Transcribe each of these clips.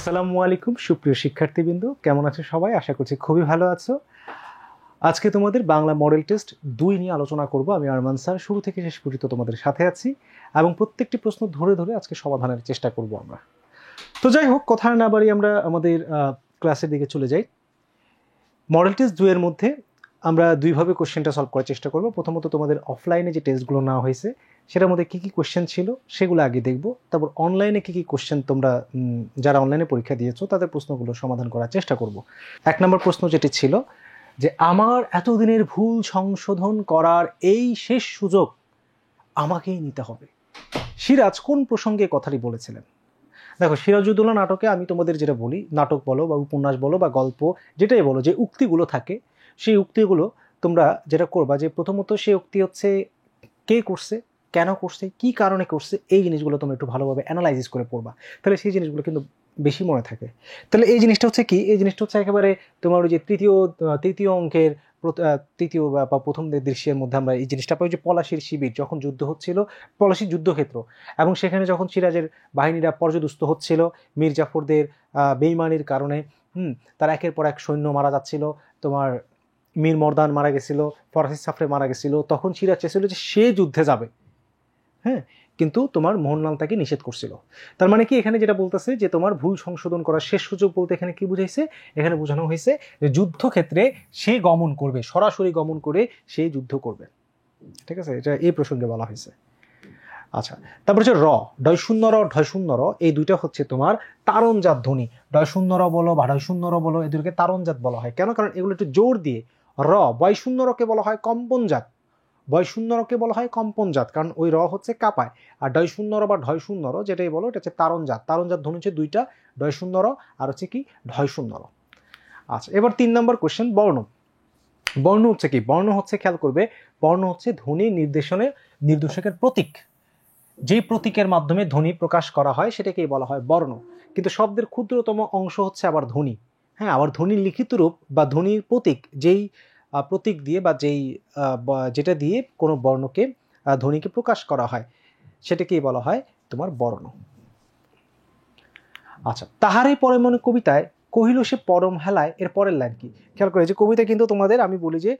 আসসালামু আলাইকুম সুপ্রিয় শিক্ষার্থীবৃন্দ, কেমন আছো সবাই? আশা করছি খুবই ভালো আছো। আজকে তোমাদের বাংলা মডেল টেস্ট 2 নিয়ে আলোচনা করব। আমি আরমান স্যার শুরু থেকে শেষ পর্যন্ত তোমাদের সাথে আছি এবং প্রত্যেকটি প্রশ্ন ধরে ধরে আজকে সমাধানের চেষ্টা করব আমরা। তো যাই হোক, কথা না বাড়ি আমরা আমাদের ক্লাসের দিকে চলে যাই। মডেল টেস্ট 2 এর মধ্যে আমরা দুইভাবে কোশ্চেনটা সলভ করার চেষ্টা করব। প্রথমত তোমাদের অফলাইনে যে টেস্টগুলো নেওয়া হয়েছে সেটার মধ্যে কী কী কোশ্চেন ছিল সেগুলো আগে দেখব, তারপর অনলাইনে কী কী কোশ্চেন তোমরা যারা অনলাইনে পরীক্ষা দিয়েছো তাদের প্রশ্নগুলো সমাধান করার চেষ্টা করব। 1 নম্বর প্রশ্ন যেটি ছিল যে আমার এতদিনের ভুল সংশোধন করার এই শেষ সুযোগ আমাকেই নিতে হবে। সিরাজ কোন প্রসঙ্গে কথাটি বলেছিলেন? দেখো, সিরাজউদ্দৌলা নাটকে আমি তোমাদের যেটা বলি, নাটক বলো বা উপন্যাস বলো বা গল্প যেটাই বলো, যে উক্তিগুলো থাকে সেই উক্তিগুলো তোমরা যেটা করবা যে প্রথমত সেই উক্তি হচ্ছে কে করছে, কেন করছে, কি কারণে করছে, এই জিনিসগুলো তোমরা একটু ভালোভাবে অ্যানালাইসিস করে পড়বা, তাহলে সেই জিনিসগুলো কিন্তু বেশি মনে থাকে। তাহলে এই জিনিসটা হচ্ছে কি, এই জিনিসটা হচ্ছে একেবারে তোমার ওই যে তৃতীয় অঙ্কের তৃতীয় বা প্রথম দৃশ্যের মধ্যে আমরা এই জিনিসটা পাই যে পলাশির শিবির যখন যুদ্ধ হচ্ছিল, পলাশির যুদ্ধক্ষেত্র, এবং সেখানে যখন সিরাজের বাহিনীরা পর্যদুস্ত হচ্ছিল মীর জাফরদের বেইমানির কারণে, তার একের পর এক সৈন্য মারা যাচ্ছিল, তোমার মীর মর্দান মারা গেছিল, ফরাসি সাফরে মারা গেছিল, তখন সিরাজ চেয়েছিল যে সে যুদ্ধে যাবে, হ্যাঁ, কিন্তু তোমার মোহনলাল তাকে নিষেধ করছিল। তার মানে কি, এখানে যেটা বলতেছে যে তোমার ভুল সংশোধন করার শেষ সুযোগ বলতে এখানে কি বুঝাইছে? এখানে বোঝানো হয়েছে যে যুদ্ধক্ষেত্রে সে গমন করবে, সরাসরি গমন করে সে যুদ্ধ করবে। ঠিক আছে, এটা এই প্রসঙ্গে বলা হয়েছে। আচ্ছা, তারপর হচ্ছে ডয় শূন্য র, এই দুইটা হচ্ছে তোমার তারণজাত ধ্বনি। ডয় শূন্য র বলো বা ঢয় শূন্য র বলো, এদেরকে তারণজাত বলা হয়। কেন? কারণ এগুলো একটু জোর দিয়ে বয় শূন্য রকে বলা হয় কম্পনজাত, বয় শূন্য রকে বলা হয় কম্পনজাত, কারণ ওই হচ্ছে কাঁপায়। আর ডয় শূন্য র বা ঢয় শূন্য র যেটাই বলো, এটা হচ্ছে তারণজাত। তারণজাত ধ্বনি হচ্ছে দুইটা, ডয় শূন্য র আর হচ্ছে কি ঢয় শূন্য র। আচ্ছা, এবার 3 নম্বর কোশ্চেন, বর্ণ হচ্ছে কি? বর্ণ হচ্ছে, খেয়াল করবে, বর্ণ হচ্ছে ধ্বনি নির্দেশকের প্রতীক। যে প্রতীকের মাধ্যমে ধ্বনি প্রকাশ করা হয় সেটাকেই বলা হয় বর্ণ। কিন্তু শব্দের ক্ষুদ্রতম অংশ হচ্ছে আবার ধ্বনি। হ্যাঁ, আবার ধ্বনির লিখিত রূপ বা ধ্বনির প্রতীক, যেই প্রতীক দিয়ে বা যেটা দিয়ে কোনো বর্ণকে ধ্বনিকে প্রকাশ করা হয় সেটাকেই বলা হয় তোমার বর্ণ। আচ্ছা, তাহারই পরে মনে কবিতায় কহিল সে পরম হেলায়, এর পরের লাইন কি? খেয়াল করে, যে কবিতা কিন্তু তোমাদের আমি বলি যে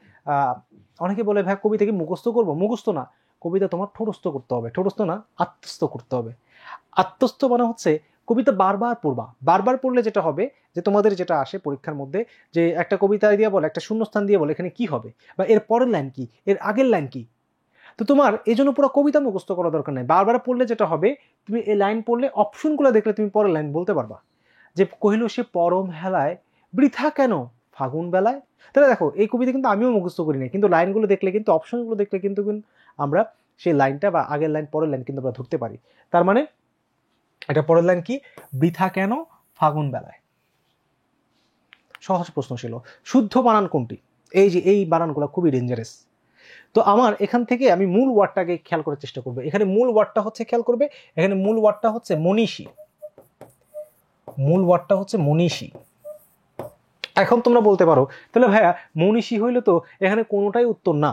অনেকে বলে ভাই কবিতা কি মুখস্থ করবো? মুখস্থ না, কবিতা তোমার ঠোঁটস্থ করতে হবে। ঠোঁটস্থ না, আত্মস্থ করতে হবে। আত্মস্থ মানে হচ্ছে কবিতা বারবার পড়বা। বারবার পড়লে যেটা হবে যে তোমাদের যেটা আসে পরীক্ষার মধ্যে, যে একটা কবিতা দিয়ে বলে, একটা শূন্যস্থান দিয়ে বলে এখানে কি হবে, বা এর পরের লাইন কি, এর আগের লাইন কি। তো তোমার এই জন্য পুরো কবিতা মুখস্থ করা দরকার নাই। বারবার পড়লে যেটা হবে, তুমি এই লাইন পড়লে অপশনগুলো দেখলে তুমি পরের লাইন বলতে পারবা। যে কহিল সে পরম হেলায় বৃথা কেন ফাগুন বেলায়। তাহলে দেখো, এই কবিতা কিন্তু আমিও মুখস্থ করি না, কিন্তু লাইনগুলো দেখলে কিন্তু, অপশনগুলো দেখলে কিন্তু আমরা সেই লাইনটা বা আগের লাইন পরের লাইন কিন্তু আমরা ধরতে পারি। তার মানে এটা পরের লাইন কি? বৃথা কেন ফাগুন বেলায়। সহজ প্রশ্ন ছিল। শুদ্ধ বানান কোনটি? এই যে এই বানানগুলো খুবই ডেঞ্জারাস। তো আমার এখান থেকে আমি মূল ওয়ার্ডটাকে খেয়াল করার চেষ্টা করবো। এখানে মূল ওয়ার্ডটা হচ্ছে, খেয়াল করবে, এখানে মূল ওয়ার্ডটা হচ্ছে মনীষী। মূল ওয়ার্ডটা হচ্ছে মনীষী। এখন তোমরা বলতে পারো তাহলে ভাইয়া মনীষী হইলে তো এখানে কোনোটাই উত্তর না,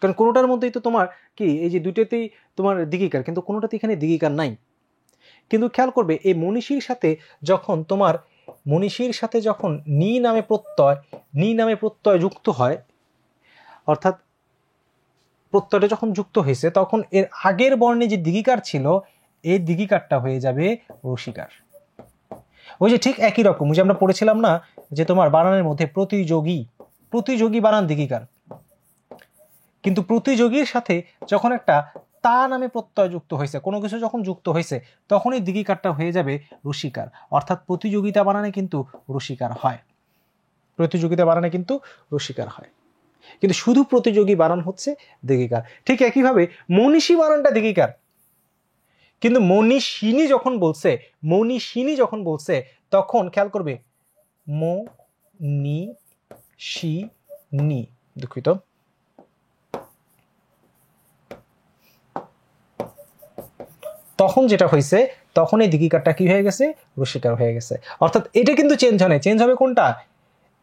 কারণ কোনোটার মধ্যেই তো তোমার কি, এই যে দুইটাতেই তোমার দিগিকার, কিন্তু কোনোটাতে এখানে দিগিকার নাই। কিন্তু খেয়াল করবে, এই মনীষীর সাথে যখন নি নামে প্রত্যয় যুক্ত হয়, অর্থাৎ প্রত্যয়টা যখন যুক্ত হয়েছে, তখন এর আগের বর্ণে যে দিগিকার ছিল, এই দিগিকারটা হয়ে যাবে রসিকার। ওই যে ঠিক একই রকম, যে আমরা পড়েছিলাম না যে তোমার বানানের মধ্যে প্রতিযোগী বানান দিগিকার, কিন্তু প্রতিযোগীর সাথে যখন একটা তা নামে প্রত্যয় যুক্ত হয়েছে, কোনো কিছু যখন যুক্ত হয়েছে, তখনই দিগিকারটা হয়ে যাবে রসিকার। অর্থাৎ প্রতিযোগিতা বানানে কিন্তু রসিকার হয়, কিন্তু শুধু প্রতিযোগী বানান হচ্ছে দিগিকার। ঠিক একইভাবে মনীষী বানানটা দিগিকার, কিন্তু মনীষিনী যখন বলছে তখন খেয়াল করবে দুঃখিত, তখন যেটা হয়েছে, তখন এই দিগিকারটা কি হয়ে গেছে? রসিকার হয়ে গেছে। অর্থাৎ এটা কিন্তু চেঞ্জ হয় না। চেঞ্জ হবে কোনটা?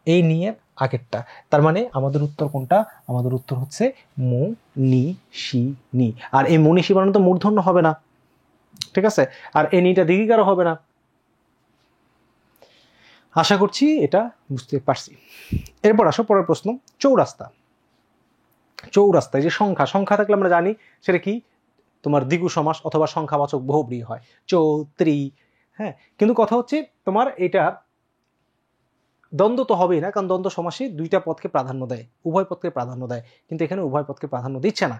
এই নিয়ে আগেরটা। তার মানে আমাদের উত্তর কোনটা? আমাদের উত্তর হচ্ছে মনীষিনী। আর এই মনীষী বানান তো মূর্ধন্য হবে না, ঠিক আছে, আর এই নিটা দিগিকারও হবে না। আশা করছি এটা বুঝতে পারছি। এরপর আসো পরের প্রশ্ন, চৌরাস্তা। চৌরাস্তা, এই যে সংখ্যা, সংখ্যা থাকলে আমরা জানি সেটা কি তোমার দ্বিগু সমাস অথবা সংখ্যাবাচক বহুব্রীহি হয়, চৌত্রি। হ্যাঁ, কিন্তু কথা হচ্ছে তোমার এটা দ্বন্দ্ব তো হবেই না, কারণ দ্বন্দ্ব সমাসে দুইটা পদকে প্রাধান্য দেয়, উভয় পদকে প্রাধান্য দেয়, কিন্তু এখানে উভয় পদকে প্রাধান্য দিচ্ছে না।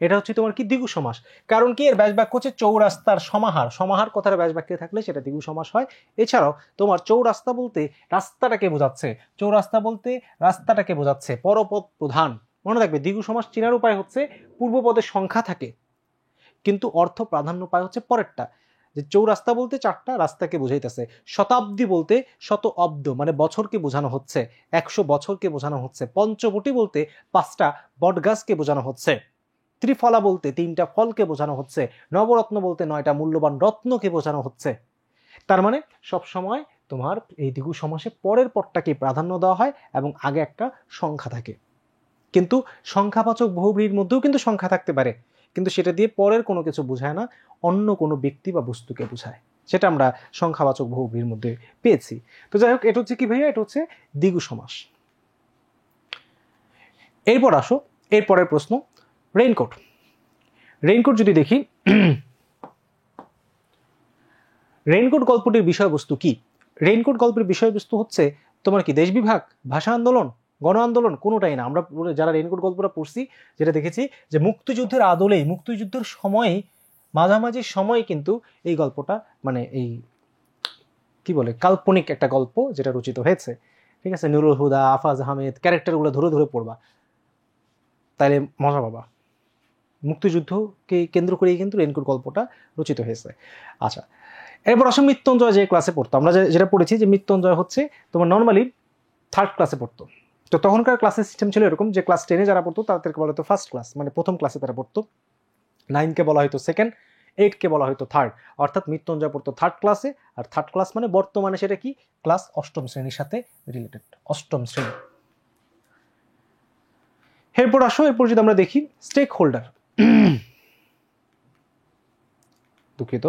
এটা হচ্ছে তোমার কি দ্বিগু সমাস, কারণ কি এর ব্যাস বাক্য হচ্ছে চৌরাস্তার সমাহার। সমাহার কথার ব্যাস বাক্যে থাকলে সেটা দ্বিগু সমাস হয়। এছাড়াও তোমার চৌরাস্তা বলতে রাস্তাটাকে বোঝাচ্ছে, চৌরাস্তা বলতে রাস্তাটাকে বোঝাচ্ছে, পরপদ প্রধান। মনে রাখবে দ্বিগু সমাস চেনার উপায় হচ্ছে পূর্বপদের সংখ্যা থাকে কিন্তু অর্থ প্রাধান্য পায় হচ্ছে পরেরটা। যে চৌরাস্তা বলতে চারটা রাস্তাকে বোঝাইতেছে, শতাব্দী বলতে শত অব্দ মানে বছরকে বোঝানো হচ্ছে, 100 বছরকে বোঝানো হচ্ছে, পঞ্চবটি বলতে 5টা বটগাছকে বোঝানো হচ্ছে, ত্রিফলা বলতে 3টা ফলকে বোঝানো হচ্ছে, নবরত্ন বলতে 9টা মূল্যবান রত্নকে বোঝানো হচ্ছে। তার মানে সব সময় তোমার এই দ্বিগু সমাসে পরের পদটাকে প্রাধান্য দেওয়া হয় এবং আগে একটা সংখ্যা থাকে। কিন্তু সংখ্যাবাচক বহুব্রীহির মধ্যেও কিন্তু সংখ্যা থাকতে পারে, কিন্তু সেটা দিয়ে পরের কোনো কিছু বোঝায় না, অন্য কোনো ব্যক্তি বা বস্তুকে বোঝায়, সেটা আমরা সংখ্যাবাচক বহুব্রীহির মধ্যে পেয়েছি। তো যাই হোক, এটা হচ্ছে কি ভাইয়া, এটা হচ্ছে দ্বিগু সমাস। এরপর আসো এরপরের প্রশ্ন, রেইনকোট। রেইনকোট যদি দেখি, রেইনকোট গল্পটির বিষয়বস্তু কি? রেইনকোট গল্পের বিষয়বস্তু হচ্ছে তোমার কি দেশ বিভাগ, ভাষা আন্দোলন, গণ আন্দোলন? কোনোটাই না। আমরা যারা রেইনকোট গল্পটা পড়ছি যেটা দেখেছি যে মুক্তিযুদ্ধের আদলেই, মুক্তিযুদ্ধের সময়ই, মাঝামাঝি সময়ে কিন্তু এই গল্পটা মানে এই কি বলে কাল্পনিক একটা গল্প যেটা রচিত হয়েছে। ঠিক আছে, নুরুল হুদা, আফাজ আহমেদ, ক্যারেক্টারগুলো ধরে ধরে পড়বা, তাইলে মজা পাবা। মুক্তিযুদ্ধকে কেন্দ্র করেই কিন্তু রেইনকোট গল্পটা রচিত হয়েছে। আচ্ছা, এরপর আসলে মৃত্যুঞ্জয় যে ক্লাসে পড়তো, আমরা যেটা পড়েছি যে মৃত্যুঞ্জয় হচ্ছে তোমার নর্মালি 3rd ক্লাসে পড়তো। তো তখনকার ক্লাসের সিস্টেম ছিল এরকম যে ক্লাস 10-এ যারা পড়তো তাদেরকে বলা হতো ফার্স্ট ক্লাস, মানে প্রথম ক্লাসে তারা পড়তো, 9কে বলা হয়তো সেকেন্ড, 8কে বলা হয়তো থার্ড। অর্থাৎ মৃত্যুঞ্জয় পড়তো 3rd ক্লাসে, আর 3rd ক্লাস মানে বর্তমানে সেটা কি ক্লাস 8ম শ্রেণীর সাথে রিলেটেড, 8ম শ্রেণী। এরপর আসো, এরপর যদি আমরা দেখি স্টেক হোল্ডার, দুঃখিত।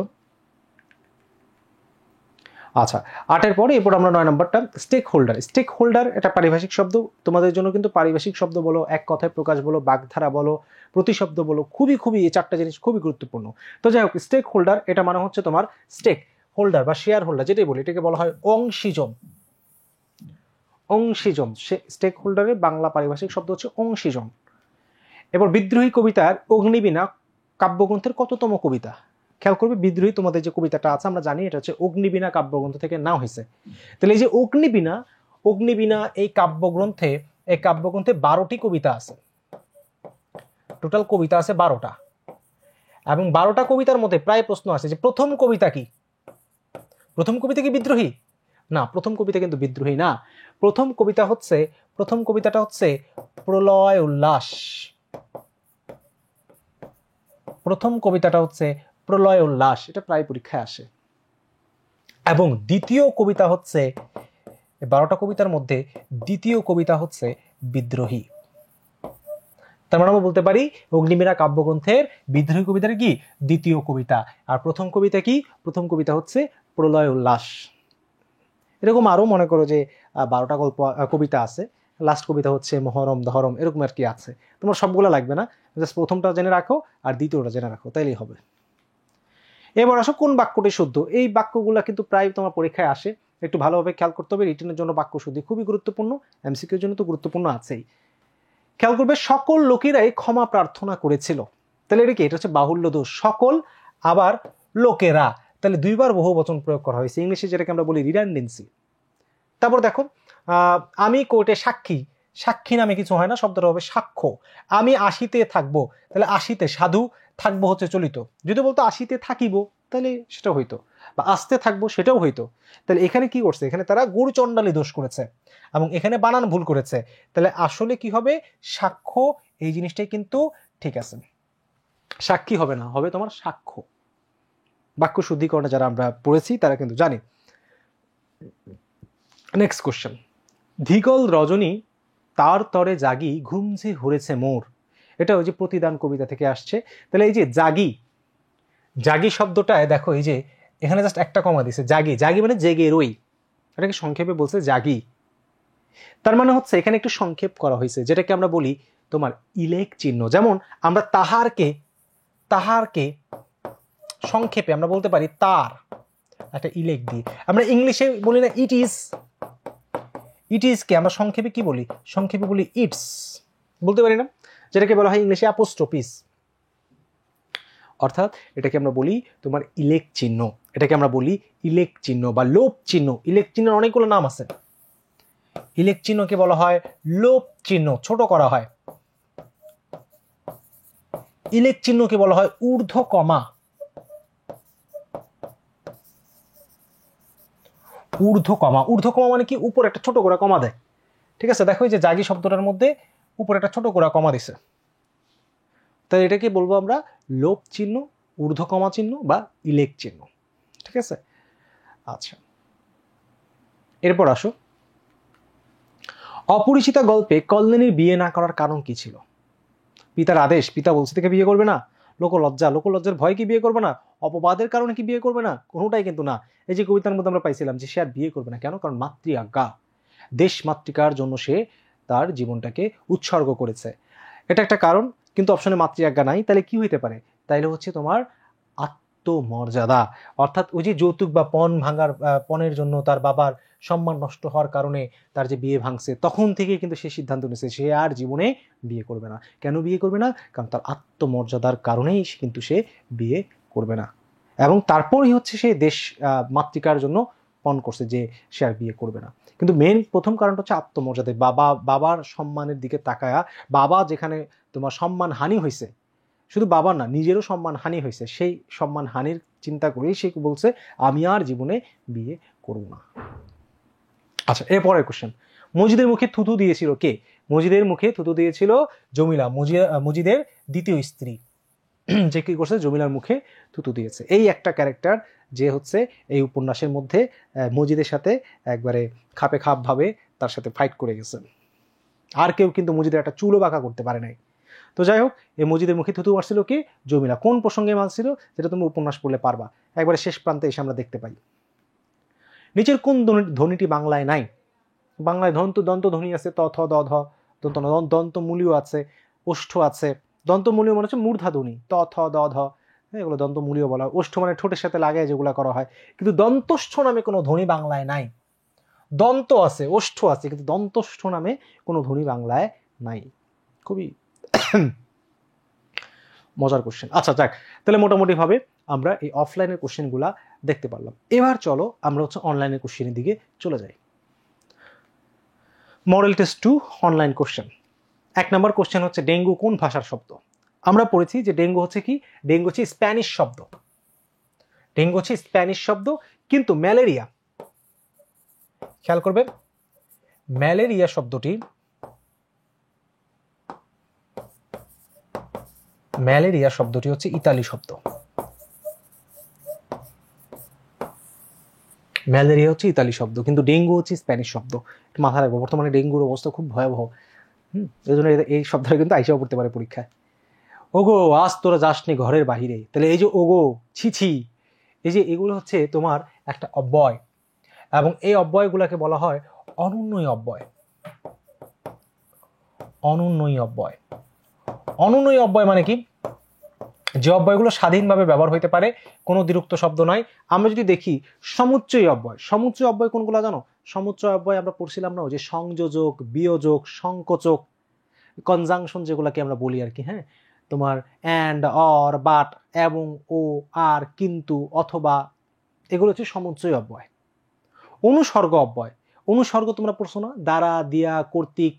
আচ্ছা, 8-এর পরে এরপর আমরা 9 নম্বরটা স্টেক হোল্ডার। স্টেক হোল্ডার এটা পারিভাষিক শব্দ, তোমাদের জন্য কিন্তু পারিভাষিক শব্দ বলো, এক কথায় প্রকাশ বলো, বাগধারা বলো, প্রতিশব্দ বলো, খুবই খুবই এই 4টা জিনিস খুবই গুরুত্বপূর্ণ। তো যাই হোক, স্টেক হোল্ডার এটা মানে হচ্ছে তোমার স্টেক হোল্ডার বা শেয়ার হোল্ডার যেটাই বলি, এটাকে বলা হয় অংশীজন। অংশীজন, স্টেক হোল্ডারের বাংলা পারিভাষিক শব্দ হচ্ছে অংশীজন। এবার বিদ্রোহী কবিতার অগ্নিবীণা কাব্যগ্রন্থের কততম কবিতা? খেয়াল করবে, বিদ্রোহী তোমাদের যে কবিতাটা আছে আমরা জানি এটা হচ্ছে অগ্নিবীণা কাব্যগ্রন্থ থেকে নেওয়া হয়েছে। তাহলে এই যে অগ্নিবীণা, অগ্নিবীণা এই কাব্যগ্রন্থে 12টি কবিতা আছে, টোটাল কবিতা আছে 12টা, এবং 12টা কবিতার মধ্যে প্রায় প্রশ্ন আছে যে প্রথম কবিতা কি? প্রথম কবিতা কি বিদ্রোহী? না, প্রথম কবিতা কিন্তু বিদ্রোহী না। প্রথম কবিতাটা হচ্ছে প্রলয় উল্লাস। প্রথম কবিতাটা হচ্ছে প্রলয় উল্লাস, এটা প্রায় পরীক্ষায় আসে। এবং দ্বিতীয় কবিতা হচ্ছে, 12টা কবিতার মধ্যে দ্বিতীয় কবিতা হচ্ছে বিদ্রোহী। তার মানে আমরা বলতে পারি অগ্নিবীণা কাব্যগ্রন্থের বিদ্রোহী কবিতার কি দ্বিতীয় কবিতা, আর প্রথম কবিতা কি? প্রথম কবিতা হচ্ছে প্রলয় উল্লাস। এরকম আরো মনে করো যে 12টা কবিতা আছে, লাস্ট কবিতা হচ্ছে মহরম দহরম, এরকম আর কি আছে। তোমার সবগুলো লাগবে না, জাস্ট প্রথমটা জেনে রাখো আর দ্বিতীয়টা জেনে রাখো, তাইলেই হবে। এবার আসো কোন বাক্যটি শুদ্ধ। এই বাক্যগুলো কিন্তু প্রায় তোমার পরীক্ষায় আসে, একটু ভালোভাবে খেয়াল করতে হবে। রিটেনের জন্য বাক্য শুদ্ধি খুবই গুরুত্বপূর্ণ, এমসিকিউর জন্য তো গুরুত্বপূর্ণ আছেই। খেয়াল করবে, সকল লোকেরাই ক্ষমা প্রার্থনা করেছিল। তাহলে এটা কি? এটা হচ্ছে বাহুল্য দোষ। সকল আবার লোকেরা, তাহলে 2বার বহু বচন প্রয়োগ করা হয়েছে, ইংলিশে যেটাকে আমরা বলি রিডান্ডেন্সি। তারপর দেখো, আমি কোর্টে সাক্ষী, সাক্ষী নামে কিছু হয় না, শব্দটা হবে সাক্ষ্য। আমি আসিতে থাকবো, তাহলে আসিতে, সাধু, থাকবো হচ্ছে চলিত। যদি বলতো আসিতে থাকিব তাহলে সেটা হইতো, বা আসতে থাকবো সেটাও হইতো। তাহলে এখানে কি করছে? এখানে তারা গুরুচণ্ডালী দোষ করেছে এবং এখানে বানান ভুল করেছে। তাহলে আসলে কি হবে? সাক্ষ্য, এই জিনিসটাই কিন্তু ঠিক আছে, সাক্ষী হবে না, হবে তোমার সাক্ষ্য। বাক্য শুদ্ধিকরণে যারা আমরা পড়েছি তারা কিন্তু জানি। নেক্সট কোশ্চেন, ধিগল রজনী তার তরে জাগি ঘুম যে হরেছে মোর, এটা ওই যে প্রতিদান কবিতা থেকে আসছে। তাহলে এই যে জাগি, জাগি শব্দটায় দেখো এই যে এখানে জাস্ট একটা কমা দিছে, জাগি, জাগি মানে জেগে রই। এটাকে সংক্ষেপে বলছে জাগি। তার মানে হচ্ছে এখানে একটু সংক্ষেপ করা হয়েছে, যেটাকে আমরা বলি তোমার ইলেক চিহ্ন। যেমন আমরা তাহারকে সংক্ষেপে আমরা বলতে পারি তার, একটা ইলেক দিই। আমরা ইংলিশে বলি না ইট ইজ কে আমরা সংক্ষেপে কি বলি? সংক্ষেপে বলি ইটস, বলতে পারি না, যেটাকে বলা হয় ইংলিশে অ্যাপোস্ট্রোফিস। অর্থাৎ এটাকে আমরা বলি তোমার ইলেক চিহ্ন, এটাকে আমরা বলি ইলেক চিহ্ন বা লোপ চিহ্ন। ইলেক চিহ্নের অনেকগুলো নাম আছে। ইলেক চিহ্নকে বলা হয় লোপ চিহ্ন, ছোট করা হয়। ইলেক চিহ্নকে বলা হয় ঊর্ধ্ব কমা। ঊর্ধ্ব কমা মানে কি? উপরে একটা ছোট করে কমা দেয়। ঠিক আছে, দেখো এই যে জাগি শব্দটার মধ্যে উপরে একটা ছোট করে কমা দিছে, তাই এটাকে বলবো আমরা লোপ চিহ্ন, ঊর্ধ্ব কমা চিহ্ন বা ইলেক চিহ্ন। ঠিক আছে, আচ্ছা এরপর আসো, অপরিচিতা গল্পে কল্যাণীর বিয়ে না করার কারণ কি ছিল? পিতার আদেশ, পিতা বলছে থেকে বিয়ে করবে না? লোকলজ্জার ভয় কি বিয়ে করবে না? অপবাদের কারণে কি বিয়ে করবে না? কোনোটাই কিন্তু না। এই যে কবিতার মধ্যে আমরা পাইছিলাম যে সে আর বিয়ে করবে না, কেন? কারণ মাতৃ আজ্ঞা, দেশ মাতৃকার জন্য সে তার জীবনটাকে উৎসর্গ করেছে, এটা একটা কারণ। কিন্তু অপশনে মাতৃ আজ্ঞা নাই, তাহলে কি হইতে পারে? তাইলে হচ্ছে তোমার আত্মমর্যাদা, অর্থাৎ ওই যে যৌতুক বা পণের জন্য তার বাবার সম্মান নষ্ট হওয়ার কারণে তার যে বিয়ে ভাঙছে, তখন থেকে কিন্তু সে সিদ্ধান্ত নিয়েছে সে আর জীবনে বিয়ে করবে না। কেন বিয়ে করবে না? কারণ তার আত্মমর্যাদার কারণেই কিন্তু সে বিয়ে করবে না। এবং তারপরই হচ্ছে সে দেশ মাতৃকার জন্য পণ করছে যে সে আর বিয়ে করবে না। কিন্তু মেন প্রথম কারণটা হচ্ছে আত্মমর্যাদা। বাবার সম্মানের দিকে তাকায়া, বাবা যেখানে তোমার সম্মান হানি হয়েছে, শুধু বাবার না নিজেরও সম্মান হানি হয়েছে, সেই সম্মান হানির চিন্তা করেই সে বলছে আমি আর জীবনে বিয়ে করব না। আচ্ছা এরপরের কোশ্চেন, মজিদের মুখে থুতু দিয়েছিল কে? মজিদের মুখে থুতু দিয়েছিল জমিলা, মজিদের দ্বিতীয় স্ত্রী, যে কি করছে? জমিলার মুখে থুতু দিয়েছে। এই একটা ক্যারেক্টার যে হচ্ছে এই উপন্যাসের মধ্যে মজিদের সাথে একবারে খাপে খাপ ভাবে তার সাথে ফাইট করে গেছে। আর কেউ কিন্তু মজিদের একটা চুলও বাঁকা করতে পারে নাই। তো যাই হোক, এই মজিদের মুখে থুতু মারছিল কি? জমিলা। কোন প্রসঙ্গে মারছিল? যেটা তুমি উপন্যাস পড়লে পারবা। একবারে শেষ প্রান্তে এসে আমরা দেখতে পাই। নিচের কোন ধ্বনিটি বাংলায় নাই? বাংলায় দন্ত ধ্বনি আছে, ত থ দ ধ, দন্তমূলীয় আছে, ওষ্ঠ আছে। দন্তমূলীয় মানে হচ্ছে মূর্ধা ধ্বনি, ত থ দ ধ, এগুলো দন্তমূলীয় বলা হয়। ওষ্ঠ মানে ঠোঁটের সাথে লাগায় যেগুলো করা হয়। কিন্তু দন্তষ্ঠ নামে কোনো ধ্বনি বাংলায় নাই। দন্ত আছে, ওষ্ঠ আছে, কিন্তু দন্তষ্ঠ নামে কোনো ধ্বনি বাংলায় নাই। খুবই মজার কোশ্চেন। আচ্ছা যাক, তাহলে মোটামুটি ভাবে আমরা এই অফলাইনের কোশ্চেনগুলা দেখতে পারলাম। এবার চলো আমরা হচ্ছে অনলাইনের কোশ্চেনের দিকে চলে যাই। Model test 2 online question. 1 নম্বর কোশ্চেন হচ্ছে ডেঙ্গু কোন ভাষার শব্দ? আমরা পড়েছি যে ডেঙ্গু হচ্ছে কি? ডেঙ্গু হচ্ছে স্প্যানিশ শব্দ। ডেঙ্গু হচ্ছে স্প্যানিশ শব্দ, কিন্তু ম্যালেরিয়া, খেয়াল করবে, ম্যালেরিয়া শব্দটি হচ্ছে ইতালি শব্দ। ম্যালেরিয়া হচ্ছে ইতালি শব্দ, কিন্তু ডেঙ্গু হচ্ছে স্প্যানিশ শব্দ। মাথায় রাখবো, বর্তমানে ডেঙ্গুর অবস্থা খুব ভয়াবহ। এই জন্য এই শব্দটা কিন্তু আইসাও পড়তে পারে পরীক্ষায়। ওগো আজ তোরা যাসনি ঘরের বাহিরে, তাহলে এই যে ওগো, ছিছি, এই যে এগুলো হচ্ছে তোমার একটা অব্যয়, এবং এই অব্যয়গুলোকে বলা হয় অনুন্নয়ী অব্যয়। অনুন্নয়ী অব্যয়, অনুন্নয়ী অব্যয় মানে কি? যে অব্যয়গুলো স্বাধীনভাবে ব্যবহার হইতে পারে, কোনো দ্বিরুক্ত শব্দ নাই। আমরা যদি দেখি সমুচ্চয়ী অব্যয়, সমুচ্চয়ী অব্যয় কোনগুলো জানো? সমুচ্চয় অব্যয় আমরা পড়ছিলাম না, যে সংযোজক, বিয়োজক, সংকোচক, কনজাংশন যেগুলোকে আমরা বলি আর কি। হ্যাঁ, তোমার অ্যান্ড, অর, বাট, এবং, ও, আর, কিন্তু, অথবা, এগুলো হচ্ছে সমুচ্চয়ী অব্যয়। অনুসর্গ অব্যয়, অনুসর্গ তোমরা পড়ছো না? দ্বারা, দিয়া, কর্তৃক,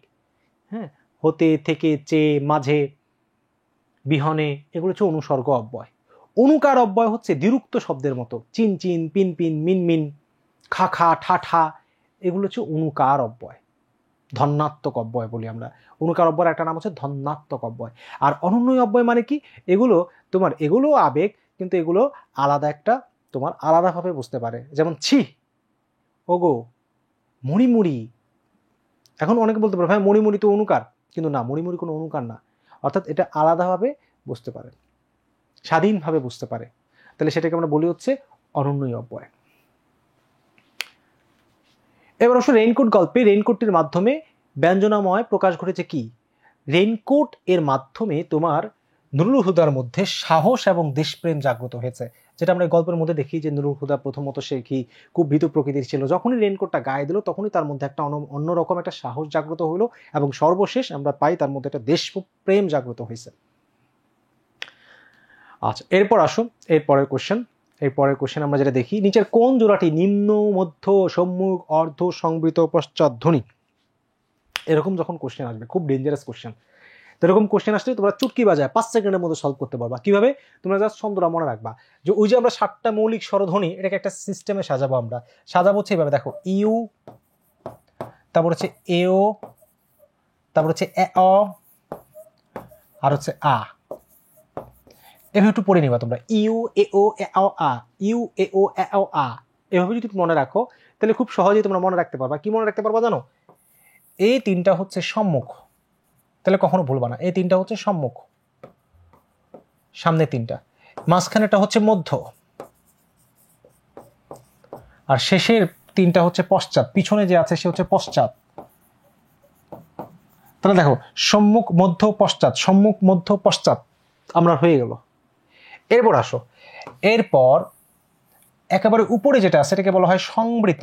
হ্যাঁ, হতে, থেকে, চেয়ে, মাঝে, বিহনে, এগুলো হচ্ছে অনুসর্গ অব্যয়। অনুকার অব্যয় হচ্ছে দ্বিরুক্ত শব্দের মতো, চিন চিন, পিন পিন, মিন মিন, খা খা, ঠা ঠা, এগুলো হচ্ছে অনুকার অব্যয়। ধন্যাত্মক অব্যয় বলি আমরা। অনুকার অব্যয়ের একটা নাম হচ্ছে ধন্যাত্মক অব্যয়। আর অনুন্নয়ী অব্যয় মানে কি? এগুলো তোমার, এগুলো আবেগ, কিন্তু এগুলো আলাদা একটা তোমার আলাদাভাবে বুঝতে পারে। যেমন ছি, ওগো, মুড়ি মুড়ি। এখন অনেকে বলতে পারে ভাই মুড়ি মুড়ি তো অনুকার, কিন্তু না, মুড়ি মুড়ি কোনো অনুকার না। অর্থাৎ এটা আলাদাভাবে বুঝতে পারে, স্বাধীনভাবে বুঝতে পারে, তাহলে সেটাকে আমরা বলি হচ্ছে অনুন্নয়ী অব্যয়। এবার অবশ্য রেইনকোট গল্পে রেইনকোটের মাধ্যমে ব্যঞ্জনাময় প্রকাশ ঘটেছে কি? রেইনকোট এর মাধ্যমে তোমার নুরুল হুদার মধ্যে সাহস এবং দেশপ্রেম জাগ্রত হয়েছে, যেটা আমরা গল্পের মধ্যে দেখি যে নুরুল হুদা প্রথমত সে কি খুব ভীতু প্রকৃতির ছিল, যখনই রেইনকোটটা গায়ে দিল তখনই তার মধ্যে একটা অন্যরকম একটা সাহস জাগ্রত হলো এবং সর্বশেষ আমরা পাই তার মধ্যে একটা দেশপ্রেম জাগ্রত হয়েছে। আচ্ছা, এরপর আসো এরপরের কোশ্চেন আমরা যেটা দেখি, নিচের কোন জোড়াটি নিম্ন মধ্য সম্মুখ অর্ধ সংবৃত পশ্চাৎ ধ্বনি? এরকম যখন কোশ্চেন আসবে, খুব ডেঞ্জারাস কোশ্চেন, তো এরকম কোশ্চেন আসলে তোমরা চুটকি বাজায় 5 সেকেন্ডের মধ্যে সলভ করতে পারবা। কিভাবে? তোমরা জাস্ট ছন্দটা মনে রাখবা যে ওই যে আমরা 7টা মৌলিক স্বরধ্বনি, এটাকে একটা সিস্টেমে সাজাবো। আমরা সাজাবো হচ্ছে এইভাবে, দেখো ইউ, তারপর হচ্ছে এও, তারপর হচ্ছে এ অ, আর হচ্ছে আ। এভাবে একটু পড়ে নিবা তোমরা, U A O A O a, U A ও এ অ আ। এভাবে যদি মনে রাখো তাহলে খুব সহজেই তোমরা মনে রাখতে পারবা। কি মনে রাখতে পারবা জানো? এই 3টা হচ্ছে সম্মুখ, তাহলে কখনো ভুলবা না, এই 3টা হচ্ছে সম্মুখ, সামনে 3টা, মাঝখানেটা হচ্ছে মধ্য, আর শেষের 3টা হচ্ছে পশ্চাৎ, পিছনে যে আছে সে হচ্ছে পশ্চাৎ। তাহলে দেখো সম্মুখ মধ্য পশ্চাৎ, সম্মুখ মধ্য পশ্চাৎ আমরা হয়ে গেল। এরপর আসো, এরপর একেবারে উপরে যেটা আছে এটাকে বলা হয় সংবৃত,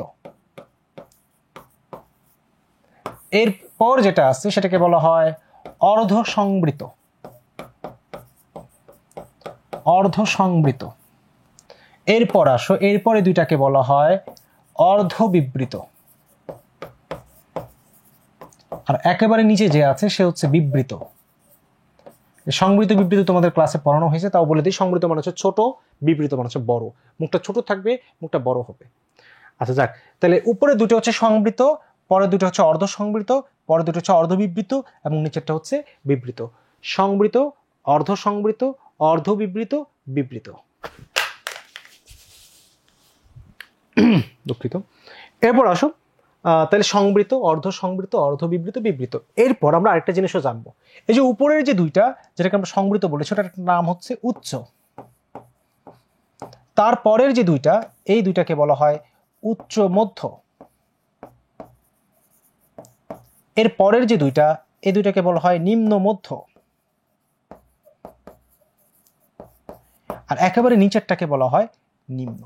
এরপর যেটা আছে সেটাকে বলা হয় অর্ধ সংবৃত, অর্ধ সংবৃত। এরপর আসো, এরপরে দুইটাকে বলা হয় অর্ধ বিবৃত, আর একেবারে নিচে যে আছে সে হচ্ছে বিবৃত। সংবৃত বিবৃত তোমাদের ক্লাসে পড়ানো হয়েছে, তাও বলে দিই, সংবৃত মানে হচ্ছে ছোট, বিবৃত মানে হচ্ছে বড়, মুখটা ছোট থাকবে, মুখটা বড় হবে। আচ্ছা যাক, তাহলে উপরে দুটো হচ্ছে সংবৃত, পরে দুটো হচ্ছে অর্ধ সংবৃত, পরে দুটো হচ্ছে অর্ধ বিবৃত, এবং নিচেরটা হচ্ছে বিবৃত। সংবৃত, অর্ধ সংবৃত, অর্ধ বিবৃত, বিবৃত। দুঃখিত। এরপর আসো, তাহলে সংবৃত, অর্ধ সংবৃত, অর্ধ বিবৃত, বিবৃত। এরপর আমরা আরেকটা জিনিসও জানবো, এই যে উপরের যে দুইটা যেটাকে আমরা সংবৃত বলি সেটার নাম হচ্ছে উচ্চ, তারপরের যে দুইটা এই দুইটাকে বলা হয় উচ্চ মধ্য, এর পরের যে দুইটা এই দুইটাকে বলা হয় নিম্ন মধ্য, আর একেবারে নিচেরটাকে বলা হয় নিম্ন।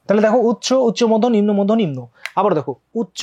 তাহলে দেখো উচ্চ, উচ্চ মধ্য, নিম্ন মধ্য, নিম্ন। আবার দেখো উচ্চ,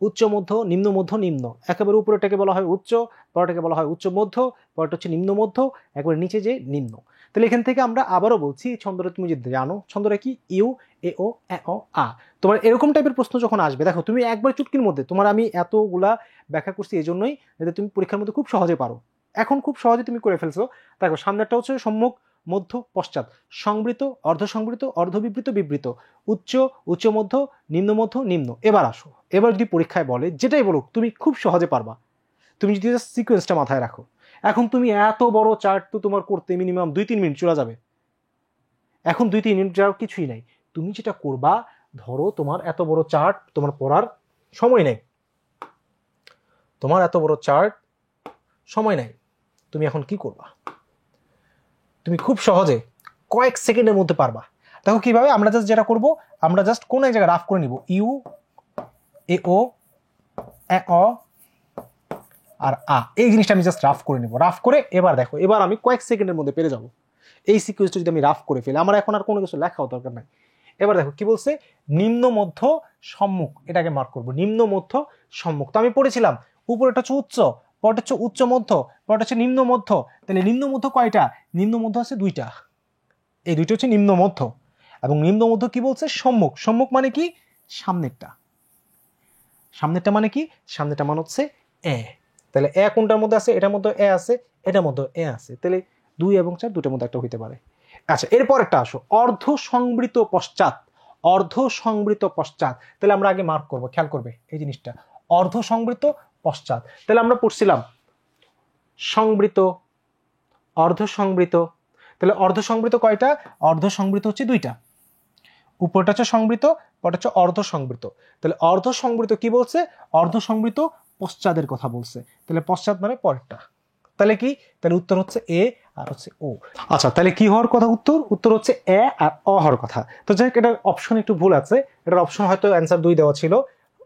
উচ্চ মধ্য, নিম্ন মধ্য, নিম্ন। একেবারে উপরেটাকে বলা হয় উচ্চ, পরেরটাকে বলা হয় উচ্চ মধ্য, পরেরটা হচ্ছে নিম্ন মধ্য, একবারে নিচে যে নিম্ন। তাহলে এখান থেকে আমরা আবারও বলছি, ছন্দটা তুমি যদি জানো, ছন্দটা কি? ইউ এ ও এ অ আ। তোমার এরকম টাইপের প্রশ্ন যখন আসবে, দেখো তুমি একবার চুটকির মধ্যে, তোমার আমি এতগুলা ব্যাখ্যা করছি এই জন্যই যাতে তুমি পরীক্ষার মধ্যে খুব সহজে পারো। এখন খুব সহজে তুমি করে ফেলছো। দেখো সামনেরটা হচ্ছে সম্মুখ মধ্য পশ্চাৎ, সংবৃত, অর্ধ সংবৃত, অর্ধ বিবৃত, বিবৃত, উচ্চ, উচ্চ মধ্য, নিম্ন মধ্য, নিম্ন। এবার আসো, এবার যদি পরীক্ষায় বলে যেটাই বলুক তুমি খুব সহজে পারবা, তুমি যদি সিকোয়েন্সটা মাথায় রাখো। এখন তুমি এত বড় চার্ট তো তোমার করতে মিনিমাম 2-3 মিনিট চলে যাবে। এখন 2-3 মিনিট যাওয়ার কিছুই নাই। তুমি যেটা করবা, ধরো তোমার এত বড় চার্ট তোমার পড়ার সময় নেই, তোমার এত বড় চার্ট সময় নাই, তুমি এখন কি করবা? তুমি খুব সহজে কয়েক সেকেন্ডের মধ্যে পারবা। দেখো কিভাবে, আমরা জাস্ট যেটা করব, আমরা জাস্ট কোন এক জায়গায় রাফ করে নিব, ইউ এ ও এ অ আর আ, এই জিনিসটা আমি জাস্ট রাফ করে নিব। রাফ করে এবার দেখো, এবার আমি কয়েক সেকেন্ডের মধ্যে পেরে যাব। এই সিকোয়েন্সটা যদি আমি রাফ করে ফেলি, আমার এখন আর কোনো কিছু লেখাও দরকার নাই। এবার দেখো কি বলছে, নিম্ন মধ্য সম্মুখ, এটাকে মার্ক করব, নিম্ন মধ্য সম্মুখ। তো আমি পড়েছিলাম উপরেটা হচ্ছে উচ্চ, পরটা হচ্ছে উচ্চ মধ্য, পরটা হচ্ছে নিম্ন মধ্য। তাহলে নিম্ন মধ্য কয়টা? নিম্ন মধ্য আছে 2টা, এই 2টা হচ্ছে নিম্ন মধ্য। এবং নিম্ন মধ্য কি বলছে? সম্মুখ। সম্মুখ মানে কি? সামনেরটা। সামনেরটা মানে কি? সামনেরটা মানে হচ্ছে এ। তাহলে এ কোনটার মধ্যে আছে? এটার মধ্যে এ আছে, এটার মধ্যে এ আছে। তাহলে 2 এবং 4 দুটোর মধ্যে একটা হইতে পারে। আচ্ছা, এরপর একটা আসো, অর্ধ সংবৃত পশ্চাৎ, অর্ধ সংবৃত পশ্চাৎ। তাহলে আমরা আগে মার্ক করব, খেয়াল করবে এই জিনিসটা, অর্ধ সংবৃত পশ্চাৎ। তাহলে আমরা পড়ছিলাম সংবৃত, অর্ধ সংবৃত। তাহলে অর্ধ সংবৃত কয়টা? অর্ধ সংবৃত হচ্ছে 2টা, উপরটা হচ্ছে সংবৃত, পরটা হচ্ছে অর্ধ সংবৃত। তাহলে অর্ধ সংবৃত কি বলছে? অর্ধ সংবৃত পশ্চাদের কথা বলছে। তাহলে পশ্চাৎ মানে পরেরটা। তাহলে কি? তাহলে উত্তর হচ্ছে এ। আর হচ্ছে ও। আচ্ছা, তাহলে কি হওয়ার কথা? উত্তর হচ্ছে এ আর অ হওয়ার কথা। তো যাই হোক, এটার অপশন একটু ভুল আছে, এটার অপশন হয়তো অ্যান্সার 2 দেওয়া ছিল,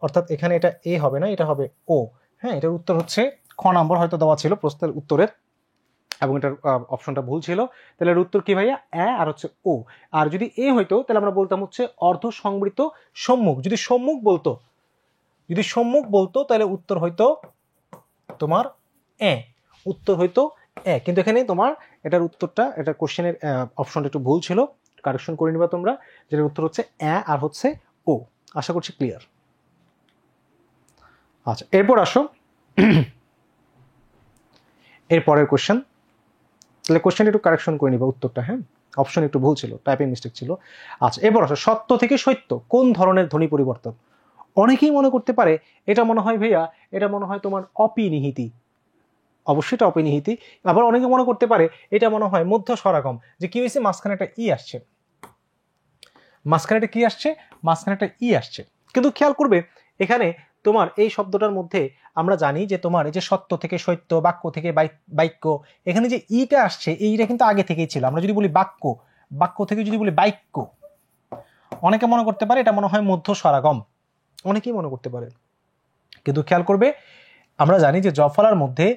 অর্থাৎ এখানে এটা এ হবে না, এটা হবে ও। হ্যাঁ, এটার উত্তর হচ্ছে খ নম্বর হয়তো দেওয়া ছিল প্রশ্নের উত্তরের, এবং এটার অপশনটা ভুল ছিল। তাহলে এর উত্তর কি ভাইয়া? এ আর হচ্ছে ও। আর যদি এ হইতো তাহলে আমরা বলতাম হচ্ছে অর্ধ সংবৃত সম্মুখ। যদি সম্মুখ বলতো তাহলে উত্তর হইতো তোমার এ, উত্তর হইতো এ। কিন্তু এখানে তোমার এটার উত্তরটা, এটা কোশ্চেনের অপশনটা একটু ভুল ছিল, কারেকশন করে নিবা তোমরা, যেটার উত্তর হচ্ছে এ আর হচ্ছে ও। আশা করছি ক্লিয়ার। আচ্ছা, এরপর আসো এর পরের কোশ্চেন। তাহলে কোশ্চেনটা একটু কারেকশন করে নিবা উত্তরটা, হ্যাঁ, অপশন একটু ভুল ছিল, টাইপিং মিস্টেক ছিল। আচ্ছা, এরপর আসো সত্য থেকে সত্য কোন ধরনের ধ্বনি পরিবর্তন? অনেকেই মনে করতে পারে এটা মনে হয় ভাইয়া, এটা মনে হয় তোমার অপিনিহিতি, অবশ্যই এটা অপিনিহিতি। আবার অনেকে মনে করতে পারে এটা মনে হয় মধ্য স্বরাগম, যে কি হয়েছে, মাঝখানে একটা ই আসছে, মাঝখানে একটা ই আসছে। কিন্তু খেয়াল করবে এখানে তোমার এই শব্দটার মধ্যে আমরা জানি যে তোমার এই যে সত্য থেকে সত্য, বাক্য থেকে বাক্য, এখানে যে ইটা আসছে, এইটা কিন্তু আগে থেকেই ছিল। আমরা যদি বলি বাক্য থেকে যদি বলি বাক্য, অনেকে মনে করতে পারে এটা মনে হয় মধ্য স্বরাগম, অনেকেই মনে করতে পারে। কিন্তু খেয়াল করবে আমরা জানি যে জফলার মধ্যে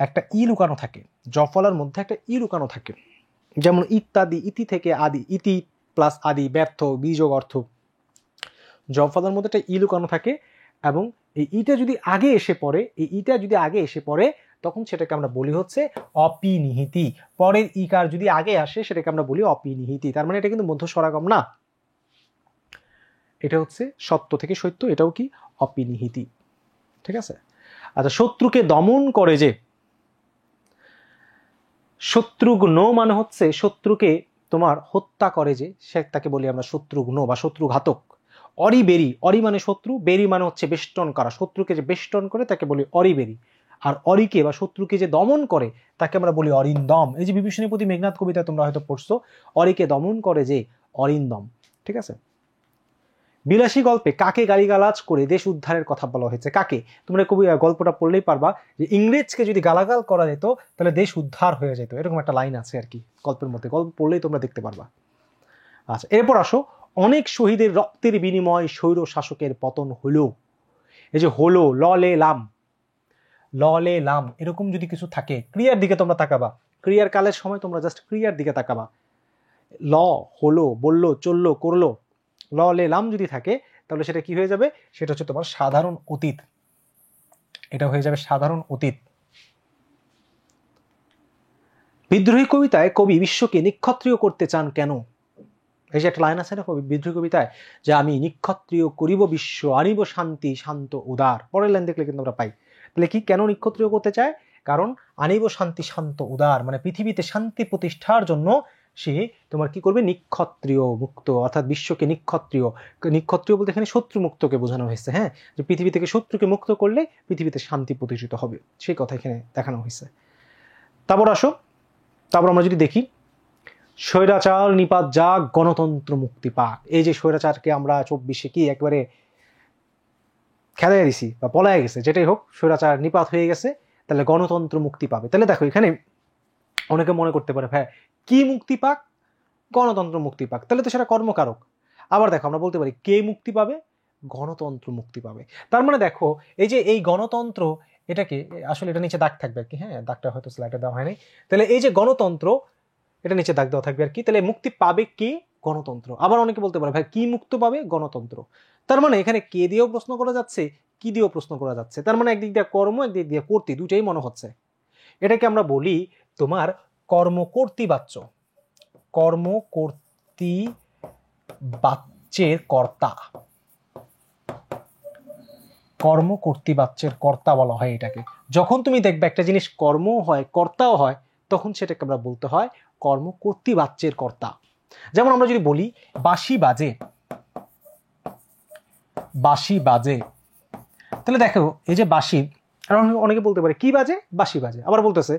একটা ই লুকানো থাকে, যেমন ইত্যাদি, ইতি থেকে আদি, ইতি প্লাস আদি, ব্যর্থ, বিযোগ অর্থ, জফলার মধ্যে একটা ই লুকানো থাকে। এবং এই ইটা যদি আগে এসে পড়ে, তখন সেটাকে আমরা বলি হচ্ছে অপিনিহিতি। পরের ইকার যদি আগে আসে সেটাকে আমরা বলি অপিনিহিতি। তার মানে এটা কিন্তু মধ্য স্বরাগম না, এটা হচ্ছে সত্য থেকে সত্য, এটাও কি অপিনিহিতি। ঠিক আছে। আচ্ছা, শত্রুকে দমন করে যে, শত্রুঘ্ন মানে হচ্ছে শত্রুকে তোমার হত্যা করে যে, সে তাকে বলি আমরা শত্রুঘ্ন বা শত্রুঘাতক। অরিবেরি, অরি মানে শত্রু, বেরি মানে হচ্ছে বেষ্টন করা, শত্রুকে যে বেষ্টন করে তাকে বলি অরিবেরি। আর অরিকে বা শত্রুকে যে দমন করে তাকে আমরা বলি অরিন্দম। এই যে বিভীষণীপতি মেঘনাদ কবিতা তোমরা হয়তো পড়ছো, অরিকে দমন করে যে অরিন্দম। ঠিক আছে। বিলাসী গল্পে কাকে গালিগালাজ করে দেশ উদ্ধারের কথা বলা হয়েছে? কাকে? তোমরা কবি গল্পটা পড়লেই পারবা যে ইংরেজকে যদি গালাগাল করা যেত তাহলে দেশ উদ্ধার হয়ে যেত, এরকম একটা লাইন আছে আর কি গল্পের মধ্যে, গল্প পড়লেই তোমরা দেখতে পারবা। আচ্ছা, এরপর আসো, অনেক শহীদের রক্তের বিনিময় স্বৈর শাসকের পতন হলো। এই যে হলো, ল লে লাম এরকম যদি কিছু থাকে, ক্রিয়ার দিকে তোমরা তাকাবা, ক্রিয়ার কালের সময় তোমরা জাস্ট ক্রিয়ার দিকে তাকাবা। ল, হলো, বললো, চললো, করলো, ল লে লাম যদি থাকে তাহলে সেটা কি হয়ে যাবে? সেটা হচ্ছে তোমার সাধারণ অতীত, এটা হয়ে যাবে সাধারণ অতীত। বিদ্রোহী কবিতায় কবি বিশ্বকে নিক্ষত্রিয় করতে চান কেন? এই যে একটা লাইন আছে না বিদ্রোহী কবিতায়, যে আমি নিক্ষত্রিয় করিব বিশ্ব, আনিব শান্তি শান্ত উদার। পরের লাইন দেখলে কিন্তু আমরা পাই। তাহলে কি, কেন নিক্ষত্রিয় করতে চায়? কারণ আনিব শান্তি শান্ত উদার, মানে পৃথিবীতে শান্তি প্রতিষ্ঠার জন্য সে তোমার কি করবে? নিক্ষত্রিয় মুক্ত, অর্থাৎ বিশ্বকে নিক্ষত্রিয় বলতে এখানে শত্রু মুক্তকে বোঝানো হয়েছে। হ্যাঁ, যে পৃথিবী থেকে শত্রুকে মুক্ত করলে পৃথিবীতে শান্তি প্রতিষ্ঠিত হবে, সেই কথা এখানে দেখানো হয়েছে। তারপর আমরা যদি দেখি, স্বৈরাচার নিপাত যাক, গণতন্ত্র মুক্তি পাক। এই যে স্বৈরাচারকে আমরা 24-এ কি একবারে খেলায় দিছি বা পলায় গেছে, যেটাই হোক, স্বৈরাচার নিপাত হয়ে গেছে, তাহলে গণতন্ত্র মুক্তি পাবে। তাহলে দেখো এখানে অনেকে মনে করতে পারে ভাই কি মুক্তি পাক? গণতন্ত্র মুক্তি পাক, তাহলে তো সেটা কর্মকারক। আবার দেখো আমরা বলতে পারি কে মুক্তি পাবে? গণতন্ত্র মুক্তি পাবে। তার মানে দেখো এই যে এই গণতন্ত্র, এটাকে আসলে এটা নিচে দাগ থাকবে আর কি, হ্যাঁ দাগটা হয়তো স্লাইডে দেওয়া হয়নি। তাহলে এই যে গণতন্ত্র, এটা নিচে দাগ দেওয়া থাকবে আর কি। তাহলে মুক্তি পাবে কে? গণতন্ত্র। আবার অনেকে বলতে পারে ভাই কি মুক্ত পাবে? গণতন্ত্র। তার মানে এখানে কে দিয়েও প্রশ্ন করা যাচ্ছে, কি দিয়েও প্রশ্ন করা যাচ্ছে। তার মানে একদিক দিয়ে কর্ম, একদিক দিয়ে কর্তৃ, দুটাই মনে হচ্ছে। এটাকে আমরা বলি তোমার কর্মকর্তৃবাচ্য, কর্মকর্তৃবাচ্যের কর্তা, কর্মকর্তৃবাচ্যের কর্তা বলা হয় এটাকে। যখন তুমি দেখবে একটা জিনিস কর্ম হয়, কর্তাও হয়, তখন সেটাকে আমরা বলতে হয় কর্মকর্তৃবাচ্যের কর্তা। যেমন আমরা যদি বলি বাঁশি বাজে, তাহলে দেখো এই যে বাঁশি, অনেকে বলতে পারে কি বাজে? বাঁশি বাজে। আবার বলতেছে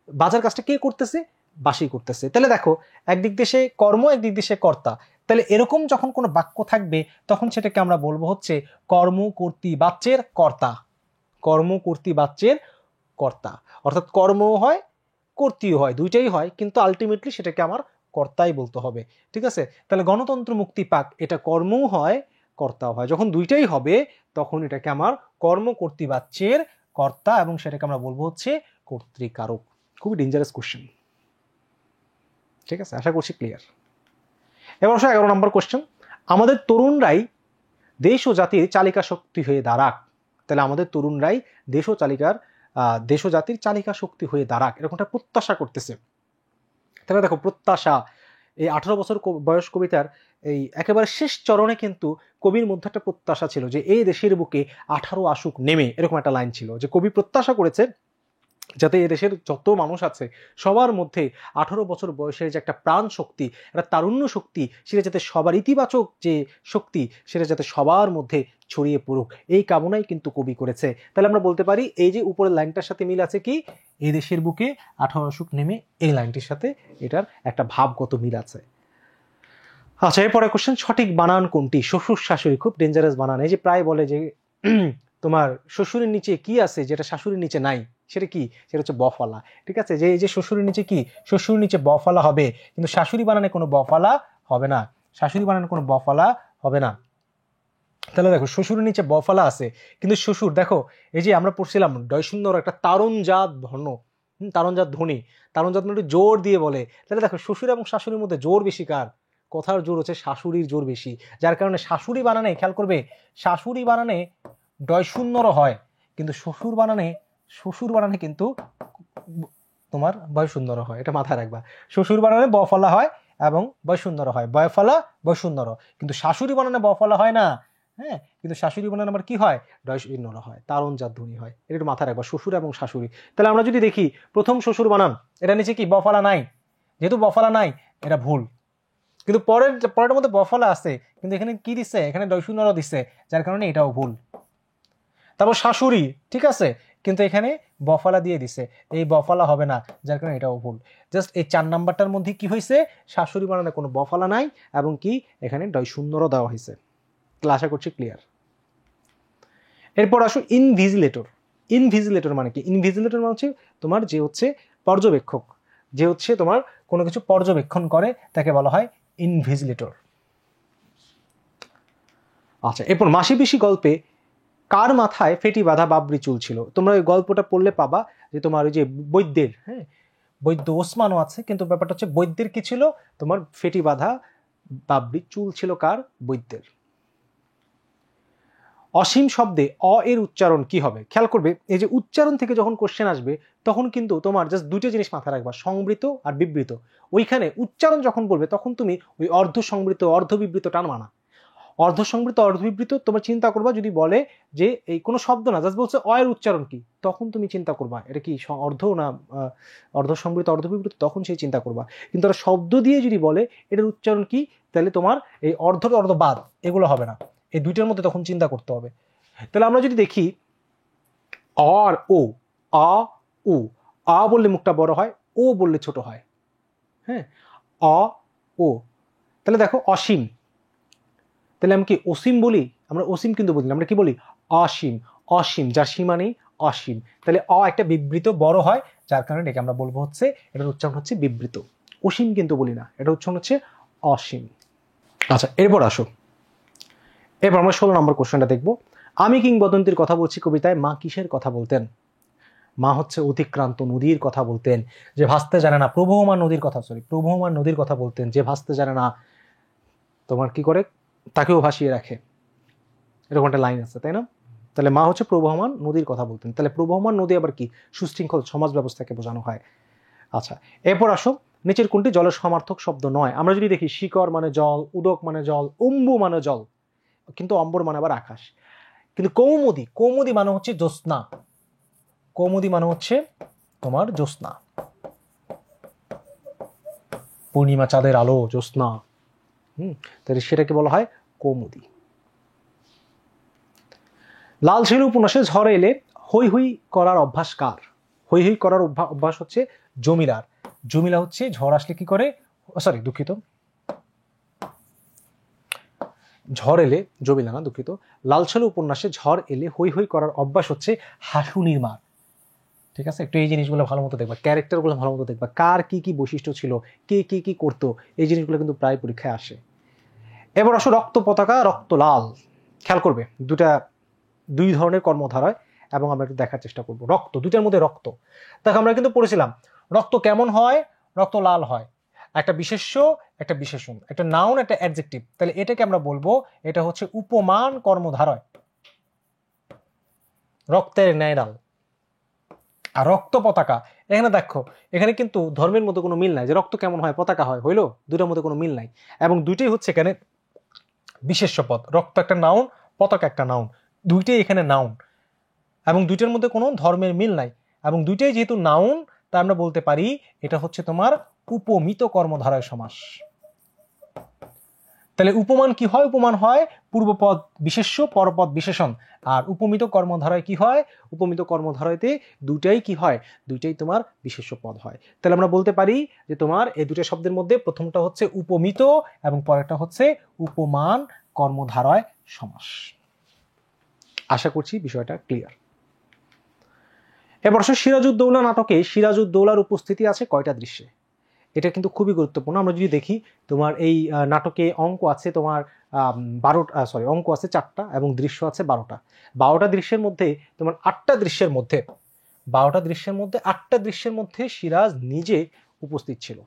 বাজার কাজটা কে করতেছে? বাঁশি করতেছে। তাহলে দেখো একদিক দিয়ে সে কর্ম, একদিক দিয়ে সে কর্তা। তাহলে এরকম যখন কোনো বাক্য থাকবে তখন সেটাকে আমরা বলবো হচ্ছে কর্মকর্তৃবাচ্যের কর্তা, অর্থাৎ কর্মও হয়, কর্তৃও হয়, দুইটাই হয়, কিন্তু আলটিমেটলি সেটাকে আমার কর্তাই বলতে হবে। ঠিক আছে, তাহলে গণতন্ত্র মুক্তি পাক এটা কর্মও হয় কর্তাও হয়। যখন দুইটাই হবে তখন এটাকে আমার কর্ম কর্তৃবাচ্যের কর্তা এবং সেটাকে আমরা বলবো হচ্ছে কর্তৃকারক। খুবই ডেঞ্জারাস কোশ্চেন। ঠিক আছে, আশা করছি ক্লিয়ার। এবার 11 নম্বর কোশ্চেন, আমাদের তরুণরাই দেশ ও জাতির চালিকা শক্তি হয়ে দাঁড়াক। তাহলে আমাদের তরুণরাই দেশ ও জাতির চালিকা শক্তি হয়ে দাঁড়াক, এরকমটা প্রত্যাশা করতেছে। তাহলে দেখো, প্রত্যাশা, এই 18 বছর বয়স কবিতার এই একেবারে শেষ চরণে কিন্তু কবির মধ্যে একটা প্রত্যাশা ছিল যে এই দেশের বুকে 18 আসুক নেমে, এরকম একটা লাইন ছিল যে কবি প্রত্যাশা করেছে যাতে এদেশের যত মানুষ আছে সবার মধ্যে 18 বছর বয়সের যে একটা প্রাণ শক্তি, একটা তারুণ্য শক্তি, সেটা যাতে সবার ইতিবাচক যে শক্তি সেটা যাতে সবার মধ্যে ছড়িয়ে পড়ুক, এই কামনাই কিন্তু কবি করেছে। তাহলে আমরা বলতে পারি এই যে উপরের লাইনটার সাথে মিল আছে কি, এই দেশের বুকে 18 আসুক নেমে, এই লাইনটির সাথে এটার একটা ভাবগত মিল আছে। আচ্ছা, এরপরে কোশ্চেন, সঠিক বানান কোনটি? শ্বশুর শাশুড়ি, খুব ডেঞ্জারাস বানান। এই যে প্রায় বলে যে তোমার শ্বশুরের নিচে কি আছে যেটা শাশুড়ির নিচে নাই, সেটা কি? সেটা হচ্ছে বফালা। ঠিক আছে, যে এই যে শ্বশুরের নিচে কি, শ্বশুরের নিচে বফালা হবে, কিন্তু শাশুড়ি বানানে কোনো বফালা হবে না, শাশুড়ি বানানে কোনো বফালা হবে না। তাহলে দেখো, শ্বশুরের নিচে বফালা আছে, কিন্তু শ্বশুর দেখো এই যে আমরা পড়ছিলাম ডয়শূন্যর একটা তারণজাত বর্ণ, তারণজাত ধ্বনি, তারণজাত মানে একটু জোর দিয়ে বলে। তাহলে দেখো, শ্বশুর এবং শাশুড়ির মধ্যে জোর বেশি কার? কথার জোর হচ্ছে শাশুড়ির জোর বেশি, যার কারণে শাশুড়ি বানানে, খেয়াল করবে, শাশুড়ি বানানে ডয়শূন্যরও হয়, কিন্তু শ্বশুর বানানে কিন্তু তোমার বয়শূন্যর হয়, এটা মাথায় রাখবা। শ্বশুর বানানে বফলা হয় এবং বয়শূন্যর হয়, বয়ফলা বয়শূন্যর, কিন্তু শাশুড়ি বানানে বফলা হয় না। হ্যাঁ, কিন্তু শাশুড়ি বানানে আবার কি হয়? ডয়শূন্যর হয়, তারণজাত ধ্বনি হয়। এটা একটু মাথায় রাখবা, শ্বশুর এবং শাশুড়ি। তাহলে আমরা যদি দেখি প্রথম শ্বশুর বানান, এটা নিচে কি বফলা নাই, যেহেতু বফলা নাই এটা ভুল, কিন্তু পরের মধ্যে বফলা আছে, কিন্তু এখানে কি দিচ্ছে? এখানে ডয়শূন্যর দিচ্ছে, যার কারণে এটাও ভুল। তারপর শাশুড়ি, ঠিক আছে, কিন্তু এখানে বফালা দিয়ে দিছে, এই বফালা হবে না, যার কারণে এটাও ভুল। জাস্ট এই 4 নাম্বারটার মধ্যে কি হয়েছে? শাশুড়ি বানানে কোনো বফালা নাই এবং কি এখানে ডয়শূন্যরও দেওয়া হয়েছে। তাহলে আশা করছি ক্লিয়ার। এরপর আসো ইনভিজিলেটর। ইনভিজিলেটর মানে কি? ইনভিজিলেটর মানে হচ্ছে তোমার যে হচ্ছে পর্যবেক্ষক, যে হচ্ছে তোমার কোনো কিছু পর্যবেক্ষণ করে, তাকে বলা হয় ইনভিজিলেটর। আচ্ছা, এরপর মাসি পিসি গল্পে কার মাথায় ফেটি বাঁধা বাবরি চুল ছিল? তোমরা ওই গল্পটা পড়লে পাবা যে তোমার ওই যে বৈদ্যের, হ্যাঁ, বৈদ্য ওসমানও আছে, কিন্তু ব্যাপারটা হচ্ছে বৈদ্যের কি ছিল? তোমার ফেটি বাঁধা বাবরি চুল ছিল কার? বৈদ্যের। অসীম শব্দে অ এর উচ্চারণ কি হবে? খেয়াল করবে, এই যে উচ্চারণ থেকে যখন কোশ্চেন আসবে তখন কিন্তু তোমার জাস্ট দুটো জিনিস মাথায় রাখবা, সংবৃত আর বিবৃত। ওইখানে উচ্চারণ যখন বলবে তখন তুমি ওই অর্ধ সংবৃত অর্ধ বিবৃত টানবা না। অর্ধ সংবৃত অর্ধ বিবৃত তোমার চিন্তা করবা, যদি বলে যে এই কোনো শব্দ না, জাস্ট বলছে অয়ের উচ্চারণ কি, তখন তুমি চিন্তা করবা এটা কি অর্ধ না অর্ধ সংবৃত অর্ধ বিবৃত, তখন সেই চিন্তা করবা। কিন্তু ওরা শব্দ দিয়ে যদি বলে এটার উচ্চারণ কি, তাহলে তোমার এই অর্ধ অর্ধ বাদ এগুলো হবে না, এই দুইটার মধ্যে তখন চিন্তা করতে হবে। তাহলে আমরা যদি দেখি আর ও, আ উ, আ বললে মুখটা বড় হয়, ও বললে ছোট হয়। হ্যাঁ, অ ও। তাহলে দেখো অসীম, তাহলে আমি কি অসীম বলি? আমরা অসীম কিন্তু বলি, আমরা কি বলি? অসীম। অসীম যার সীমা নেই, অসীম। তাহলে অ একটা বিবৃত বড় হয়, যার কারণে এটাকে আমরা বলবো হচ্ছে, এটার উচ্চারণ হচ্ছে বিবৃত। অসীম কিন্তু বলি না, এটা উচ্চারণ হচ্ছে অসীম। আচ্ছা, এরপর আসো, এরপর আমরা 16 নম্বর কোশ্চেনটা দেখবো। আমি কিংবদন্তির কথা বলছি কবিতায় মা কিসের কথা বলতেন? মা হচ্ছে অতিক্রান্ত নদীর কথা বলতেন, যে ভাসতে জানে না, প্রবহমান নদীর কথা, প্রবহমান নদীর কথা বলতেন, যে ভাসতে জানে না তোমার কি করে তাকেও ভাসিয়ে রাখে, এরকম একটা লাইন আছে, তাই না? তাহলে মা হচ্ছে প্রবহমান নদীর কথা বলতেন। তাহলে প্রবহমান নদী আবার কি? সুশৃঙ্খল সমাজ ব্যবস্থাকে বোঝানো হয়। আচ্ছা, এরপর আসো, নিচের কোনটি জলের সমার্থক শব্দ নয়? আমরা যদি দেখি শিকড় মানে জল, উদক মানে জল, অম্বু মানে জল, কিন্তু অম্বর মানে আবার আকাশ। কিন্তু কৌমুদি, কৌমুদি মানে হচ্ছে জ্যোৎস্না, কৌমুদি মানে হচ্ছে তোমার জ্যোৎস্না, পূর্ণিমা চাঁদের আলো, জ্যোৎস্না। তাহলে সেটাকে বলা হয় কৌমুদি। লাল শিলু উপন্যাসে ঝড় এলে হৈ হৈ করার অভ্যাস কার? হৈ হৈ করার অভ্যাস হচ্ছে জমিলার। জমিলা হচ্ছে ঝড় আসলে কি করে, সরি দুঃখিত, ঝড় এলে, জমিলা না দুঃখিত, লাল শিলু উপন্যাসে ঝড় এলে হৈ হৈ করার অভ্যাস হচ্ছে হাসুনির মার। ঠিক আছে, একটু এই জিনিসগুলো ভালো মতো দেখবা, ক্যারেক্টারগুলো ভালো মতো দেখবা, কার কি কি বৈশিষ্ট্য ছিল, কে কি কি করতো, এই জিনিসগুলো কিন্তু প্রায় পরীক্ষায় আসে। এবার আসো রক্ত পতাকা, রক্ত লাল। খেয়াল করবে দুই ধরনের কর্মধারায়, এবং আমরা একটু দেখার চেষ্টা করব। রক্ত, দুইটার মধ্যে রক্ত, দেখো আমরা কিন্তু পড়েছিলাম রক্ত কেমন হয়, রক্ত লাল হয়। একটা বিশেষ্য, একটা বিশেষণ, একটা নাউন, একটা অ্যাডজেক্টিভ, তাহলে এটাকে আমরা বলবো এটা হচ্ছে উপমান কর্মধারয়, রক্তের ন্যায় লাল। আর রক্ত পতাকা, এখানে দেখো এখানে কিন্তু ধর্মের মধ্যে কোনো মিল নাই, যে রক্ত কেমন হয় পতাকা হয়, হইলো? দুটার মধ্যে কোনো মিল নাই, এবং দুইটাই হচ্ছে এখানে বিশেষ্য পদ। রক্ত একটা নাউন, পতাকা একটা নাউন, দুইটাই এখানে নাউন, এবং দুইটার মধ্যে কোনো ধর্মের মিল নাই, এবং দুইটাই যেহেতু নাউন, তা আমরা বলতে পারি এটা হচ্ছে তোমার উপমিত কর্মধারয় সমাস। তাহলে উপমান কি হয়? উপমান হয় পূর্বপদ বিশেষ্য, পরপদ বিশেষণ। আর উপমিত কর্মধারয় কি হয়? উপমিত কর্মধারয়তে দুইটাই কি হয়? দুইটাই তোমার বিশেষ্য পদ হয়। তাহলে আমরা বলতে পারি যে তোমার এই দুটো শব্দের মধ্যে প্রথমটা হচ্ছে উপমিত এবং পরেরটা হচ্ছে উপমান কর্মধারয় সমাস। আশা করছি বিষয়টা ক্লিয়ার। এবার সিরাজউদ্দৌলা নাটকে সিরাজউদ্দৌলার উপস্থিতি আছে কয়টা দৃশ্যে? এটা কিন্তু খুবই গুরুত্বপূর্ণ। আমরা যদি দেখি তোমার এই নাটকে অঙ্ক আছে তোমার 12টা, অঙ্ক আছে 4টা এবং দৃশ্য আছে 12টা। 12টা দৃশ্যের মধ্যে তোমার 8টা দৃশ্যের মধ্যে 12টা দৃশ্যের মধ্যে 8টা দৃশ্যের মধ্যে সিরাজ নিজে উপস্থিত ছিল।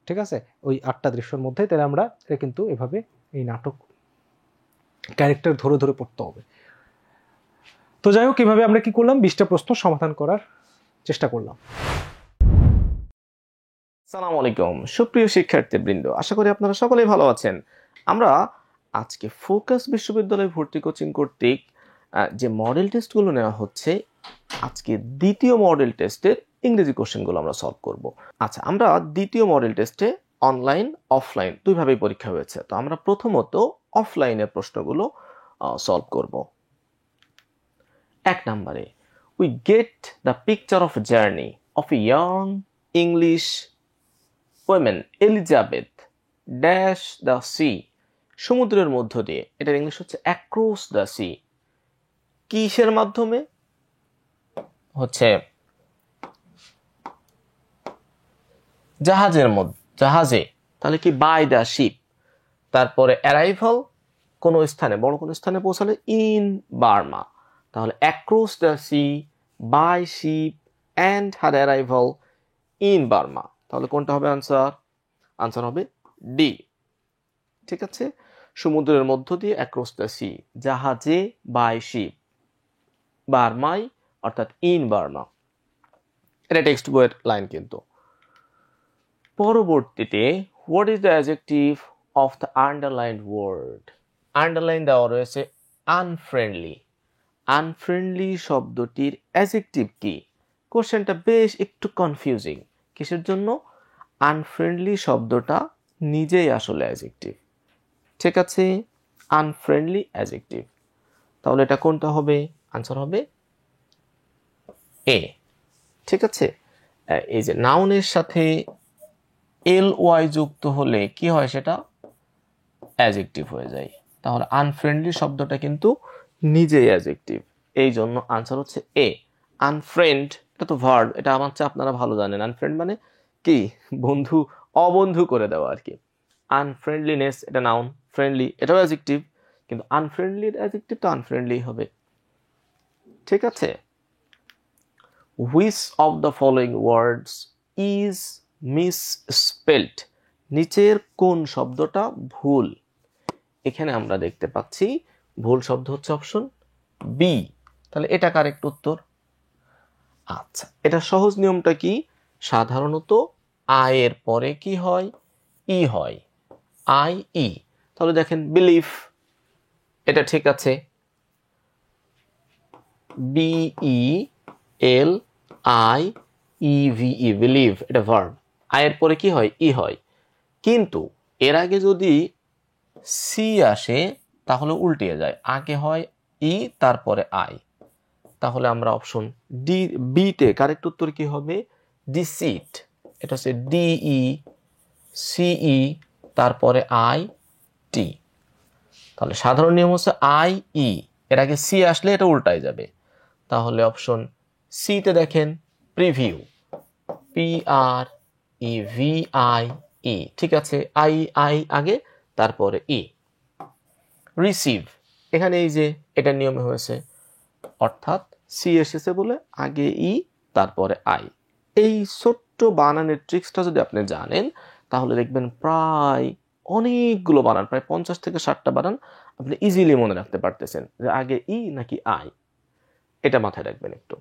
ঠিক আছে, ওই 8টা দৃশ্যের মধ্যে। তাহলে আমরা এটা কিন্তু এভাবে এই নাটক ক্যারেক্টার ধরে ধরে পড়তে হবে। তো যাই হোক, এভাবে আমরা কি করলাম, 20টা প্রশ্ন সমাধান করার চেষ্টা করলাম। আসসালামু আলাইকুম সুপ্রিয় শিক্ষার্থীবৃন্দ, আশা করি আপনারা সকলেই ভালো আছেন। আমরা আজকে ফোকাস বিশ্ববিদ্যালয় ভর্তি কোচিং কর্তৃক যে মডেল টেস্টগুলো নেওয়া হচ্ছে, আজকে দ্বিতীয় মডেল টেস্টের ইংরেজি কোশ্চেনগুলো আমরা সলভ করব। আচ্ছা, আমরা দ্বিতীয় মডেল টেস্টে অনলাইন অফলাইন দুইভাবেই পরীক্ষা হয়েছে, তো আমরা প্রথমত অফলাইনের প্রশ্নগুলো সলভ করব। 1 নম্বরে, we get the picture of a journey of a young English women Elizabeth dash the sea, সমুদ্রের মধ্য দিয়ে। এটার ইংলিশ হচ্ছে অ্যাক্রস দ্য সি। কিসের মাধ্যমে? হচ্ছে জাহাজে। তাহলে কি বাই দ্য শিপ। তারপরে অ্যারাইভাল, কোন স্থানে, বড় কোন স্থানে পৌঁছালে ইন বার্মা। তাহলে across the sea, by ship and her arrival in Burma. তাহলে কোনটা হবে আনসার? আনসার হবে ডি। ঠিক আছে, সমুদ্রের মধ্য দিয়ে অ্যাক্রস দ্য সি, জাহাজে, বাই শিপ, বার্মাই অর্থাৎ ইন বার্মা। এটা টেক্সট বইয়ের লাইন কিন্তু। পরবর্তীতে, what is the adjective of the underlined word? Underline দেওয়া রয়েছে আনফ্রেন্ডলি। আনফ্রেন্ডলি শব্দটির অ্যাডজেক্টিভ কি? কোশ্চেনটা বেশ একটু কনফিউজিং। কিসের জন্য? আনফ্রেন্ডলি শব্দটা নিজেই আসলে অ্যাডজেক্টিভ। ঠিক আছে, আনফ্রেন্ডলি অ্যাডজেক্টিভ। তাহলে এটা কোনটা হবে? আনসার হবে এ। ঠিক আছে, এই যে নাউনের সাথে এল ওয়াই যুক্ত হলে কি হয়? সেটা অ্যাডজেক্টিভ হয়ে যায়। তাহলে আনফ্রেন্ডলি শব্দটা কিন্তু নিজেই অ্যাডজেক্টিভ, এই জন্য আনসার হচ্ছে এ। আনফ্রেন্ড, এটা তো ভার্ব, এটা আমার চেয়ে আপনারা ভালো জানেন। আনফ্রেন্ড মানে কি? বন্ধু, অবন্ধু করে দেওয়া আর কি। আনফ্রেন্ডলিনেস, এটা নাউন। ফ্রেন্ডলি, এটাও অ্যাডজেক্টিভ, কিন্তু আনফ্রেন্ডলির অ্যাডজেক্টিভ তো আনফ্রেন্ডলি হবে। ঠিক আছে, which of the following words is মিসস্পেলড? নিচের কোন শব্দটা ভুল? এখানে আমরা দেখতে পাচ্ছি ভুল শব্দ হচ্ছে অপশন বি। তাহলে এটা কারেক্ট উত্তর। আচ্ছা, এটা সহজ নিয়মটা কি? সাধারণত আয়ের পরে কি হয়? ই হয়, আই ই। তাহলে দেখেন বিলিভ, এটা ঠিক আছে, B E L I E V E, believe, এটা ভার্ব। আয়ের পরে কি হয়? ই হয়। কিন্তু এর আগে যদি সি আসে তাহলে উল্টিয়ে যায়, আগে হয় ই তারপরে আই। তাহলে আমরা অপশন ডি, বিতে কারেক্ট উত্তর কি হবে? ডিসিট। এটা হচ্ছে ডিই সিই তারপরে আই টি। তাহলে সাধারণ নিয়ম হচ্ছে আই ই, এর আগে সি আসলে এটা উল্টায় যাবে। তাহলে অপশন সিতে দেখেন প্রিভিউ, PREVIE, ঠিক আছে, আই আগে তারপরে ই। রিসিভ, এখানে এই যে এটা নিয়মে হয়েছে, অর্থাৎ সি এসেছে বলে আগে ই তারপরে আই। এই ছোট্ট বানানের ট্রিক্সটা যদি আপনি জানেন তাহলে দেখবেন প্রায় অনেকগুলো বানান, প্রায় 50 থেকে 60টা বানান আপনি ইজিলি মনে রাখতে পারতেছেন যে আগে ই নাকি আই। এটা মাথায় রাখবেন একটু।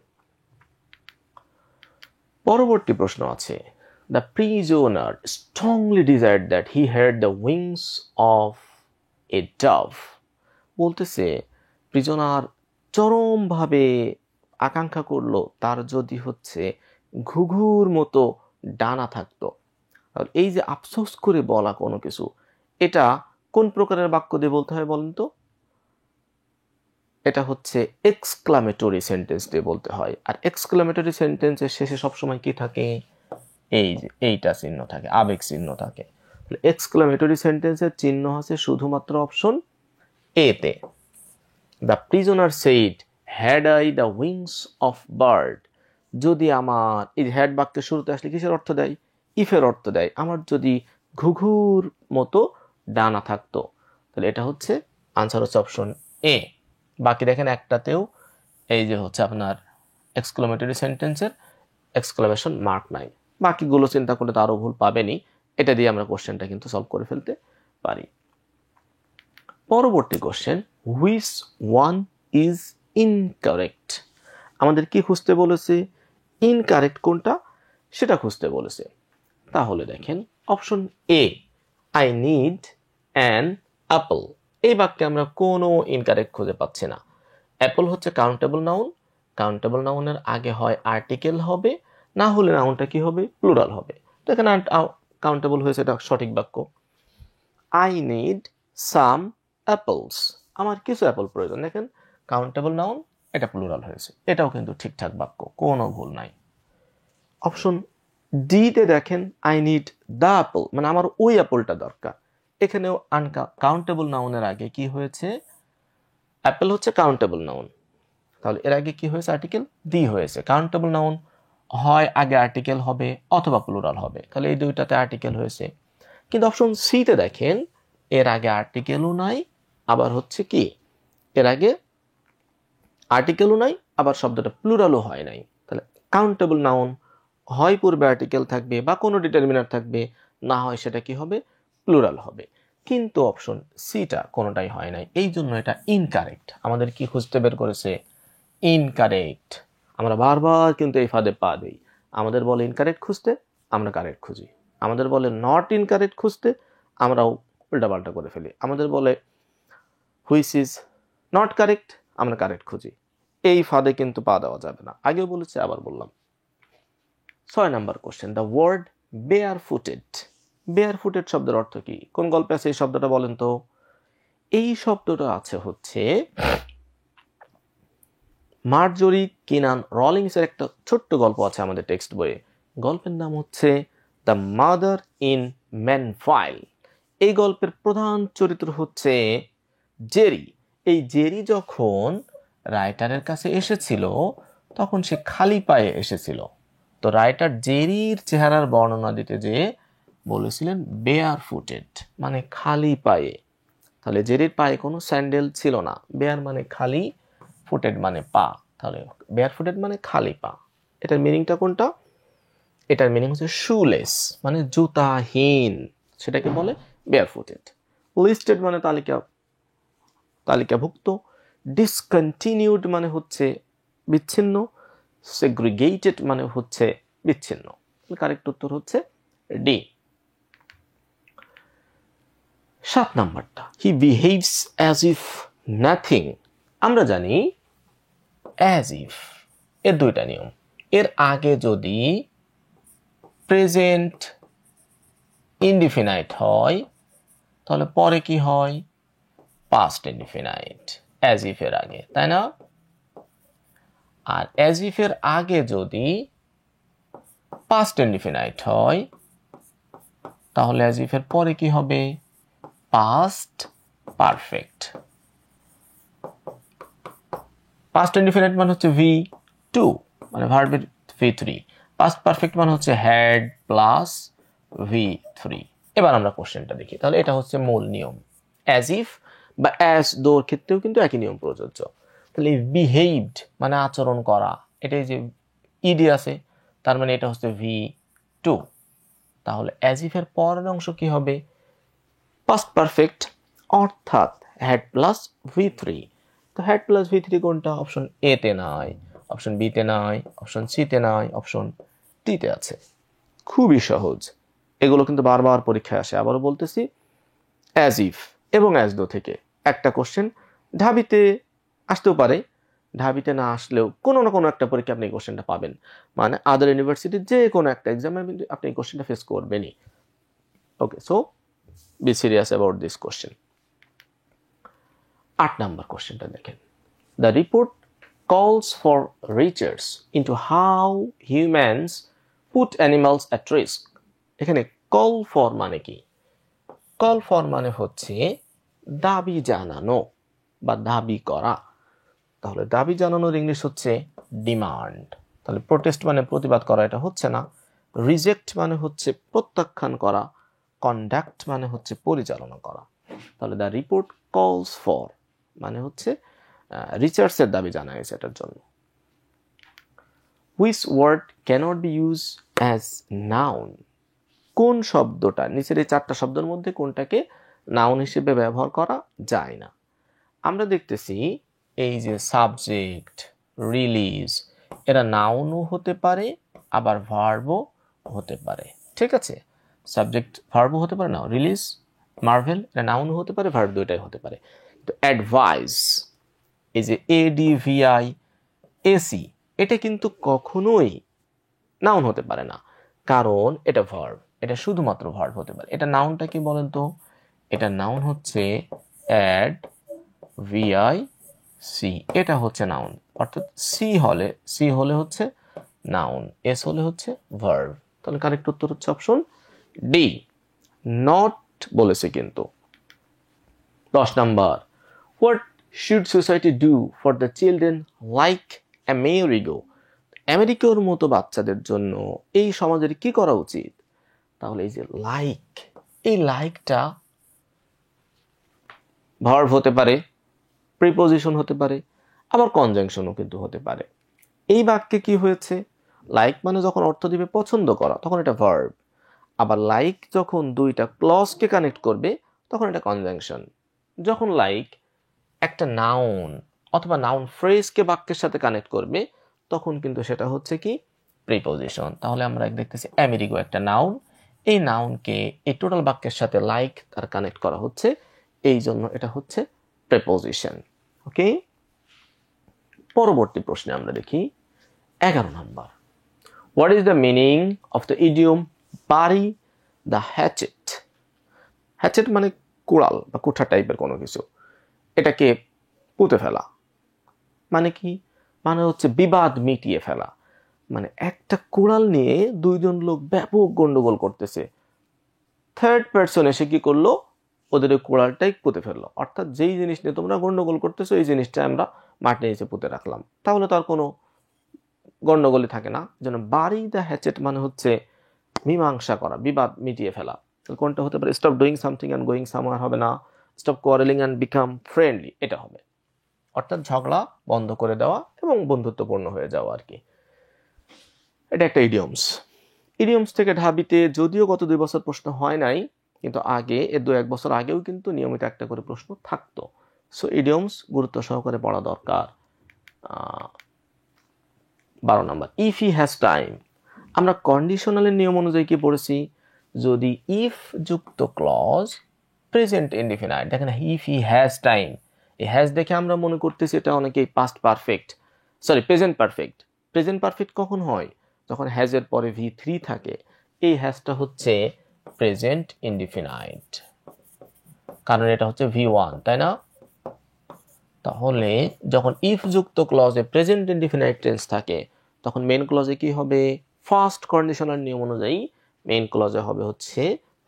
পরবর্তী প্রশ্ন আছে, the prisoner strongly desired that he heard the wings of A Dove. বলতেছে প্রিজনার চরমভাবে আকাঙ্ক্ষা করলো তার যদি হচ্ছে ঘুঘুর মতো ডানা থাকতো। এই যে আফসোস করে বলা কোনো কিছু, এটা কোন প্রকারের বাক্য দিয়ে বলতে হয় বলেন তো? এটা হচ্ছে এক্সক্লামেটরি সেন্টেন্স দিয়ে বলতে হয়। আর এক্সক্লামেটরি সেন্টেন্সের শেষে সবসময় কি থাকে? এই যে এইটা চিহ্ন থাকে, আবেগ চিহ্ন থাকে। এক্সক্লামেটরি সেন্টেন্সের চিহ্ন আছে শুধুমাত্র অপশন এ তে। The prisoner said, had I the wings of bird. যদি আমার এই হ্যাড বাক্যের শুরুতে আসলে কিসের অর্থ দেয়? ইফের অর্থ দেয়। আমার যদি ঘুঘুর মতো ডানা থাকতো, তাহলে এটা হচ্ছে আনসার হচ্ছে অপশন এ। বাকি দেখেন একটাতেও এই যে হচ্ছে আপনার এক্সক্লামেটরি সেন্টেন্সের এক্সক্লামেশন মার্ক নাই। বাকিগুলো চিন্তা করলে তো আরো ভুল পাবেনি। এটা দিয়ে আমরা কোশ্চেনটা কিন্তু সলভ করে ফেলতে পারি। পরবর্তী question, which one is incorrect. আমাদের কি খুঁজতে বলেছে? ইনকারেক্ট কোনটা সেটা খুঁজতে বলেছে। তাহলে দেখেন option A, I need an Apple. এই বাক্যে আমরা কোনো ইনকারেক্ট খুঁজে পাচ্ছি না। অ্যাপল হচ্ছে কাউন্টেবল নাউন, কাউন্টেবল নাউনের আগে হয় আর্টিকেল হবে, না হলে নাউনটা কি হবে? প্লুরাল হবে। তো এখানে কাউন্টেবল হয়েছে, এটা সঠিক বাক্য। আই নিড সাম অ্যাপলস, আমার কিছু অ্যাপল প্রয়োজন। দেখেন কাউন্টেবল নাউন, এটা প্লুরাল হয়েছে, এটাও কিন্তু ঠিকঠাক বাক্য, কোনো ভুল নাই। অপশন ডি তে দেখেন আই নিড দ্য অ্যাপল, মানে আমার ওই অ্যাপলটা দরকার। এখানেও কাউন্টেবল নাউনের আগে কি হয়েছে? অ্যাপল হচ্ছে কাউন্টেবল নাউন, তাহলে এর আগে কি হয়েছে? আর্টিকেল দি হয়েছে। কাউন্টেবল নাউন হয় আগে আর্টিকেল হবে অথবা প্লুরাল হবে, তাহলে এই দুইটাতে আর্টিকেল হয়েছে। কিন্তু অপশন সি তে দেখেন এর আগে আর্টিকেলও নাই, আবার হচ্ছে কি এর আগে আর্টিকেলও নাই, আবার শব্দটা প্লুরালও হয় নাই। তাহলে কাউন্টেবল নাউন হয় পূর্বে আর্টিকেল থাকবে বা কোনো ডিটারমিনার থাকবে, না হয় সেটা কি হবে? প্লুরাল হবে। কিন্তু অপশন সিটা কোনোটাই হয় নাই, এই জন্য এটা ইনকারেক্ট। আমাদের কি খুঁজতে বের করেছে? ইনকারেক্ট। আমরা বারবার কিন্তু এই ফাঁদে পা দিই। আমাদের বলে ইনকারেক্ট খুঁজতে, আমরা কারেক্ট খুঁজি। আমাদের বলে নট ইনকারেক্ট খুঁজতে, আমরাও উল্টাপাল্টা করে ফেলি। আমাদের বলে হুইচ ইজ নট কারেক্ট, আমরা কারেক্ট খুঁজি। এই ফাঁদে কিন্তু পা দেওয়া যাবে না, আগেও বলেছি আবার বললাম। 6 number question, the word barefooted. Barefooted শব্দের অর্থ কি? কোন গল্পে আছে এই শব্দটা বলেন তো? এই শব্দটা আছে হচ্ছে মার্জরি কিনান রলিংস এর একটা ছোট্ট গল্প আছে আমাদের টেক্সট বইয়ে। গল্পের নাম হচ্ছে দ্য মাদার ইন ম্যানফাইল। এই গল্পের প্রধান চরিত্র হচ্ছে জেরি। এই জেরি যখন রাইটারের কাছে এসেছিল তখন সে খালি পায়ে এসেছিল। তো রাইটার জেরির চেহারার বর্ণনা দিতে যেয়ে বলেছিলেন বেয়ার ফুটেড, মানে খালি পায়ে। তাহলে জেরির পায়ে কোনো স্যান্ডেল ছিল না। বেয়ার মানে খালি, ফুটেড মানে পা, তাহলে বেয়ার ফুটেড মানে খালি পা। এটার মিনিংটা কোনটা? এটার মিনিং হচ্ছে শুলেস, মানে জুতাহীন, সেটাকে বলে বেয়ার ফুটেড। লিস্টেড মানে তালিকাভুক্ত। ডিসকন্টিনিউড মানে হচ্ছে বিচ্ছিন্ন। সেগ্রিগেটেড মানে হচ্ছে বিচ্ছিন্ন। কারেক্ট উত্তর হচ্ছে ডি। 7 নাম্বারটা, হি বিহেভস অ্যাজ ইফ নাথিং। আমরা জানি অ্যাজ ইফ এর দুইটা নিয়ম। এর আগে যদি প্রেজেন্ট ইনডিফিনাইট হয় তাহলে পরে কি হয়? পাস্ট ইনডিফিনাইট, অ্যাজ ইফ এর আগে, তাই না? আর অ্যাজ ইফ এর আগে যদি পাস্ট ইনডিফিনাইট হয় তাহলে অ্যাজ ইফ এর পরে কি হবে? Past perfect. পাস্ট ইনডিফিনাইট মানে হচ্ছে V2, মানে ভার্বের V3, পাস্ট পারফেক্ট মানে হচ্ছে হ্যাড প্লাস V3। এবার আমরা কোশ্চেনটা দেখি, তাহলে এটা হচ্ছে মূল নিয়ম। অ্যাজ ইফ বা অ্যাজ দোর ক্ষেত্রেও কিন্তু একই নিয়ম প্রযোজ্য। তাহলে বিহেভড মানে আচরণ করা, এটাই যে ইডি আছে, তার মানে এটা হচ্ছে V2। তাহলে অ্যাজ ইফ এর পরের অংশ কি হবে? পাস্ট পারফেক্ট, অর্থাৎ হ্যাড প্লাস V3। তো হ্যাড প্লাস V3 কোনটা? অপশন এ তে নাই, অপশন বি তে নাই, অপশন সি তে নাই, অপশন ডি তে আছে। খুবই সহজ, এগুলো কিন্তু বারবার পরীক্ষায় আসে। আবারও বলতেছি, অ্যাজ ইফ এবং অ্যাজ দো থেকে একটা কোশ্চেন ঢাবিতে আসতেও পারে, ঢাবিতে না আসলেও কোনো না কোনো একটা পরীক্ষা আপনি এই কোশ্চেনটা পাবেন। মানে আদার ইউনিভার্সিটির যে কোনো একটা এক্সামে কিন্তু আপনি এই কোশ্চেনটা ফেস করবেনই। Okay, so be serious about this question. 8 number কোশ্চেনটা দেখেন। The report calls for research into how humans put animals at risk। এখানে কল ফর মানে কি? কল ফর মানে হচ্ছে দাবি জানানো বা দাবি করা। তাহলে দাবি জানানোর ইংলিশ হচ্ছে ডিমান্ড। তাহলে প্রোটেস্ট মানে প্রতিবাদ করা, এটা হচ্ছে না। রিজেক্ট মানে হচ্ছে প্রত্যাখ্যান করা। কন্ডাক্ট মানে হচ্ছে পরিচালনা করা। তাহলে দ্য রিপোর্ট কলস ফর মানে হচ্ছে রিসার্চের দাবি জানাইছে এটার জন্য। Which word cannot be use as noun? কোন শব্দটা, নিচের এই 4টা শব্দের মধ্যে কোনটাকে নাউন হিসেবে ব্যবহার করা যায় না? আমরা দেখতেছি এই যে সাবজেক্ট, রিলিজ, এরা নাউনও হতে পারে আবার ভার্বও হতে পারে। ঠিক আছে, সাবজেক্ট ভার্বও হতে পারে, না রিলিজ মার্ভেল এটা নাউনও হতে পারে, ভার্ব দুইটাই হতে পারে। তো অ্যাডভাইস, এই যে ADVI AC, এটা কিন্তু কখনোই নাউন হতে পারে না, কারণ এটা ভার্ব, এটা শুধুমাত্র ভার্ব হতে পারে। এটা নাউনটা কি বলেন তো? এটা নাউন হচ্ছে ADVIC, এটা হচ্ছে নাউন। অর্থাৎ সি হলে হচ্ছে নাউন, এস হলে হচ্ছে ভার্ব। তাহলে কারেক্ট উত্তর হচ্ছে অপশন ডি, নট বলেছে কিন্তু। 10 number, what should society do for the children like Amerigo? আমেরিকার মতো বাচ্চাদের জন্য এই সমাজের কি করা উচিত? তাহলে এই যে লাইক, এই লাইকটা ভার্ব হতে পারে, প্রিপোজিশন হতে পারে, আবার কনজাংশনও কিন্তু হতে পারে। এই বাক্যে কি হয়েছে? লাইক মানে যখন অর্থ দিবে পছন্দ করা, তখন এটা ভার্ব। আবার লাইক যখন দুইটা ক্লজকে কানেক্ট করবে, তখন এটা কনজাংশন। যখন লাইক একটা নাউন অথবা নাউন ফ্রেজকে বাক্যের সাথে কানেক্ট করবে, তখন কিন্তু সেটা হচ্ছে কি? প্রিপোজিশন। তাহলে আমরা দেখতেছি আমেরিগো একটা নাউন, এই নাউনকে এই টোটাল বাক্যের সাথে লাইক তার কানেক্ট করা হচ্ছে, এই জন্য এটা হচ্ছে প্রিপোজিশন। ওকে, পরবর্তী প্রশ্নে আমরা দেখি 11 number. What is the meaning of the idiom BARI the hatchet? Hatchet মানে কুড়াল বা কুঠা টাইপের কোনো কিছু, এটাকে পুঁতে ফেলা। মানে কি? মানে হচ্ছে বিবাদ মিটিয়ে ফেলা। মানে একটা কুড়াল নিয়ে দুইজন লোক ব্যাপক গন্ডগোল করতেছে, থার্ড পারসন এসে কি করলো? ওদের ওই কুড়ালটাই পুঁতে ফেললো। অর্থাৎ যেই জিনিস নিয়ে তোমরা গন্ডগোল করতেছো, এই জিনিসটা আমরা মাটির নিচে পুঁতে রাখলাম, তাহলে তার কোনো গন্ডগোলই থাকে না। যেন বারি দ্য হ্যাচেট মানে হচ্ছে মীমাংসা করা, বিবাদ মিটিয়ে ফেলা। কোনটা হতে পারে? Stop doing something and going somewhere হবে না, stop quarrelling and become friendly, এটা হবে। অর্থাৎ ঝগড়া বন্ধ করে দেওয়া এবং বন্ধুত্বপূর্ণ হয়ে যাওয়া আর কি। এটা একটা ইডিয়মস। ইডিয়মস থেকে ঢাবিতে যদিও গত 2 বছর প্রশ্ন হয় নাই, কিন্তু আগে এর 2-1 বছর আগেও কিন্তু নিয়মিত একটা করে প্রশ্ন থাকতো। সো ইডিয়মস গুরুত্ব সহকারে পড়া দরকার। 12 number, if he has time. আমরা কন্ডিশনালের নিয়ম অনুযায়ী কি পড়েছি? যদি ইফ যুক্ত ক্লজ প্রেজেন্ট ইনডিফিনাইট, দেখেন ইফ হি হ্যাজ টাইম, এই হ্যাজ দেখে আমরা মনে করতেছি এটা অনেকেই past perfect, sorry present perfect. Present perfect কখন হয়? যখন হ্যাজের পরে V3 থাকে। এই হ্যাজটা হচ্ছে প্রেজেন্ট ইনডিফিনাইট, কারণ এটা হচ্ছে V1, তাই না? তাহলে যখন ইফ যুক্ত ক্লজে প্রেজেন্ট ইনডিফিনাইট টেন্স থাকে, তখন মেইন ক্লজে কি হবে? ফার্স্ট কন্ডিশনাল নিয়ম অনুযায়ী মেইন ক্লজে হবে হচ্ছে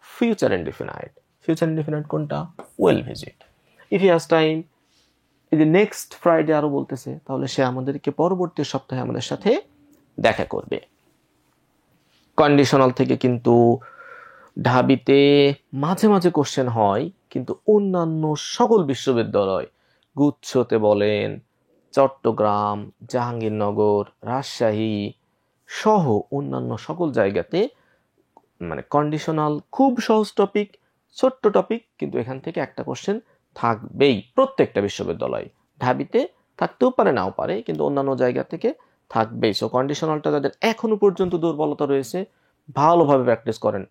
ফিউচার ইনডিফিনাইট। ফিউচার ইনডিফিনাইট কোনটা? Will visit. If he has time, এই যে নেক্সট ফ্রাইডে আরো বলতেছে, তাহলে সে আমাদেরকে পরবর্তী সপ্তাহে আমাদের সাথে দেখা করবে। কন্ডিশনাল থেকে কিন্তু ঢাবিতে মাঝে মাঝে কোশ্চেন হয়, কিন্তু অন্যান্য সকল বিশ্ববিদ্যালয়, গুচ্ছতে বলেন, চট্টগ্রাম, জাহাঙ্গীরনগর, রাজশাহী সহ অন্যান্য সকল জায়গাতে মানে কন্ডিশনাল খুব সহজ টপিক, ছোট্ট টপিক, কিন্তু এখান থেকে একটা কোশ্চেন থাকবেই প্রত্যেকটা বিশ্ববিদ্যালয়। ঢাবিতে থাকতেও পারে, নাও পারে, কিন্তু অন্যান্য জায়গা থেকে থাকবেই। সো কন্ডিশনালটা তাদের এখনো পর্যন্ত দুর্বলতা রয়েছে, ভালোভাবে প্র্যাকটিস করেন,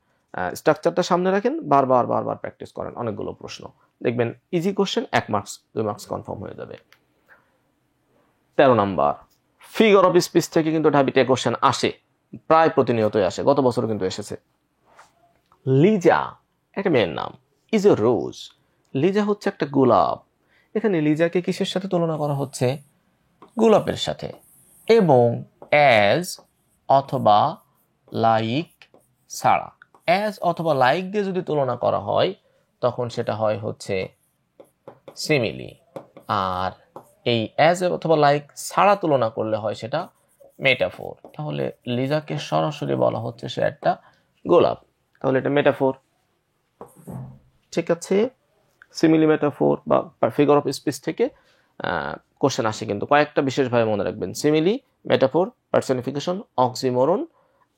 স্ট্রাকচারটা সামনে রাখেন, বারবার বারবার প্র্যাকটিস করেন, অনেকগুলো প্রশ্ন দেখবেন easy question 1 marks 2 marks confirm হয়ে যাবে। 13 নাম্বার, ফিগার অফ স্পিচ থেকে কিন্তু ঢাবিতে কোশ্চেন আসে, প্রায় প্রতিনিয়তই আসে, গত বছর কিন্তু এসেছে। লিজা একটা মেয়ের নাম, ইজ এ রোজ, লিজা হচ্ছে একটা গোলাপ। এখানে লিজাকে কিসের সাথে তুলনা করা হচ্ছে? গোলাপের সাথে। এবং অ্যাজ অথবা লাইক ছাড়া, অ্যাজ অথবা লাইক দিয়ে যদি তুলনা করা হয় তখন সেটা হয় হচ্ছে সিমিলি, আর এই অ্যাজ অথবা লাইক ছাড়া তুলনা করলে হয় সেটা মেটাফোর। তাহলে লিজাকে সরাসরি বলা হচ্ছে সে একটা গোলাপ, তাহলে এটা মেটাফোর। ঠিক আছে, সিমিলি, মেটাফোর বা ফিগার অফ স্পিচ থেকে কোশ্চেন আসে, কিন্তু কয়েকটা বিশেষভাবে মনে রাখবেন: simile, metaphor, personification, oxymoron,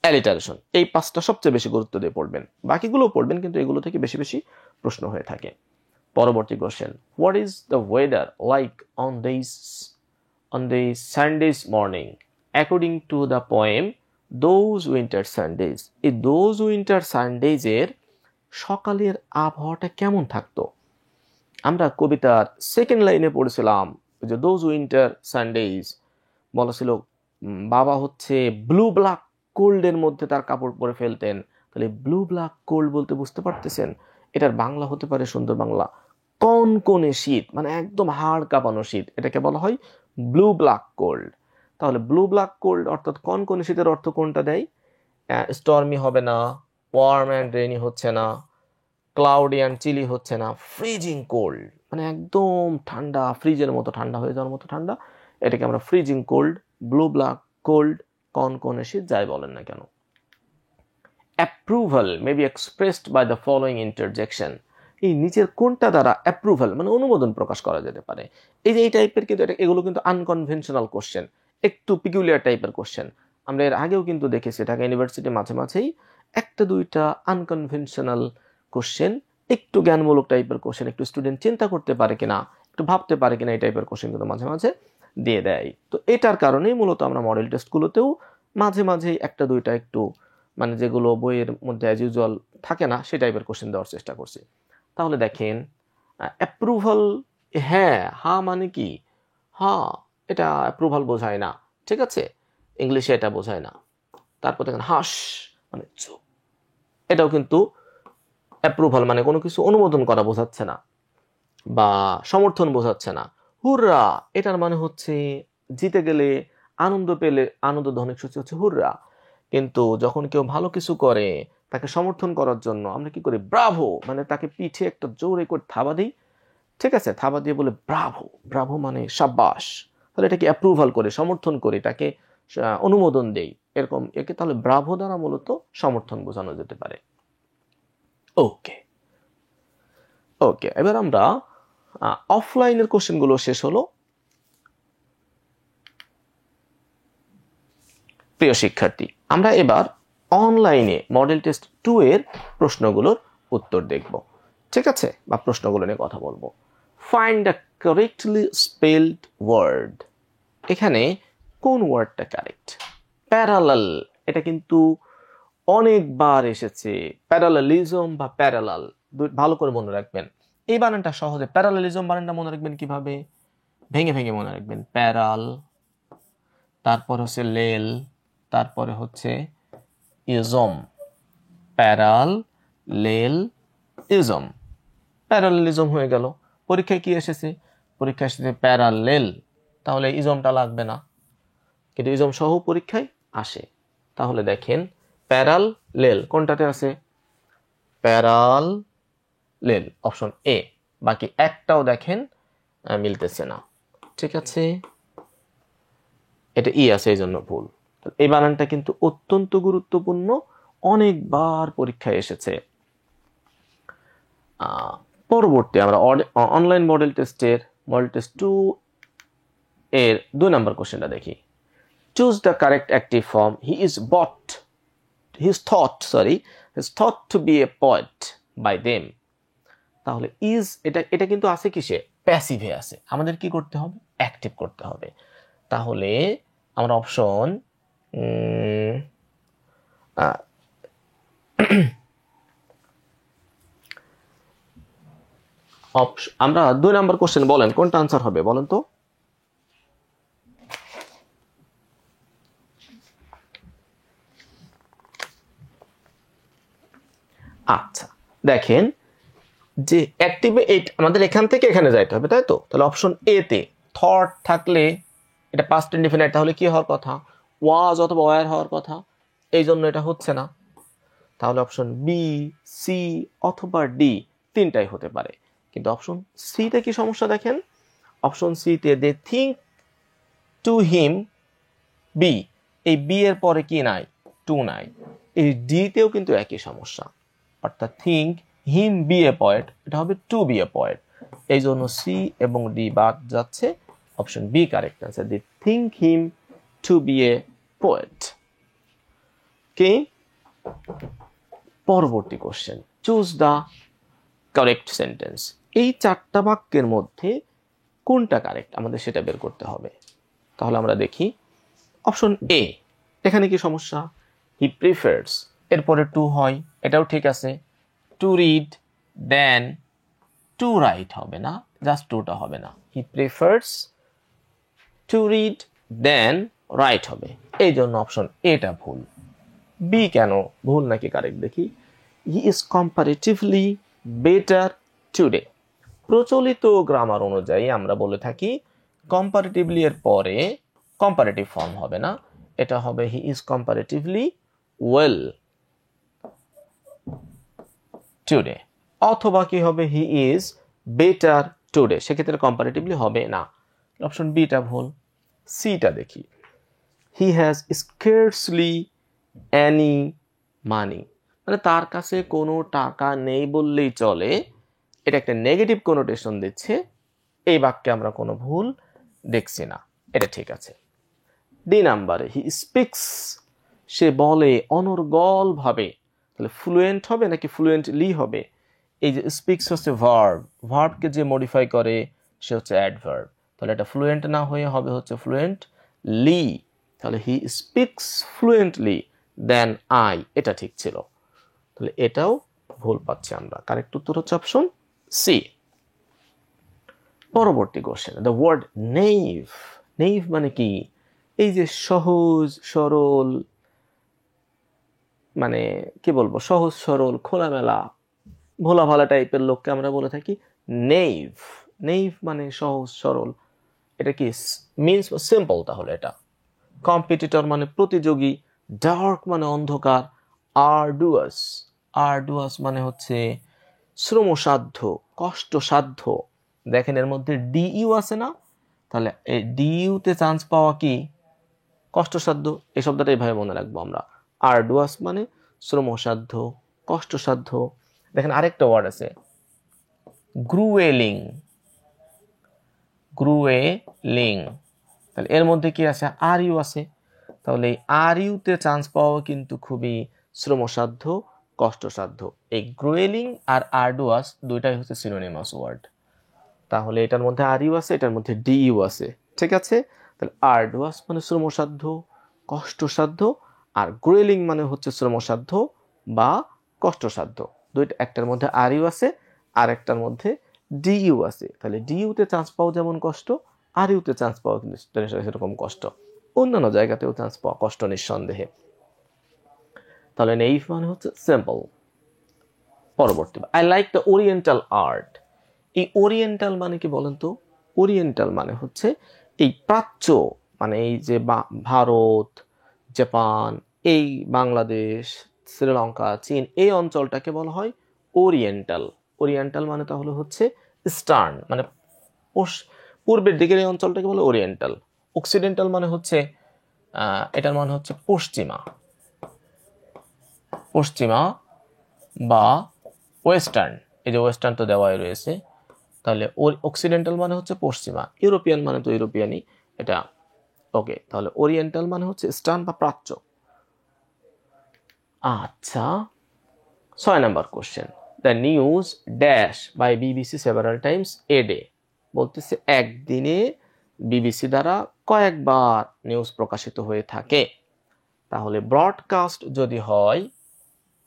alliteration. এই 5টা সবচেয়ে বেশি গুরুত্ব দিয়ে পড়বেন, বাকিগুলো পড়বেন কিন্তু এগুলো থেকে বেশি বেশি প্রশ্ন হয়ে থাকে। পরবর্তী question, what is the weather like on the Sundays morning according to the poem those winter Sundays. এই দোজ উইন্টার সানডেজের সকালের আবহাওয়াটা কেমন থাকতো? আমরা কবিতার সেকেন্ড লাইনে পড়েছিলাম যে দোজ উইন্টার সানডেজ, বলা ছিল বাবা হচ্ছে ব্লু ব্ল্যাক কোল্ডের মধ্যে তার কাপড় পরে ফেলতেন। তাহলে ব্লু ব্ল্যাক কোল্ড বলতে বুঝতে পারতেছেন এটার বাংলা হতে পারে, সুন্দর বাংলা, কনকনে শীত, মানে একদম হাড় কাঁপানো শীত, এটাকে বলা হয় ব্লু ব্ল্যাক কোল্ড। তাহলে ব্লু ব্ল্যাক কোল্ড অর্থাৎ কনকনে শীতের অর্থ কোনটা দেয়? স্টর্মি হবে না, ওয়ার্ম অ্যান্ড রেনি হচ্ছে না, ক্লাউডি অ্যান্ড চিলি হচ্ছে না, ফ্রিজিং কোল্ড, মানে একদম ঠান্ডা, ফ্রিজের মতো ঠান্ডা হয়ে যাওয়ার মতো ঠান্ডা, এটাকে আমরা freezing cold, blue black cold, কনকনে শীত, যাই বলেন না কেন। Approval may be expressed by the following interjection. এই নিচের কোনটা দ্বারা অ্যাপ্রুভাল মানে অনুমোদন প্রকাশ করা যেতে পারে? এই যে এই টাইপের কিন্তু এগুলো কিন্তু আনকনভেনশনাল কোশ্চেন, একটু পিকুলিয়ার টাইপের কোশ্চেন। আমরা এর আগেও কিন্তু দেখেছি ঢাকা ইউনিভার্সিটি মাঝে মাঝেই একটা দুইটা আনকনভেনশনাল কোশ্চেন, একটু জ্ঞানমূলক টাইপের কোশ্চেন, একটু স্টুডেন্ট চিন্তা করতে পারে কিনা, একটু ভাবতে পারে কিনা, এই টাইপের কোশ্চেন কিন্তু মাঝে মাঝে দিয়ে দেয়। তো এটার কারণেই মূলত আমরা মডেল টেস্টগুলোতেও মাঝে মাঝেই একটা দুইটা একটু মানে যেগুলো বইয়ের মধ্যে অ্যাজ ইউজুয়াল থাকে না সেই টাইপের কোশ্চেন দেওয়ার চেষ্টা করছি। তাহলে দেখেন, অ্যাপ্রুভাল, হ্যাঁ, হা মানে কি? হ্যাঁ, এটা অ্যাপ্রুভাল বোঝায় না, ঠিক আছে, ইংলিশে এটা বোঝায় না। তারপর দেখেন হাস মানে চুপ, এটাও কিন্তু অ্যাপ্রুভাল মানে কোনো কিছু অনুমোদন করা বোঝাচ্ছে না বা সমর্থন বোঝাচ্ছে না। হুররা, এটার মানে হচ্ছে জিতে গেলে, আনন্দ পেলে আনন্দধ্বনিক সূচি হচ্ছে হুররা। কিন্তু যখন কেউ ভালো কিছু করে তাকে সমর্থন করার জন্য আমরা কি করি? ব্রাভো, মানে তাকে পিঠে একটা জোরে করে থাবা দিই, ঠিক আছে, থাবা দিয়ে বলে ব্রাভো, ব্রাভো মানে সাব্বাস। তাহলে এটাকে অ্যাপ্রুভাল করে, সমর্থন করে, তাকে অনুমোদন দেই, এরকম একে তাহলে ব্রাভো দ্বারা মূলত সমর্থন বোঝানো যেতে পারে। ওকে ওকে, এবার আমরা অফলাইনের কোশ্চেনগুলো শেষ হলো। প্রিয় শিক্ষার্থী, আমরা এবার অনলাইনে মডেল টেস্ট 2 এর প্রশ্নগুলোর উত্তর দেখব, ঠিক আছে, বা প্রশ্নগুলো নিয়ে কথা বলবো। Find the correctly spelled word. এখানে কোন ওয়ার্ডটা কারেক্ট? প্যারালাল, এটা কিন্তু অনেকবার এসেছে, প্যারালালিজম বা প্যারালাল, ভালো করে মনে রাখবেন। এই বানানটা সহজে, প্যারালালিজম বানানটা মনে রাখবেন কিভাবে? ভেঙে ভেঙে মনে রাখবেন। প্যারাল, তারপর হচ্ছে লেল, তারপরে হচ্ছে ইজম, প্যারাল লেল ইজম, প্যারালেলিজম হয়ে গেল। পরীক্ষায় কি এসেছে? পরীক্ষায় এসেছে প্যারালেল, তাহলে ইজমটা লাগবে না, কিন্তু ইজম সহ পরীক্ষায় আসে। তাহলে দেখেন প্যারাল লেল কোনটাতে আছে? প্যারাল লেল, অপশন এ। বাকি একটাও দেখেন মিলতেছে না, ঠিক আছে, এটা ই আছে এই জন্য ভুল। এই বানানটা কিন্তু অত্যন্ত গুরুত্বপূর্ণ, অনেকবার পরীক্ষায় এসেছে। পরবর্তী আমরা অনলাইন মডেল টেস্টের মডেল টেস্ট 2 এর 2 নম্বর কোশ্চেনটা দেখি। Choose the correct active form. He is thought to be a poet by them। তাহলে ইজ এটা কিন্তু আছে কিসে? প্যাসিভে আছে। আমাদের কি করতে হবে? অ্যাক্টিভ করতে হবে। তাহলে আমরা অপশন আমরা 2 নম্বর কোশ্চেন বলেন কোনটা আনসার হবে বলেন তো। আচ্ছা দেখেন যে অ্যাক্টিভে আমাদের এখান থেকে এখানে যাইতে হবে, তাই তো? তাহলে অপশন এ তে থট থাকলে এটা পাস্ট ইনডিফিনিট, তাহলে কি হওয়ার কথা? ওয়াজ অথবা ওয়্যার হওয়ার কথা, এই জন্য এটা হচ্ছে না। তাহলে অপশন বি, সি অথবা ডি তিনটাই হতে পারে, কিন্তু অপশন সি তে কি সমস্যা দেখেন? অপশন সি তে they think to him be, এই বি এর পরে কি নাই? টু নাই। এই ডি তেও কিন্তু একই সমস্যা, অর্থাৎ think him be a poet, এটা হবে টু বি এ পয়েট। এই জন্য সি এবং ডি বাদ যাচ্ছে, option B correct answer. They think him to be a poet. কি পরবর্তী question, choose the correct sentence. এই 4টা বাক্যের মধ্যে কোনটা কারেক্ট আমাদের সেটা বের করতে হবে। তাহলে আমরা দেখি অপশন এ, এখানে কি সমস্যা? হি প্রিফার্স, এরপরে টু হয়, এটাও ঠিক আছে। To read than to write হবে না, জাস্ট টুটা হবে না। He prefers to read than write হবে, এই জন্য অপশন এটা ভুল। বি কেন ভুল নাকি কারেক্ট দেখি। He is comparatively better today. প্রচলিত গ্রামার অনুযায়ী আমরা বলে থাকি কম্পারেটিভলি এর পরে কম্পারেটিভ ফর্ম হবে না, এটা হবে he is comparatively well today, অথবা কি হবে হি ইজ বেটার টুডে, সেক্ষেত্রে কম্পারেটিভলি হবে না। অপশন বিটা ভুল। সিটা দেখি, he has scarcely any money, মানে তার কাছে কোনো টাকা নেই বললেই চলে, এটা একটা নেগেটিভ কোনোটেশন দিচ্ছে। এই বাক্যে আমরা কোনো ভুল দেখছি না, এটা ঠিক আছে। ডি নাম্বারে হি স্পিক্স, সে বলে অনর্গল ভাবে, তাহলে ফ্লুয়েন্ট হবে নাকি ফ্লুয়েন্টলি হবে? এই যে স্পিক্স হচ্ছে ভার্ব, ভার্বকে যে মডিফাই করে সে হচ্ছে অ্যাডভার্ব, তাহলে এটা ফ্লুয়েন্ট না হয়ে হবে হচ্ছে ফ্লুয়েন্টলি। তাহলে he speaks fluently than I, এটা ঠিক ছিল। তাহলে এটাও ভুল পাচ্ছি আমরা, কারেক্ট উত্তর হচ্ছে অপশন সি। পরবর্তী question, the word naive. Naive মানে কি? এই যে সহজ সরল, মানে কি বলবো, সহজ সরল খোলামেলা ভোলা ভালা টাইপের লোককে আমরা বলে থাকি নেইভ। নেইভ মানে সহজ সরল, এটা কি মিনস সিম্পল? তাহলে এটা কম্পিটিটর মানে প্রতিযোগী, ডার্ক মানে অন্ধকার, আরডুয়াস, আরডুয়াস মানে হচ্ছে শ্রমসাধ্য কষ্টসাধ্য। দেখেন এর মধ্যে ডিইউ আছে না, তাহলে এই ডিইউতে চান্স পাওয়া কি? কষ্টসাধ্য। এই শব্দটা এইভাবে মনে রাখবো আমরা, আরডুয়াস মানে শ্রমসাধ্য কষ্টসাধ্য। দেখেন আরেকটা ওয়ার্ড আছে গ্রুয়েলিং, গ্রুয়েলিং, তাহলে এর মধ্যে কি আছে? আর ইউ আছে, তাহলে এই আর ইউতে চান্স পাওয়া কিন্তু খুবই শ্রমসাধ্য কষ্টসাধ্য। এই গ্রুয়েলিং আর আরডুয়াস দুইটাই হচ্ছে সিনোনিমাস ওয়ার্ড, তাহলে এটার মধ্যে আর ইউ আছে, এটার মধ্যে ডি ইউ আছে, ঠিক আছে। তাহলে আরডুয়াস মানে শ্রমসাধ্য কষ্টসাধ্য, আর গ্রুয়েলিং মানে হচ্ছে শ্রমসাধ্য বা কষ্টসাধ্য। দুইটা, একটার মধ্যে আর ইউ আছে আর একটার মধ্যে ডি ইউ আছে, তাহলে ডি ইউতে চান্স পাওয়া যেমন কষ্ট, আর ইউতে চান্স পাওয়া কিন্তু সেরকম কষ্ট, অন্যান্য জায়গাতেও চান্স পাওয়া কষ্ট নিঃসন্দেহে। তাহলে নেইভ মানে হচ্ছে সিম্পল। পরবর্তী, I like the oriental art. এই ওরিয়েন্টাল মানে কি বলেন তো? ওরিয়েন্টাল মানে হচ্ছে এই প্রাচ্য, মানে এই যে ভারত জাপান এই বাংলাদেশ শ্রীলঙ্কা চীন এই অঞ্চলটাকে বলা হয় ওরিয়েন্টাল। ওরিয়েন্টাল মানে তাহলে হচ্ছে ইস্টার্ন, মানে পূর্বের দিকের এই অঞ্চলটাকে বলে ওরিয়েন্টাল। অক্সিডেন্টাল মানে হচ্ছে এটার মানে হচ্ছে পশ্চিমা, পশ্চিমা বা ওয়েস্টার্ন। এই যে ওয়েস্টার্ন তো দেওয়াই রয়েছে, তাহলে অক্সিডেন্টাল মানে হচ্ছে পশ্চিমা, ইউরোপিয়ান মানে তো ইউরোপিয়ানই এটা। ওকে, তাহলে ওরিয়েন্টাল মানে হচ্ছে ইস্টার্ন বা প্রাচ্য। আচ্ছা, 6 number question, the news dash by BBC several times a day. বলতেছে একদিনে বিবিসি দ্বারা কয়েকবার নিউজ প্রকাশিত হয়ে থাকে। তাহলে ব্রডকাস্ট যদি হয়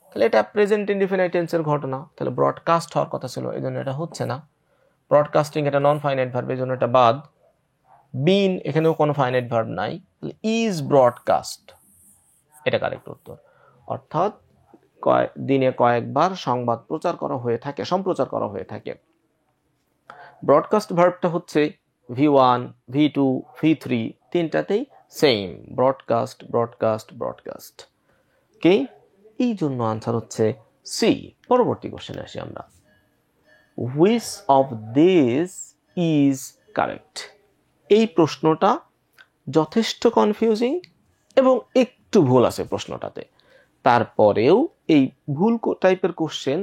তাহলে এটা প্রেজেন্ট ইনডিফিনাইট টেন্সের ঘটনা, তাহলে ব্রডকাস্ট হওয়ার কথা ছিল, এই জন্য এটা হচ্ছে না। ব্রডকাস্টিং এটা নন ফাইনাইট ভার্ব, এই জন্য এটা বাদ। বিন, এখানেও কোনো ফাইনাইট ভার্ব নাই, ইজ ব্রডকাস্ট, এটা কারেক্ট উত্তর। অর্থাৎ দিনে কয়েকবার সংবাদ প্রচার করা হয়ে থাকে, সম্প্রচার করা হয়ে থাকে। ব্রডকাস্ট ভার্বটা হচ্ছে V1, V2, V3 তিনটাতেই সেম, ব্রডকাস্ট ব্রডকাস্ট ব্রডকাস্ট। কে, এই জন্য আনসার হচ্ছে সি। পরবর্তী কোশ্চেনে আসি আমরা, which of this is correct. এই প্রশ্নটা যথেষ্ট কনফিউজিং এবং একটু ভুল আছে প্রশ্নটাতে, তারপরেও এই ভুল টাইপের কোশ্চেন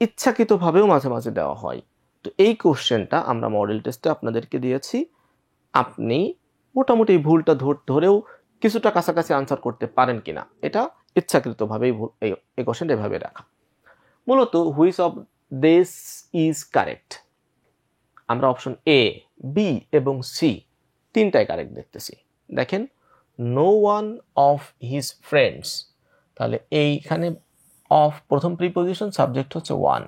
ইচ্ছাকৃতভাবেও মাঝে মাঝে দেওয়া হয়। তো এই কোশ্চেনটা আমরা মডেল টেস্টে আপনাদেরকে দিয়েছি, আপনি মোটামুটি ভুলটা ধরেও কিছুটা কাছাকাছি আনসার করতে পারেন কিনা, এটা ইচ্ছাকৃতভাবেই ভুল, এই কোশ্চেনটা এভাবে রাখা। মূলত which of this is correct, আমরা অপশন এ, বি এবং সি তিনটাই কারেক্ট দেখতেছি। দেখেন, no one of his friends, তাহলে এইখানে অফ প্রথম প্রিপোজিশন, সাবজেক্ট হচ্ছে ওয়ান,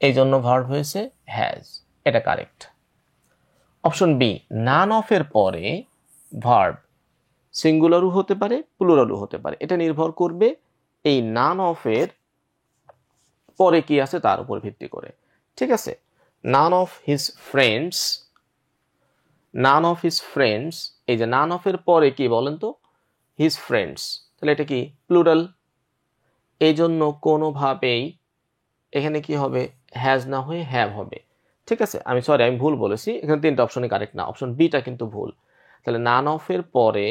এই জন্য ভার্ব হয়েছে হ্যাজ, এটা correct. Option B, none of এর পরে ভার্ব সিঙ্গুলারও হতে পারে প্লুরালও হতে পারে, এটা নির্ভর করবে এই নান অফ এর পরে কি আছে তার উপর ভিত্তি করে। ঠিক আছে, none of his friends, none of his friends, এই যে নান অফ এর পরে কি বলেন তো, হিজ ফ্রেন্ডস, তাহলে এটা কি প্লুরাল, এই জন্য কোনোভাবেই এখানে কি হবে, হ্যাজ না হয়ে হ্যাভ হবে। ঠিক আছে, আমি ভুল বলেছি, এখানে তিনটা অপশনই কারেক্ট না, অপশন বিটা কিন্তু ভুল। তাহলে নান অফ এর পরে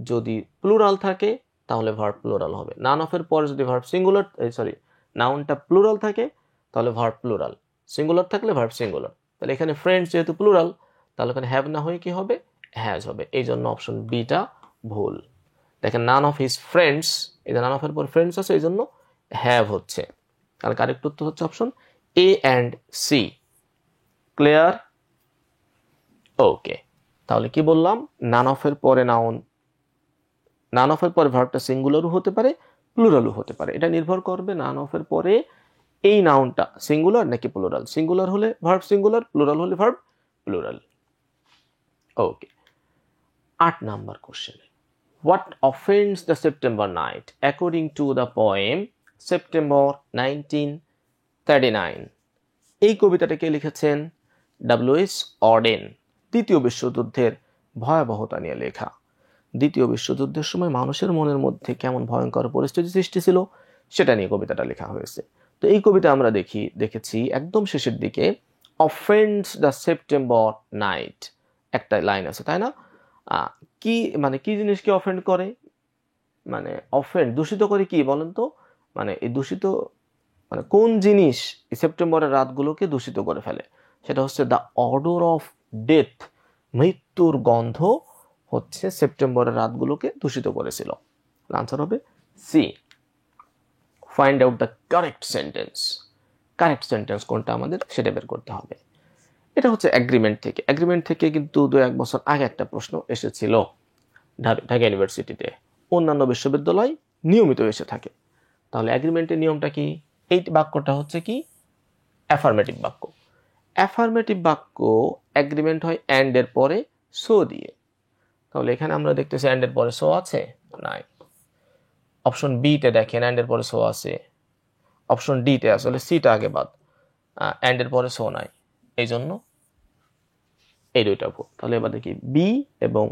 যদি প্লুরাল থাকে তাহলে ভার্ব প্লুরাল হবে, নান অফ এর পরে যদি ভার্ব সিঙ্গুলার, নাউনটা প্লুরাল থাকে তাহলে ভার্ব প্লুরাল, সিঙ্গুলার থাকলে ভার্ব সিঙ্গুলার। তাহলে এখানে ফ্রেন্ডস যেহেতু প্লুরাল, তাহলে এখানে হ্যাভ না হয়ে কি হবে, হ্যাজ হবে, এই জন্য অপশন বিটা ভুল। দেখেন, নান অফ হিজ ফ্রেন্ডস, এই যে নান অফ এর পর ফ্রেন্ডস আছে এই জন্য হ্যাভ হচ্ছে, তাহলে কারেক্ট উত্তর হচ্ছে option A and C. Clear? Okay, তাহলে কি বললাম, নান অফ এর পরে নাউন, নান অফ এর পরে ভার্বটা সিঙ্গুলারও হতে পারে প্লুরালও হতে পারে, এটা নির্ভর করবে নান অফ এর পরে এই নাউনটা সিঙ্গুলার নাকি প্লুরাল, সিঙ্গুলার হলে ভার্ব সিঙ্গুলার, প্লুরাল হলে verb plural. Okay, 8 number question, what offends the September night according to the poem September 1939। এই কবিতাটা কে লিখেছেন, W.S. অডেন। দ্বিতীয় বিশ্বযুদ্ধের ভয়াবহতা নিয়ে লেখা। দ্বিতীয় বিশ্বযুদ্ধের সময় মানুষের মনের মধ্যে কেমন ভয়ঙ্কর পরিস্থিতি সৃষ্টি ছিল সেটা নিয়ে কবিতাটা লেখা হয়েছে। তো এই কবিতা আমরা দেখেছি একদম শেষের দিকে, অফেন্ডস দ্য সেপ্টেম্বর নাইট, একটা লাইন আছে তাই না, কি মানে কি জিনিসকে অফেন্ড করে, মানে অফেন্ড দূষিত করে কি বলেন তো, মানে এই দূষিত মানে কোন জিনিস এই সেপ্টেম্বরের রাতগুলোকে দূষিত করে ফেলে, সেটা হচ্ছে দ্য অডর অফ ডেথ, মৃত্যুর গন্ধ হচ্ছে সেপ্টেম্বরের রাতগুলোকে দূষিত করেছিল। আনসার হবে C. Find out the correct sentence, correct sentence কোনটা আমাদের সেটা বের করতে হবে। এটা হচ্ছে অ্যাগ্রিমেন্ট থেকে, অ্যাগ্রিমেন্ট থেকে কিন্তু 2-1 বছর আগে একটা প্রশ্ন এসেছিল ঢাকা ইউনিভার্সিটিতে, অন্যান্য বিশ্ববিদ্যালয় নিয়মিত এসে থাকে। তাহলে অ্যাগ্রিমেন্টের নিয়মটা কি, এই বাক্যটা হচ্ছে কি অ্যাফার্মেটিভ বাক্য। অ্যাফার্মেটিভ বাক্য অ্যাগ্রিমেন্ট হয় অ্যান্ড এর পরে সো দিয়ে, তাহলে এখানে আমরা দেখতেছি অ্যান্ড এর পরে সো আছে নাই, অপশন বি তে দেখেন অ্যান্ড এর পরে সো আছে, অপশন ডি তে আসলে সিটা আগে বাদ, অ্যান্ড এর পরে সো নাই, এই জন্য এই দুইটা ভুল। তাহলে এবার দেখি বি এবং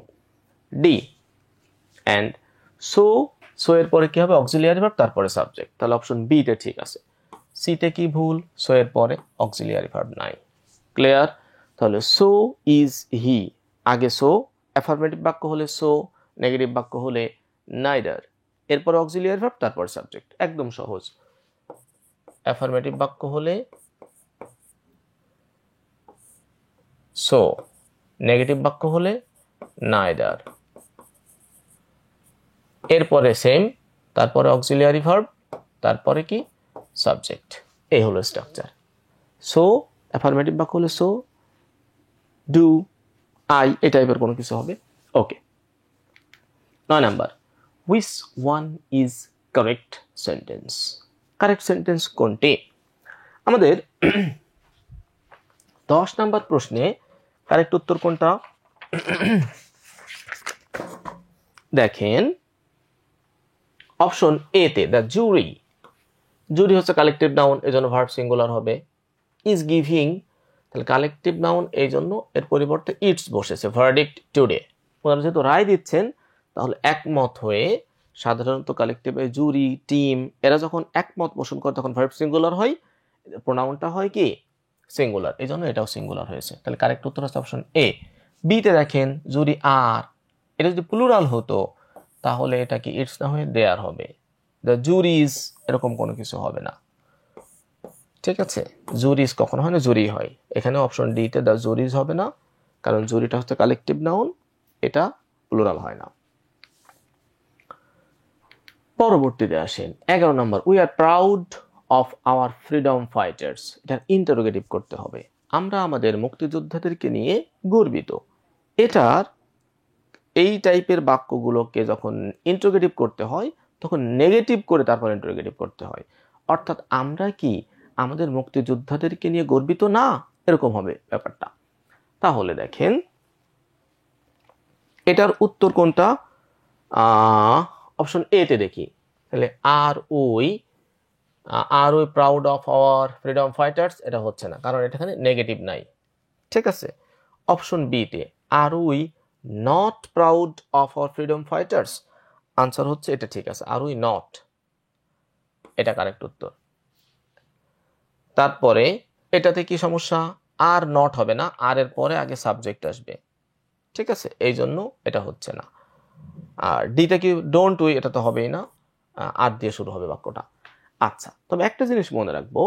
ডি, অ্যান্ড সো, সো এর পরে কি হবে অক্সিলিয়ারি ভার্ব তারপরে সাবজেক্ট, তাহলে অপশন বি তে ঠিক আছে। সি তে কি ভুল, সো এর পরে অক্সিলিয়ারি ভার্ব নাই। ক্লিয়ার? তাহলে সো ইজ হি, আগে সো, অ্যাফার্মেটিভ বাক্য হলে সো, নেগেটিভ বাক্য হলে নাইদার, এরপর অক্সিলিয়ারি ভার্ব, তারপর সাবজেক্ট, একদম সহজ। অ্যাফার্মেটিভ বাক্য হলে সো, নেগেটিভ বাক্য হলে নাইদার, এরপরে সেম, তারপরে অক্সিলিয়ারি ভার্ব, তারপরে কি সাবজেক্ট। এই হলো স্ট্রাকচার। সো অ্যাফার্মেটিভ বাক্য হলে সো, ডু, আই, এই টাইপের কোনো কিছু হবে। ওকে, 9 number, which one is correct sentence? Correct sentence কোনটি? আমাদের 10 নাম্বার প্রশ্নে কারেক্ট উত্তর কোনটা? দেখেন, অপশন এ তে দ্য জুরি, জুরি হচ্ছে কালেকটিভ নাউন, এজন্য ভার্ব সিঙ্গুলার হবে। ইজ গিভিং, তাহলে কালেকটিভ নাউন, এই জন্য এর পরিবর্তে ইটস বসেছে। ভার্ডিক্ট টুডে, ওনারা যেহেতু রায় দিচ্ছেন তাহলে একমত হয়ে, সাধারণত কালেকটিভে জুরি, টিম, এরা যখন একমত পোষণ করে তখন ভার্ব সিঙ্গুলার হয়, প্রোনাউনটা হয় কি সিঙ্গুলার, এই জন্য এটাও সিঙ্গুলার হয়েছে। তাহলে কারেক্ট উত্তর হচ্ছে অপশন এ। বিতে দেখেন জুরি আর, এটা যদি প্লুরাল হতো তাহলে এটা কি ইটস না হয়ে দেয়ার হবে, দ্য জুরিজ, এরকম কোনো কিছু হবে না। ঠিক আছে, জুরিজ কখনো হয় না, জুরি হয়। এখানে অপশন ডি তে দ্য জুরিজ হবে না, কারণ জুরিটা হচ্ছে কালেকটিভ নাউন, এটা প্লুরাল হয় না। পরবর্তীতে আসেন 11 number, we are proud of our freedom fighters. এটার ইন্টারোগেটিভ করতে হবে, আমরা আমাদের মুক্তিযোদ্ধাদেরকে নিয়ে গর্বিত। এটার এই টাইপের বাক্যগুলোকে যখন ইন্টারোগেটিভ করতে হয় তখন নেগেটিভ করে তারপর ইন্টারোগেটিভ করতে হয়। অর্থাৎ আমরা কি আমাদের মুক্তিযোদ্ধাদেরকে নিয়ে গর্বিত না, এরকম হবে ব্যাপারটা। তাহলে দেখেন এটার উত্তর কোনটা? অপশন এ তে দেখি, তাহলে are we proud of our freedom fighters, এটা হচ্ছে না, কারণ এখানে নেগেটিভ নাই। ঠিক আছে, অপশন বি তে are we not proud of our freedom fighters, answer হচ্ছে এটা ঠিক আছে, আর উই নট, এটা কারেক্ট উত্তর। তারপরে এটাতে কি সমস্যা? আর নট হবে না, আর এর পরে আগে সাবজেক্ট আসবে। ঠিক আছে, এই জন্য এটা হচ্ছে না। আর ডিতে কি ডোন্ট উই, এটা তো হবেই না, আর দিয়ে শুরু হবে বাক্যটা। আচ্ছা, তবে একটা জিনিস মনে রাখবো,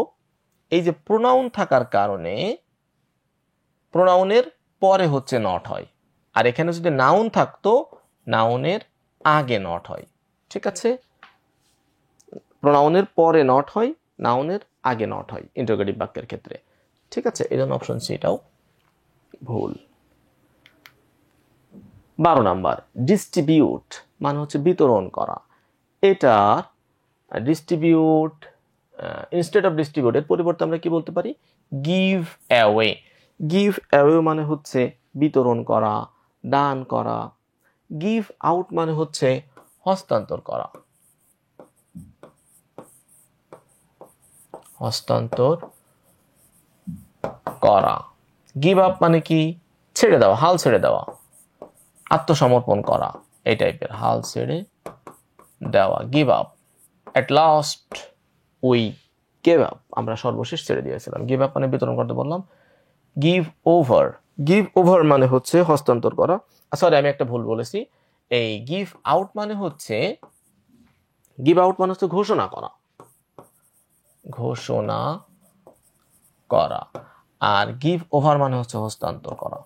এই যে প্রোনাউন থাকার কারণে প্রোনাউনের পরে হচ্ছে নট হয়, আর এখানে যদি নাউন থাকতো নাউনের আগে নট হয়। ঠিক আছে, প্রোনাউনের পরে নট হয়, নাউনের আগে নট হয় ইন্টারোগেটিভ বাক্যের ক্ষেত্রে। ঠিক আছে, এই জন্য অপশন সিটাও ভুল। 12 নাম্বার, ডিস্ট্রিবিউট মানে হচ্ছে বিতরণ করা। এটার ডিস্ট্রিবিউট, ইনস্টেড অফ ডিস্ট্রিবিউট এর পরিবর্তে আমরা কি বলতে পারি? Give away. গিভ অ্যাওয়ে মানে হচ্ছে বিতরণ করা, দান করা। গিভ আউট মানে হচ্ছে হস্তান্তর করা, হস্তান্তর করা। গিভ আপ মানে কি? ছেড়ে দেওয়া, হাল ছেড়ে দেওয়া, আত্মসমর্পণ করা, এই টাইপের, হাল ছেড়ে দেওয়া, give up. At last we give up, আমরা সর্বশেষ ছেড়ে দিয়েছিলাম। গিভ আপ মানে বিতরণ করতে বললাম। গিভ ওভার, গিভ ওভার মানে হচ্ছে হস্তান্তর করা। সরি, আমি একটা ভুল বলেছি। এই গিভ আউট মানে হচ্ছে, গিভ আউট মানে হচ্ছে ঘোষণা করা, ঘোষণা করা, আর গিভ ওভার মানে হচ্ছে হস্তান্তর করা।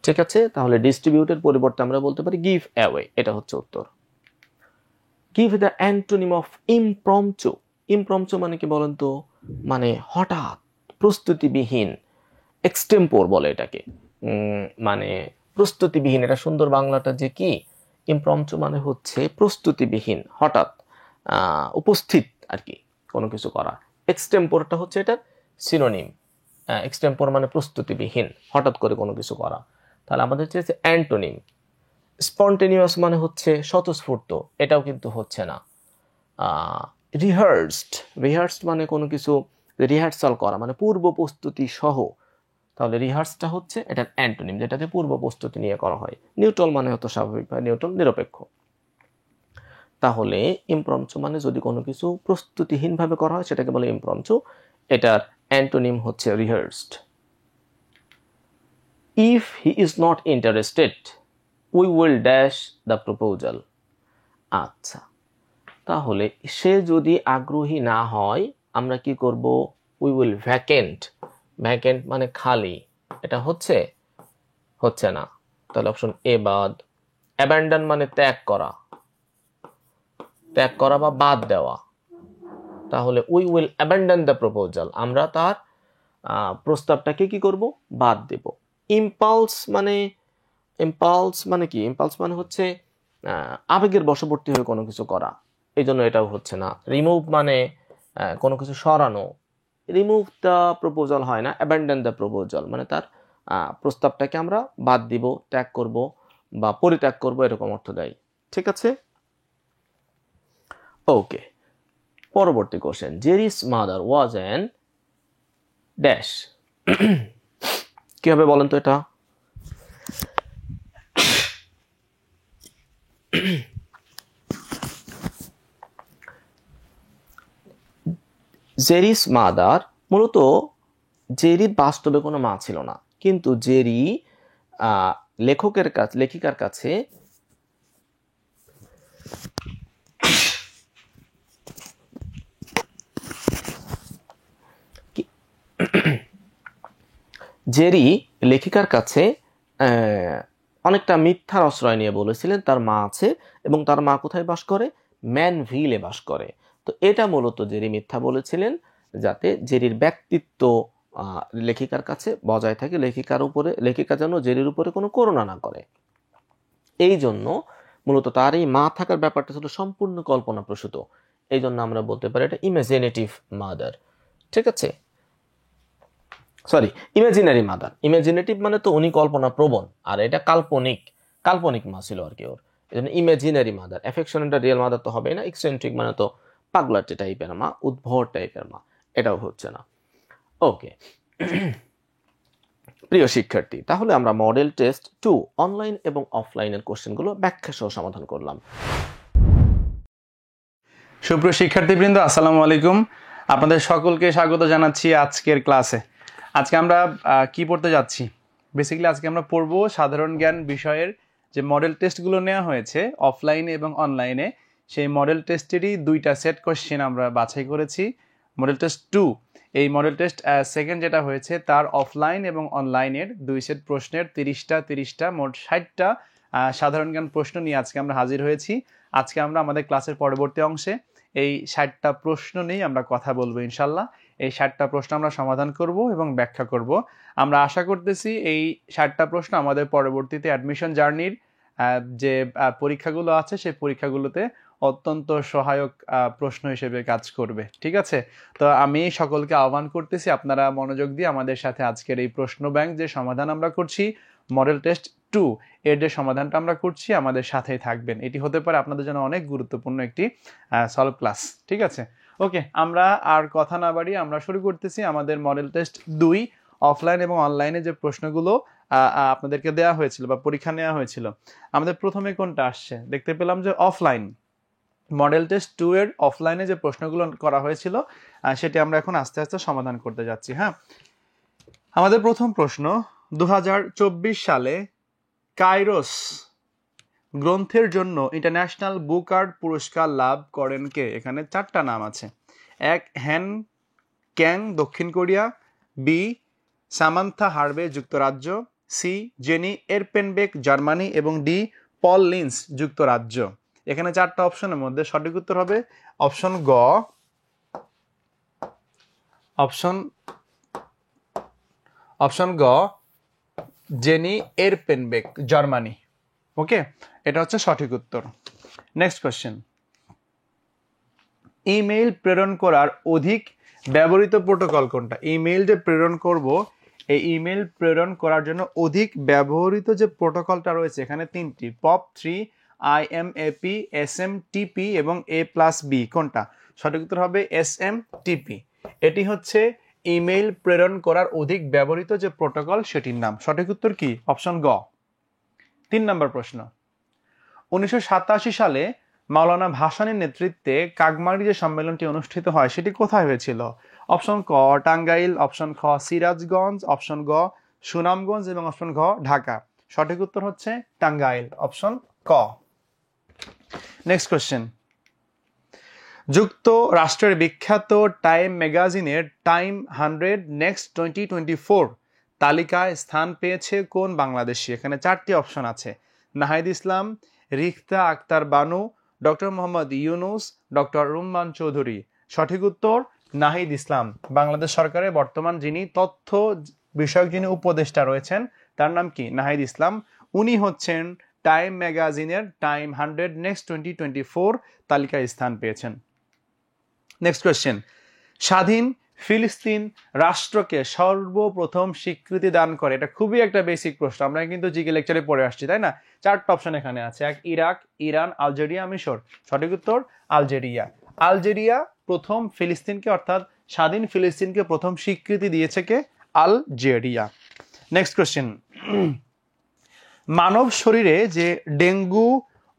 ঠিক আছে, তাহলে ডিস্ট্রিবিউটের পরিবর্তে আমরা বলতে পারি গিভ অ্যাওয়ে, এটা হচ্ছে উত্তর। Give the antonym of impromptu. Impromptu মানে কি বলেন তো? মানে হঠাৎ, প্রস্তুতিবিহীন, এক্সটেম্পোর বলে এটাকে, মানে প্রস্তুতিবিহীন। এটা সুন্দর বাংলাটা যে কি, ইমপ্রম্পচু মানে হচ্ছে প্রস্তুতিবিহীন, হঠাৎ উপস্থিত আর কি কোনো কিছু করা। এক্সটেম্পোরটা হচ্ছে এটার সিনোনিম। এক্সটেম্পোর মানে প্রস্তুতিবিহীন, হঠাৎ করে কোনো কিছু করা। তাহলে আমাদের চেয়েছে অ্যান্টোনিম। স্পন্টেনিয়াস মানে হচ্ছে স্বতঃস্ফূর্ত, এটাও কিন্তু হচ্ছে না। রিহার্সড, রিহার্সড মানে কোনো কিছু রিহার্সাল করা, মানে পূর্ব প্রস্তুতি সহ। তাহলে রিহার্সটা হচ্ছে এটার অ্যান্টোনিম, যেটাতে পূর্ব প্রস্তুতি নিয়ে করা হয়। নিউট্রাল মানে হতো স্বাভাবিক, নিউট্রাল নিরপেক্ষ। তাহলে ইমপ্রম্পচু মানে যদি কোনো কিছু প্রস্তুতিহীনভাবে করা হয় সেটাকে বলে ইমপ্রম্পচু। এটার অ্যান্টোনিম হচ্ছে রিহার্সড। if he is not interested we will dash the proposal. আচ্ছা, তাহলে সে যদি আগ্রহী না হয় আমরা কি করব? we will vacant. vacant মানে খালি, এটা হচ্ছে না, তাহলে অপশন এ বাদ। abandon মানে ত্যাগ করা বা বাদ দেওয়া, তাহলে we will abandon the proposal, আমরা তার প্রস্তাবটাকে কি করব? বাদ দেব। impulse মানে কি? impulse মানে হচ্ছে আবেগের বশবর্তী হয়ে কোনো কিছু করা, এই জন্য এটাও হচ্ছে না। রিমুভ মানে কোনো কিছু সরানো, রিমুভ দ্য প্রপোজাল হয় না, abandon the proposal মানে তার প্রস্তাবটাকে আমরা বাদ দিব, ত্যাগ করব বা পরিত্যাগ করব, এরকম অর্থ দেয়। ঠিক আছে, ওকে। পরবর্তী question, Jerry's mother was an dash. কি হবে বলেন তো এটা? জেরিস মাদার, মূলত জেরির বাস্তবে কোনো মা ছিল না, কিন্তু জেরি লেখিকার কাছে অনেকটা মিথ্যার আশ্রয় নিয়ে বলেছিলেন তার মা আছে, এবং তার মা কোথায় বাস করে? ম্যানভিলে বাস করে। তো এটা মূলত জেরি মিথ্যা বলেছিলেন যাতে জেরির ব্যক্তিত্ব লেখিকার কাছে বজায় থাকে, লেখিকা যেন জেরির উপরে কোনো করুণা না করে। এই জন্য মূলত তার এই মা থাকার ব্যাপারটা ছিল সম্পূর্ণ কল্পনা প্রসূত, এই জন্য আমরা বলতে পারি এটা ইমাজিনেটিভ মাদার। ঠিক আছে, সরি, ইমাজিনারি মাদার। ইমাজিনেটিভ মানে তো উনি কল্পনা প্রবণ, আর এটা কাল্পনিক মা ছিল আর কি ওর, এই জন্য imaginary mother. Affectionate real mother তো হবে না। এক্সেন্ট্রিক মানে তো পাগলাটে টাইপের মা, উদ্ভট টাইপের মা, এটাও হচ্ছে না। ওকে প্রিয় শিক্ষার্থী, তাহলে আমরা মডেল টেস্ট 2 অনলাইন এবং অফলাইনের কোশ্চেনগুলো ব্যাখ্যা সহ সমাধান করলাম। সুপ্রিয় শিক্ষার্থীবৃন্দ, আসসালামু আলাইকুম। আপনাদের সকলকে স্বাগত জানাচ্ছি আজকের ক্লাসে। আজকে আমরা কি পড়তে যাচ্ছি? বেসিক্যালি আজকে আমরা পড়ব সাধারণ জ্ঞান বিষয়ের যে মডেল টেস্টগুলো নেওয়া হয়েছে অফলাইনে এবং অনলাইনে, সেই মডেল টেস্টেরই 2টা সেট কোশ্চেন আমরা বাছাই করেছি। মডেল টেস্ট 2, এই মডেল টেস্ট সেকেন্ড যেটা হয়েছে তার অফলাইন এবং অনলাইনের 2 সেট প্রশ্নের 30টা মোট 60টা সাধারণ জ্ঞান প্রশ্ন নিয়ে আজকে আমরা হাজির হয়েছি। আজকে আমরা আমাদের ক্লাসের পরবর্তী অংশে এই 60টা প্রশ্ন নিয়ে আমরা কথা বলবো ইনশাল্লাহ। এই 60টা প্রশ্ন আমরা সমাধান করব এবং ব্যাখ্যা করব। আমরা আশা করতেছি এই 60টা প্রশ্ন আমাদের পরবর্তীতে অ্যাডমিশন জার্নির যে পরীক্ষাগুলো আছে সেই পরীক্ষাগুলোতে অত্যন্ত সহায়ক প্রশ্ন হিসেবে কাজ করবে। ঠিক আছে, তো আমি সকলকে আহ্বান করতেছি আপনারা মনোযোগ দিয়ে আমাদের সাথে আজকের এই প্রশ্ন ব্যাংক যে সমাধান আমরা করছি মডেল টেস্ট 2 এর যে সমাধানটা আমরা করছি আমাদের সাথেই থাকবেন। এটি হতে পারে আপনাদের জন্য অনেক গুরুত্বপূর্ণ একটি সলভ ক্লাস। ঠিক আছে, ওকে, আমরা আর কথা না বাড়িয়ে আমরা শুরু করতেছি আমাদের মডেল টেস্ট 2 অফলাইন এবং অনলাইনে যে প্রশ্নগুলো আপনাদেরকে দেওয়া হয়েছিল বা পরীক্ষা নেওয়া হয়েছিল। আমাদের প্রথমে কোনটা আসছে? দেখতে পেলাম যে অফলাইন মডেল টেস্ট 2 এর অফলাইনে যে প্রশ্নগুলো করা হয়েছিল সেটি আমরা এখন আস্তে আস্তে সমাধান করতে যাচ্ছি। হ্যাঁ, আমাদের প্রথম প্রশ্ন, 2024 সালে কাইরোস গ্রন্থের জন্য ইন্টারন্যাশনাল বুকার পুরস্কার লাভ করেন কে? এখানে 4টা নাম আছে। 1 হ্যান ক্যাং দক্ষিণ কোরিয়া, বি সামান্থা হার্বে যুক্তরাজ্য, সি জেনি এরপেনবেক জার্মানি এবং ডি পল লিন্স যুক্তরাজ্য। এখানে 4টা অপশনের মধ্যে সঠিক উত্তর হবে অপশন গ, অপশন গ জেনি এরপেনবেক জার্মানি। ওকে, এটা হচ্ছে সঠিক উত্তর। নেক্সট কোশ্চেন, ইমেইল প্রেরণ করার অধিক ব্যবহৃত প্রোটোকল কোনটা? ইমেইল যে প্রেরণ করব, এই ইমেইল প্রেরণ করার জন্য অধিক ব্যবহৃত যে প্রোটোকলটা রয়েছে এখানে 3টি, POP3, IMAP, SMTP এবং A+B। কোনটা? সঠিক উত্তর হবে SMTP। এটি হচ্ছে ইমেইল প্রেরণ করার অধিক ব্যবহৃত যে প্রোটোকল সেটির নাম। সঠিক উত্তর কি? অপশন গ। 3 নম্বর প্রশ্ন, 1987 সালে মাওলানা ভাসানীর নেতৃত্বে কাকমারি যে সম্মেলনটি অনুষ্ঠিত হয় সেটি কোথায় হয়েছিল? অপশন ক টাঙ্গাইল, অপশন খ সিরাজগঞ্জ, অপশন গ সুনামগঞ্জ এবং অপশন ঘ ঢাকা। সঠিক উত্তর হচ্ছে টাঙ্গাইল, অপশন ক। নেক্সট কোশ্চেন, যুক্তরাষ্ট্রের বিখ্যাত টাইম ম্যাগাজিনের টাইম 100 নেক্সট 2024 তালিকায় স্থান পেয়েছে কোন বাংলাদেশী? এখানে 4টি অপশন আছে, নাহিদ ইসলাম, রিক্তা আক্তার বানু, ডক্টর মোহাম্মদ ইউনুস, ডক্টর রুম্মান চৌধুরী। সঠিক উত্তর নাহিদ ইসলাম। বাংলাদেশ সরকারের বর্তমান যিনি তথ্য বিষয়ক যিনি উপদেষ্টা রয়েছেন তার নাম কি? নাহিদ ইসলাম। উনি হচ্ছেন টাইম ম্যাগাজিনের টাইম 100 নেক্সট 2024 তালিকায় স্থান পেয়েছেন। নেক্সট কোয়েশ্চেন, স্বাধীন ফিলিস্তিন রাষ্ট্রকে সর্বপ্রথম স্বীকৃতি দান করে, এটা খুবই একটা বেসিক প্রশ্ন, আমরা কিন্তু জিকে লেকচারে পড়ে আসছি তাই না? 4টা অপশন এখানে আছে, এক ইরাক, ইরান, আলজেরিয়া, মিশর। সঠিক উত্তর আলজেরিয়া। আলজেরিয়া প্রথম ফিলিস্তিনকে অর্থাৎ স্বাধীন ফিলিস্তিনকে প্রথম স্বীকৃতি দিয়েছে কে? আলজেরিয়া। নেক্সট কোয়েশ্চেন, মানব শরীরে যে ডেঙ্গু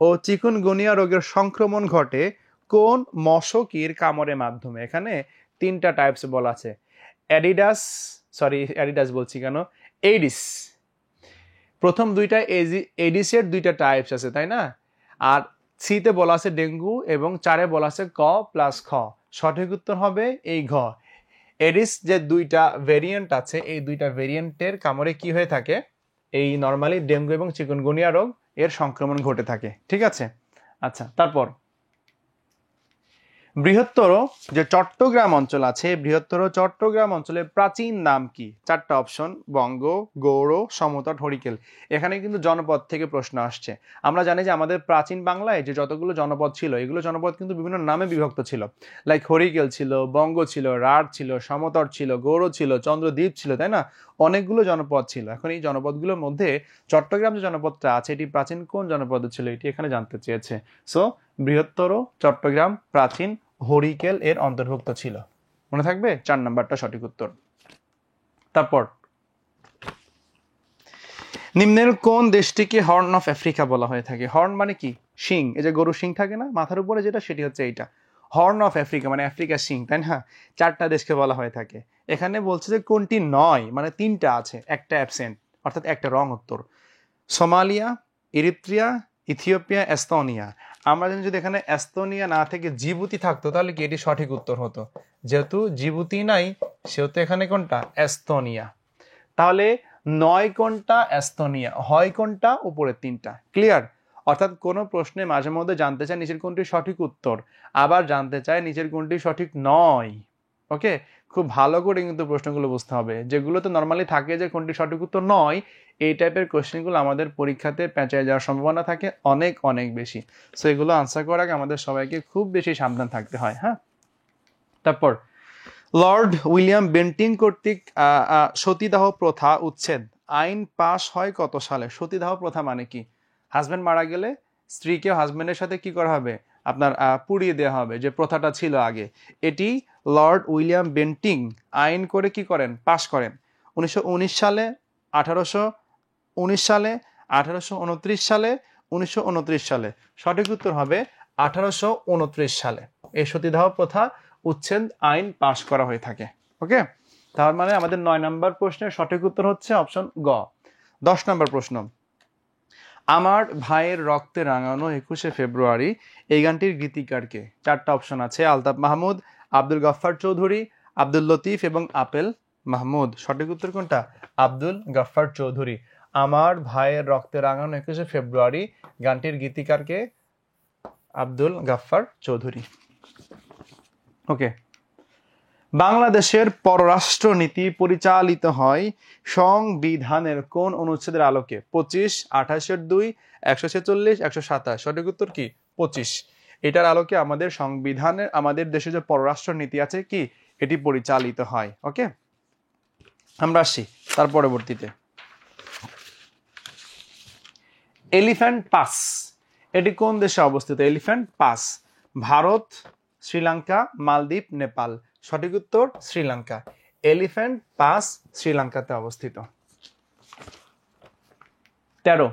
ও চিকুনগুনিয়া রোগের সংক্রমণ ঘটে কোন মশকির কামড়ের মাধ্যমে? এখানে 3টা টাইপস বলা আছে, অ্যাডিডাস বলছি কেন, এইডিস। প্রথম 2টা এডিসের 2টা টাইপস আছে তাই না? আর সিতে বলা আছে ডেঙ্গু এবং 4-এ বলা আছে ক প্লাস খ। সঠিক উত্তর হবে এই ঘ। এডিস যে 2টা ভেরিয়েন্ট আছে, এই 2টা ভেরিয়েন্টের কামড়ে কি হয়ে থাকে? এই নর্মালি ডেঙ্গু এবং চিকুনগুনিয়া রোগ এর সংক্রমণ ঘটে থাকে। ঠিক আছে, আচ্ছা। তারপর বৃহত্তর যে চট্টগ্রাম অঞ্চল আছে, বৃহত্তর চট্টগ্রাম অঞ্চলের প্রাচীন নাম কি? 4টা অপশন, বঙ্গ, গৌড়, সমতট, হরিকেল। এখানে কিন্তু জনপদ থেকে প্রশ্ন আসছে। আমরা জানি যে আমাদের প্রাচীন বাংলায় যে যতগুলো জনপদ ছিল, এগুলো জনপদ কিন্তু বিভিন্ন নামে বিভক্ত ছিল। লাইক হরিকেল ছিল, বঙ্গ ছিল, রাঢ় ছিল, সমতট ছিল, গৌড় ছিল, চন্দ্রদ্বীপ ছিল, তাই না? অনেকগুলো জনপদ ছিল। এখন এই জনপদগুলোর মধ্যে চট্টগ্রাম যে জনপদটা আছে এটি প্রাচীন কোন জনপদে ছিল এটি এখানে জানতে চেয়েছে। সো বৃহত্তর চট্টগ্রাম প্রাচীন হরিকেল এর অন্তর্ভুক্ত ছিল। মনে থাকবে 4 নাম্বারটা সঠিক উত্তর। তারপর নিম্নের কোন দেশটিকে হর্ন অফ আফ্রিকা বলা হয়ে থাকে? হর্ন মানে কি? শিং। এই যে গরু শিং থাকে না মাথার উপরে যেটা, সেটি হচ্ছে এইটা হর্ন অফ আফ্রিকা, মানে আফ্রিকার শিং, তাই না? 4টা দেশকে বলা হয়ে থাকে। এখানে বলছে যে কোনটি নয়, মানে 3টা আছে, একটা অ্যাবসেন্ট, অর্থাৎ একটা রং উত্তর। Somalia, Eritrea, Ethiopia, Estonia. আমরা জানি যদি এখানে এস্তোনিয়া না থেকে জিবুতি থাকতো তাহলে কি এটি সঠিক উত্তর হতো। যেহেতু জিবুতি নাই সেহেতু এখানে কোনটা? এস্তোনিয়া। তাহলে 9 কোনটা? এস্তোনিয়া। হয় কোনটা? উপরের 3টা। ক্লিয়ার? অর্থাৎ কোনো প্রশ্নে মাঝে মধ্যে জানতে চায় নিচের কোনটি সঠিক উত্তর, আবার জানতে চায় নিচের কোনটি সঠিক নয়। ওকে, খুব ভালো করে কিন্তু প্রশ্নগুলো বুঝতে হবে। যেগুলোতে নর্মালি থাকে যে কোনটি সঠিক উত্তর নয়, এই টাইপের কোশ্চেনগুলো আমাদের পরীক্ষাতে পেঁচায় যাওয়ার সম্ভাবনা থাকে অনেক অনেক বেশি। সো এগুলো আনসার করার আগে আমাদের সবাইকে খুব বেশি সাবধান থাকতে হয়। হ্যাঁ, তারপর লর্ড উইলিয়াম বেন্টিং কর্তৃক সতীদাহ প্রথা উচ্ছেদ আইন পাশ হয় কত সালে? সতীদাহ প্রথা মানে কি? হাজব্যান্ড মারা গেলে স্ত্রীকে হাজব্যান্ডের সাথে কি করা হবে? আপনার পুড়িয়ে দেওয়া হবে, যে প্রথাটা ছিল আগে। এটি লর্ড উইলিয়াম বেন্টিং আইন করে কি করেন? পাশ করেন 1919 সালে, 1819 সালে, 1829 সালে, 1929 সালে। সঠিক উত্তর হবে 1829 সালে এই সতীদাহ প্রথা উচ্ছেদ আইন পাশ করা হয়ে থাকে। ওকে, তার মানে আমাদের 9 নম্বর প্রশ্নের সঠিক উত্তর হচ্ছে অপশন গ। 10 নম্বর প্রশ্ন, আমার ভাইয়ের রক্তে রাঙানো 21শে ফেব্রুয়ারি এই গানটির গীতিকারকে? 4টা অপশন আছে, আলতাফ মাহমুদ, আব্দুল গফফার চৌধুরী, আব্দুল লতিফ এবং আপেল মাহমুদ। সঠিক উত্তর কোনটা? আব্দুল গফফার চৌধুরী। আমার ভাইয়ের রক্তে রাঙানো 21শে ফেব্রুয়ারি গানটির গীতিকারকে? আব্দুল গফফার চৌধুরী। ওকে, বাংলাদেশের পররাষ্ট্র নীতি পরিচালিত হয় সংবিধানের কোন অনুচ্ছেদের আলোকে? 25, 28-2, 146, 127। সঠিক উত্তর কি? 25। এটার আলোকে আমাদের সংবিধানের, আমাদের দেশে যে পররাষ্ট্র নীতি আছে কি, এটি পরিচালিত হয়। ওকে, আমরা আসি তার পরবর্তীতে। এলিফ্যান্ট পাস এটি কোন দেশে অবস্থিত? এলিফ্যান্ট পাস ভারত, শ্রীলঙ্কা, মালদ্বীপ, নেপাল। সঠিক উত্তর শ্রীলঙ্কা। এলিফ্যান্ট পাস শ্রীলঙ্কাতে অবস্থিত। 13,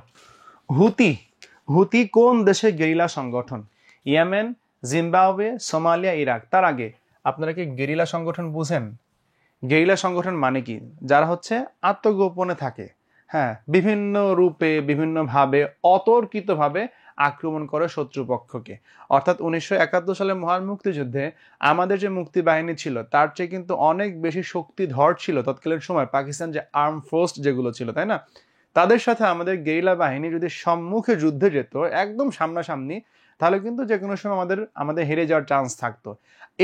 হুতি কোন দেশের গেরিলা সংগঠন? Yemen, Zimbabwe, Somalia, Iraq. তার আগে আপনারা কি গেরিলা সংগঠন বুঝেন? গেরিলা সংগঠন মানে কি? যারা হচ্ছে আত্মগোপনে থাকে, হ্যাঁ, বিভিন্ন রূপে বিভিন্নভাবে অতর্কিতভাবে আক্রমণ করে শত্রুপক্ষকে। অর্থাৎ 1971 সালে মহান মুক্তিযুদ্ধে আমাদের যে মুক্তি বাহিনী ছিল তার চেয়ে কিন্তু অনেক বেশি শক্তিধর ছিল তৎকালীন সময় পাকিস্তান যে আর্ম ফোর্স যেগুলো ছিল, তাই না? তাদের সাথে আমাদের গেরিলা বাহিনী যদি সম্মুখে যুদ্ধে যেত, একদম সামনাসামনি, তাহলে কিন্তু যে কোনো সময় আমাদের হেরে যাওয়ার চান্স থাকতো।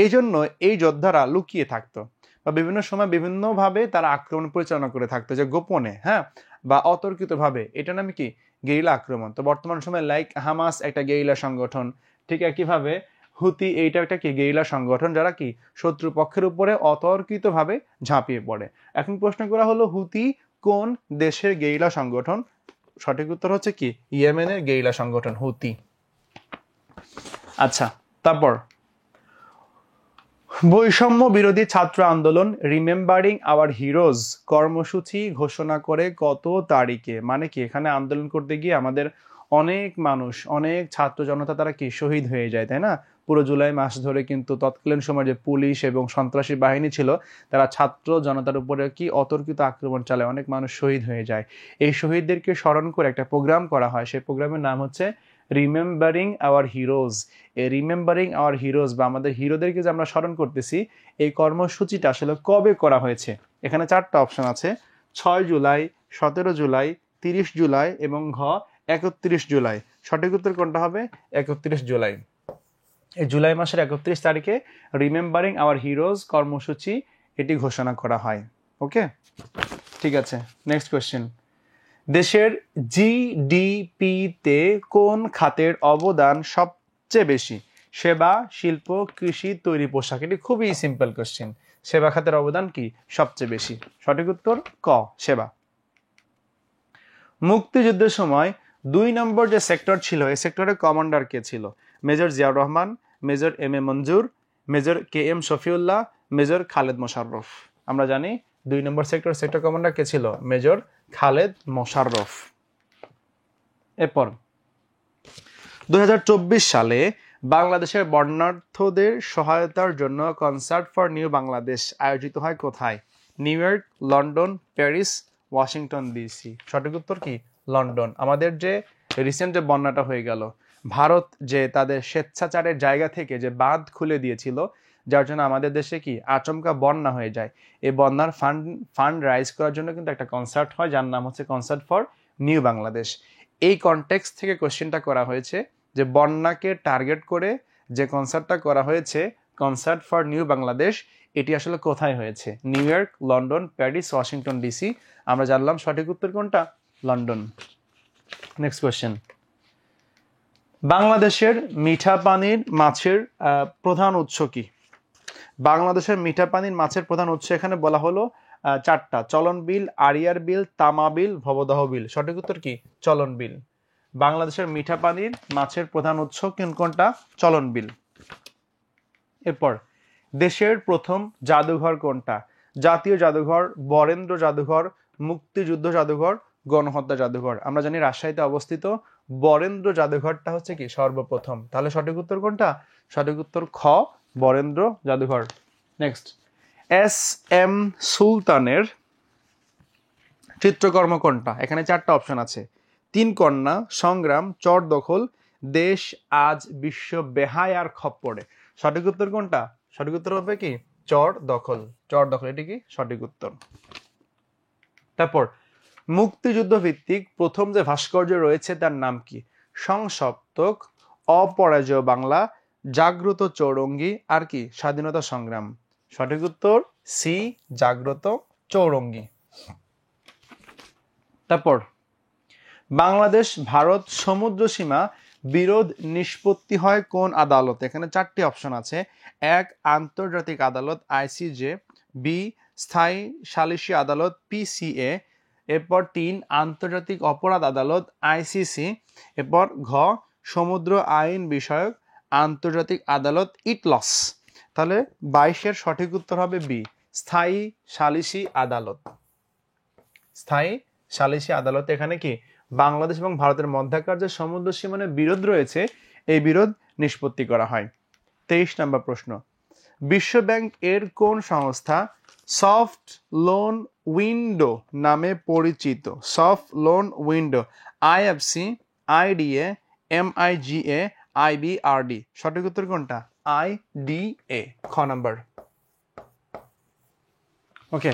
এই জন্য এই যোদ্ধারা লুকিয়ে থাকতো বা বিভিন্ন সময় বিভিন্নভাবে তারা আক্রমণ পরিচালনা করে থাকতো, যে গোপনে, হ্যাঁ, বা অতর্কিতভাবে। এটা নামে কি? গেরিলা আক্রমণ। তো বর্তমান সময় লাইক হামাস একটা গেরিলা সংগঠন, ঠিক একইভাবে হুতি এইটা একটা কি গেরিলা সংগঠন, যারা কি শত্রুপক্ষের উপরে অতর্কিতভাবে ঝাঁপিয়ে পড়ে। এখন প্রশ্ন করা হলো হুতি কোন দেশের গেরিলা সংগঠন? সঠিক উত্তর হচ্ছে কি ইয়েমেনের গেরিলা সংগঠন হুতি। আচ্ছা, তারপর বৈষম্য বিরোধী ছাত্র আন্দোলন রিমেম্বারিং আওয়ার হিরোজ কর্মসূচি ঘোষণা করে কত তারিখে? মানে কি এখানে আন্দোলন করতে গিয়ে আমাদের অনেক মানুষ, অনেক ছাত্র জনতা তারা কি শহীদ হয়ে যায়, তাই না? পুরো জুলাই মাস ধরে কিন্তু তৎকালীন সময় যে পুলিশ এবং সন্ত্রাসী বাহিনী ছিল তারা ছাত্র জনতার উপরে কি অতর্কিত আক্রমণ চালায়, অনেক মানুষ শহীদ হয়ে যায়। এই শহীদদেরকে স্মরণ করে একটা প্রোগ্রাম করা হয়, সেই প্রোগ্রামের নাম হচ্ছে রিমেম্বারিং আওয়ার হিরোজ। এই রিমেম্বারিং আওয়ার হিরোজ বা আমাদের হিরোদেরকে যে আমরা স্মরণ করতেছি, এই কর্মসূচিটা আসলে কবে করা হয়েছে? এখানে 4টা অপশন আছে: 6 জুলাই, 17 জুলাই, 30 জুলাই এবং ঘ 31 জুলাই। সঠিক উত্তর কোনটা হবে? 31 জুলাই। এই জুলাই মাসের 31 তারিখে রিমেম্বারিং আওয়ার হিরোজ কর্মসূচি এটি ঘোষণা করা হয়। ওকে, ঠিক আছে। নেক্সট কোয়েশ্চেন, দেশের জিডিপিতে কোন খাতের অবদান সবচেয়ে বেশি? সেবা, শিল্প, কৃষি, তৈরি পোশাক। এটি খুবই সিম্পল কোশ্চেন। সেবা খাতের অবদান কি সবচেয়ে বেশি? সঠিক উত্তর ক সেবা। মুক্তিযুদ্ধের সময় 2 নম্বর যে সেক্টর ছিল, এই সেক্টরের কমান্ডার কে ছিল? Major Ziaur Rahman, major M A Manzur, major K M Shafiullah, major Khaled Mosharraf. আমরা জানি 2 নম্বর সেক্টর কমান্ডার কে ছিল? মেজর খালেদ মোশাররফ। এরপর 2024 সালে বাংলাদেশের বর্ণাঢ্যদের সহায়তার জন্য কনসার্ট ফর নিউ বাংলাদেশ আয়োজিত হয় কোথায়? New York, London, Paris, Washington DC. সঠিক উত্তর কি লন্ডন। আমাদের যে রিসেন্ট যে বন্যাটা হয়ে গেল, ভারত যে তাদের স্বেচ্ছাচারের জায়গা থেকে যে বাঁধ খুলে দিয়েছিল, যার জন্য আমাদের দেশে কি আচমকা বন্যা হয়ে যায়, এই বন্যার ফান্ড রাইজ করার জন্য কিন্তু একটা কনসার্ট হয়, যার নাম হচ্ছে কনসার্ট ফর নিউ বাংলাদেশ। এই কনটেক্সট থেকে কোশ্চেনটা করা হয়েছে যে বন্যাকে টার্গেট করে যে কনসার্টটা করা হয়েছে, কনসার্ট ফর নিউ বাংলাদেশ, এটি আসলে কোথায় হয়েছে? New York, London, Paris, Washington DC. আমরা জানলাম সঠিক উত্তর কোনটা? লন্ডন। নেক্সট কোয়েশ্চেন, বাংলাদেশের মিঠা পানির মাছের প্রধান উৎস কি? বাংলাদেশের মিঠা পানির মাছের প্রধান উৎস এখানে বলা হলো 4টা: চলন বিল, আড়িয়ার বিল, তামা বিল, ভবদহ বিল। সঠিক উত্তর কি চলন বিল। বাংলাদেশের মিঠা পানির মাছের প্রধান উৎস কোনটা? চলন বিল। এরপর দেশের প্রথম জাদুঘর কোনটা? জাতীয় জাদুঘর, বরেন্দ্র জাদুঘর, মুক্তিযুদ্ধ জাদুঘর, গণহত্যা জাদুঘর। আমরা জানি রাজশাহীতে অবস্থিত বরেন্দ্র জাদুঘরটা হচ্ছে কি সর্বপ্রথম। তাহলে সঠিক উত্তর কোনটা? সঠিক উত্তর খ বরেন্দ্র জাদুঘর। নেক্সট, এস এম সুলতানের চিত্রকর্ম কোনটা? এখানে 4টা অপশন আছে: 3 কন্যা, সংগ্রাম, চর দখল, দেশ আজ বিশ্ব বেহায়ার খপ্পরে। সঠিক উত্তর কোনটা? সঠিক উত্তর হবে কি চর দখল। চর দখল এটি কি সঠিক উত্তর। তারপর মুক্তিযুদ্ধ ভিত্তিক প্রথম যে ভাস্কর্য রয়েছে তার নাম কি? সংসপ্তক, অপরাজেয় বাংলা, জাগ্রত চৌরঙ্গী, আর কি স্বাধীনতা সংগ্রাম। সঠিক উত্তর সি জাগ্রত চৌরঙ্গী। তারপর বাংলাদেশ ভারত সমুদ্র সীমা বিরোধ নিষ্পত্তি হয় কোন আদালতে? এখানে 4টি অপশন আছে: 1 আন্তর্জাতিক আদালত আইসিজে, বি স্থায়ী সালিসি আদালত পিসিএ, এরপর 3 আন্তর্জাতিক অপরাধ আদালত আইসিসি, এরপর ঘ সমুদ্র আইন বিষয়ক আন্তর্জাতিক আদালত ইটলস। তাহলে 22-এর সঠিক উত্তর হবে বি স্থায়ী সালিসি আদালত। স্থায়ী সালিসি আদালত এখানে কি বাংলাদেশ এবং ভারতের মধ্যকার যে সমুদ্র সীমানার বিরোধ রয়েছে, এই বিরোধ নিষ্পত্তি করা হয়। 23 নম্বর প্রশ্ন, বিশ্ব ব্যাংক এর কোন সংস্থা সফট লোন উইন্ডো নামে পরিচিত? Soft loan window, IFC, IDA, MIGA, IBRD। সঠিক উত্তর কোনটা? IDA, খ নাম্বার। ওকে,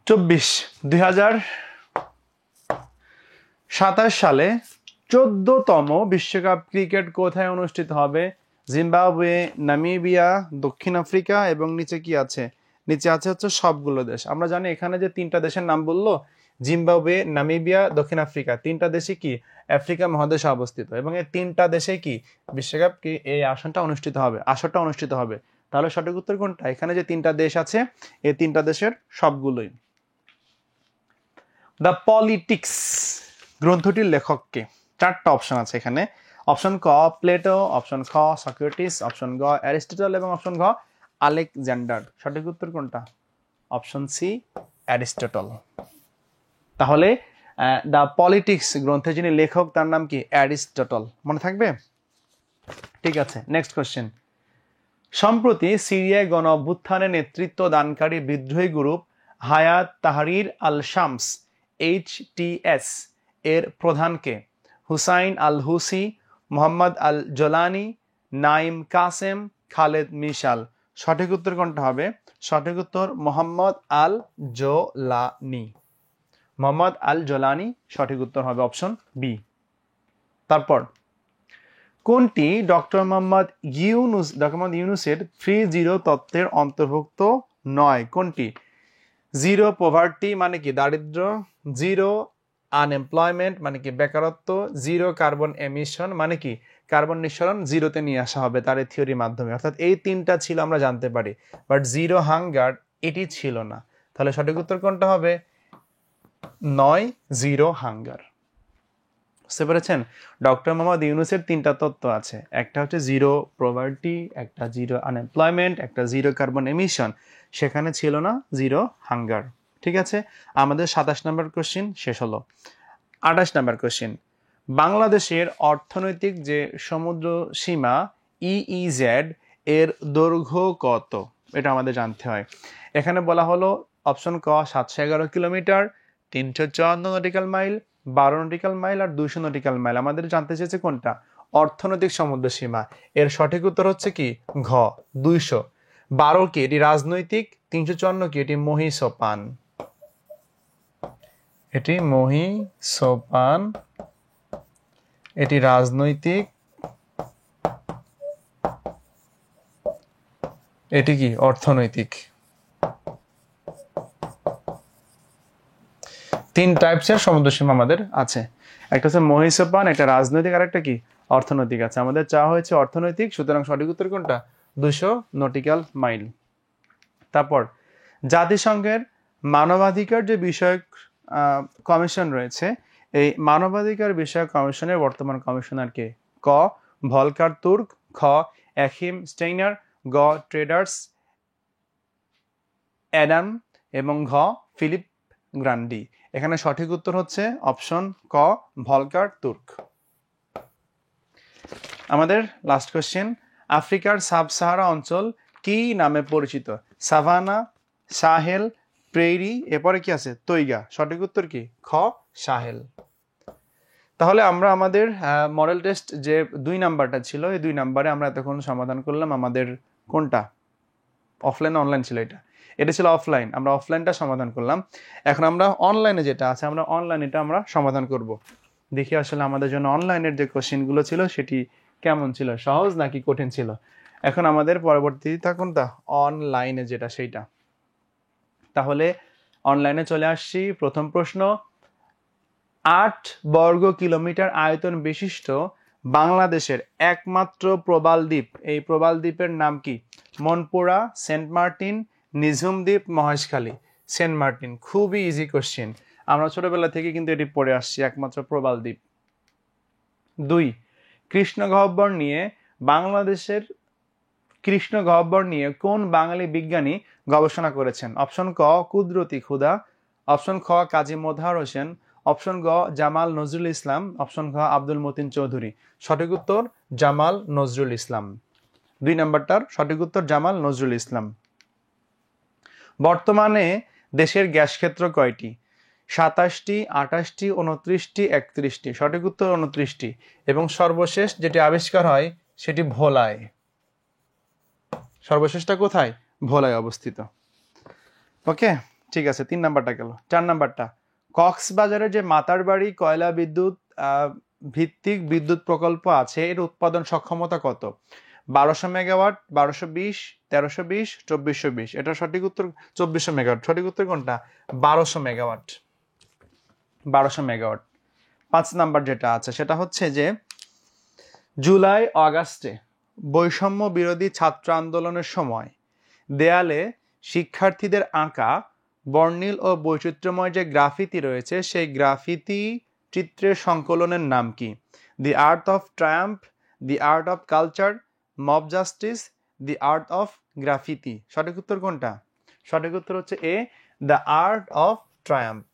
2027 সালে 14তম বিশ্বকাপ ক্রিকেট কোথায় অনুষ্ঠিত হবে? জিম্বাবুয়ে, নামিবিয়া, দক্ষিণ আফ্রিকা এবং নিচে কি আছে? নিচে আছে হচ্ছে সবগুলো দেশ। আমরা জানি এখানে যে তিনটা দেশের নাম বললো, জিম্বাবুয়ে, নামিবিয়া, দক্ষিণ আফ্রিকা, তিনটা দেশে কি আফ্রিকা মহাদেশে অবস্থিত, এবং এই তিনটা দেশে কি বিশ্বকাপ কি এই আসরটা অনুষ্ঠিত হবে। তাহলে সঠিক উত্তর কোনটা? এখানে যে তিনটা দেশ আছে এই তিনটা দেশের সবগুলোই। দ্য পলিটিক্স গ্রন্থটির লেখককে? চারটা অপশন আছে এখানে। অপশন ক প্লেটো, অপশন খ সক্রেটিস, অপশন গ অ্যারিস্টটল এবং অপশন ঘ আলেকজান্ডার। সঠিক উত্তর কোনটা? Option C Aristotle. তাহলে দ্য পলিটিক্স গ্রন্থের যিনি লেখক তার নাম কি? অ্যারিস্টটল। মনে থাকবে? ঠিক আছে, নেক্সট কোশ্চেন। সম্প্রতি সিরিয়ায় গণ অভ্যুত্থানে নেতৃত্ব দানকারী বিদ্রোহী গ্রুপ হায়াত তাহরির আল শামস HTS এর প্রধানকে? হুসাইন আল হুসি, মোহাম্মদ আল জোলানি, নাইম কাসেম, খালেদ মিশাল। সঠিক উত্তর কোনটা হবে? সঠিক উত্তর মোহাম্মদ আল জোলানি। মোহাম্মদ আল জোলানি সঠিক উত্তর হবে, অপশন বি। তারপর কোনটি ডক্টর মোহাম্মদ ইউনুসের 3-0 তত্ত্বের অন্তর্ভুক্ত নয়? কোনটি? 0 পভার্টি মানে কি দারিদ্র, 0 আনএমপ্লয়মেন্ট মানে কি বেকারত্ব, 0 কার্বন এমিশন মানে কি কার্বন নিঃসরণ 0-তে নিয়ে আসা হবে তার এই থিওরির মাধ্যমে। অর্থাৎ এই তিনটা ছিল আমরা জানতে পারি, বাট 0 হাঙ্গার এটি ছিল না। তাহলে সঠিক উত্তর কোনটা হবে? 9 0 হাঙ্গার। বুঝতে পেরেছেন? ডক্টর মোহাম্মদ ইউনুসের তিনটা তত্ত্ব আছে, একটা হচ্ছে 0 পভার্টি, একটা 0 আনএমপ্লয়মেন্ট, একটা 0 কার্বন এমিশন। সেখানে ছিল না 0 হাঙ্গার। ঠিক আছে, আমাদের 27 নম্বর কোশ্চিন শেষ হলো। 28 নম্বর কোশ্চিন। বাংলাদেশের অর্থনৈতিক যে সমুদ্র সীমা EEZ এর দৈর্ঘ্য কত? এটা আমাদের জানতে হয়। এখানে বলা হলো অপশন ক 711 kilometre, 354 nautical mile, 12 nautical mile আর 200 নটিক্যাল মাইল। আমাদের জানতে চেয়েছে কোনটা? অর্থনৈতিক সমুদ্র সীমা। এর সঠিক উত্তর হচ্ছে কি? ঘ 200। 12 কি? এটি রাজনৈতিক, 354 কি? এটি মহীসোপান। এটি মহীসোপান, এটি রাজনৈতিক, এটি কি? অর্থনৈতিক। তিন টাইপসের সমুদ্র সীমা আমাদের আছে, একটা হচ্ছে মহীসোপান, একটা রাজনৈতিক আর একটা কি অর্থনৈতিক আছে। আমাদের চাওয়া হয়েছে অর্থনৈতিক, সুতরাং সঠিক উত্তর কোনটা? 200 নটিক্যাল মাইল। তারপর জাতিসংঘের মানবাধিকার যে বিষয়ক কমিশন রয়েছে, এই মানবাধিকার বিষয়ক কমিশনের বর্তমান কমিশনার কে? ক ভলকার তুর্ক, খ একিম স্টেইনার, গ ট্রেডার্স অ্যাডাম এবং ঘ ফিলিপ গ্রান্ডি। এখানে সঠিক উত্তর হচ্ছে অপশন ক ভলকার তুর্ক। আমাদের লাস্ট কোশ্চেন। আফ্রিকার সাব সাহারা অঞ্চল কি নামে পরিচিত? সাভানা, সাহেল, প্রেরি, এরপরে কি আছে? তৈগা। সঠিক উত্তর কি? খ সাহেল। তাহলে আমরা আমাদের মডেল টেস্ট যে 2 নাম্বারটা ছিল, এই 2 নাম্বারে আমরা এতক্ষণ সমাধান করলাম। আমাদের কোনটা অফলাইন অনলাইন ছিল? এটা ছিল অফলাইন, আমরা অফলাইনটা সমাধান করলাম। এখন আমরা অনলাইনে যেটা আছে আমরা অনলাইনেটা আমরা সমাধান করব। দেখি আসলে আমাদের জন্য অনলাইনের যে কোশ্চেনগুলো ছিল সেটি কেমন ছিল, সহজ নাকি কঠিন ছিল। এখন আমাদের পরবর্তী থাকুন তা অনলাইনে যেটা সেইটা। তাহলে অনলাইনে চলে আসছি। প্রথম প্রশ্ন, 8 বর্গ কিলোমিটার আয়তন বিশিষ্ট বাংলাদেশের একমাত্র প্রবাল দ্বীপ, এই প্রবাল দ্বীপের নাম কি? Monpura, Saint Martin, Nijhum Dwip, Maheshkhali. Saint Martin. খুবই ইজি কোশ্চেন, আমরা ছোটবেলা থেকে কিন্তু এটি পড়ে আসছি, একমাত্র প্রবাল দ্বীপ। 2 কৃষ্ণ গহ্বর নিয়ে বাংলাদেশের কৃষ্ণ গহ্বর নিয়ে কোন বাঙালি বিজ্ঞানী গবেষণা করেছেন? অপশন ক কুদরতি খুদা, অপশন খ কাজী মোতাহার হোসেন, অপশন গ জামাল নজরুল ইসলাম, অপশন খ আব্দুল মতিন চৌধুরী। সঠিক উত্তর জামাল নজরুল ইসলাম। 2 নাম্বারটার সঠিক উত্তর জামাল নজরুল ইসলাম। বর্তমানে দেশের গ্যাস ক্ষেত্র কয়টি? 27টি, 28টি, 29টি, 31টি। সঠিক উত্তর 29টি। এবং সর্বশেষ যেটি আবিষ্কার হয় সেটি ভোলায়। সর্বশেষটা কোথায়? ভোলায় অবস্থিত। ওকে, ঠিক আছে, 3 নাম্বারটা গেল। 4 নাম্বারটা, কক্সবাজারের যে মাতারবাড়ি কয়লা বিদ্যুৎ ভিত্তিক বিদ্যুৎ প্রকল্প আছে, এর উৎপাদন সক্ষমতা কত? 1200 মেগাওয়াট, 1220, 1320, 2420। এটা সঠিক উত্তর 2400 মেগাওয়াট। সঠিক উত্তর কোনটা? 1200 মেগাওয়াট। 1200 মেগাওয়াট। 5 নাম্বার যেটা আছে সেটা হচ্ছে যে জুলাই আগস্টে বৈষম্য বিরোধী ছাত্র আন্দোলনের সময় দেয়ালে শিক্ষার্থীদের আঁকা বর্ণিল ও বৈচিত্র্যময় যে গ্রাফিতি রয়েছে সেই গ্রাফিতি চিত্রের সংকলনের নাম কি? The art of triumph, the art of culture, mob justice, the art of graffiti. সঠিক উত্তর কোনটা? সঠিক উত্তর হচ্ছে A, the art of triumph.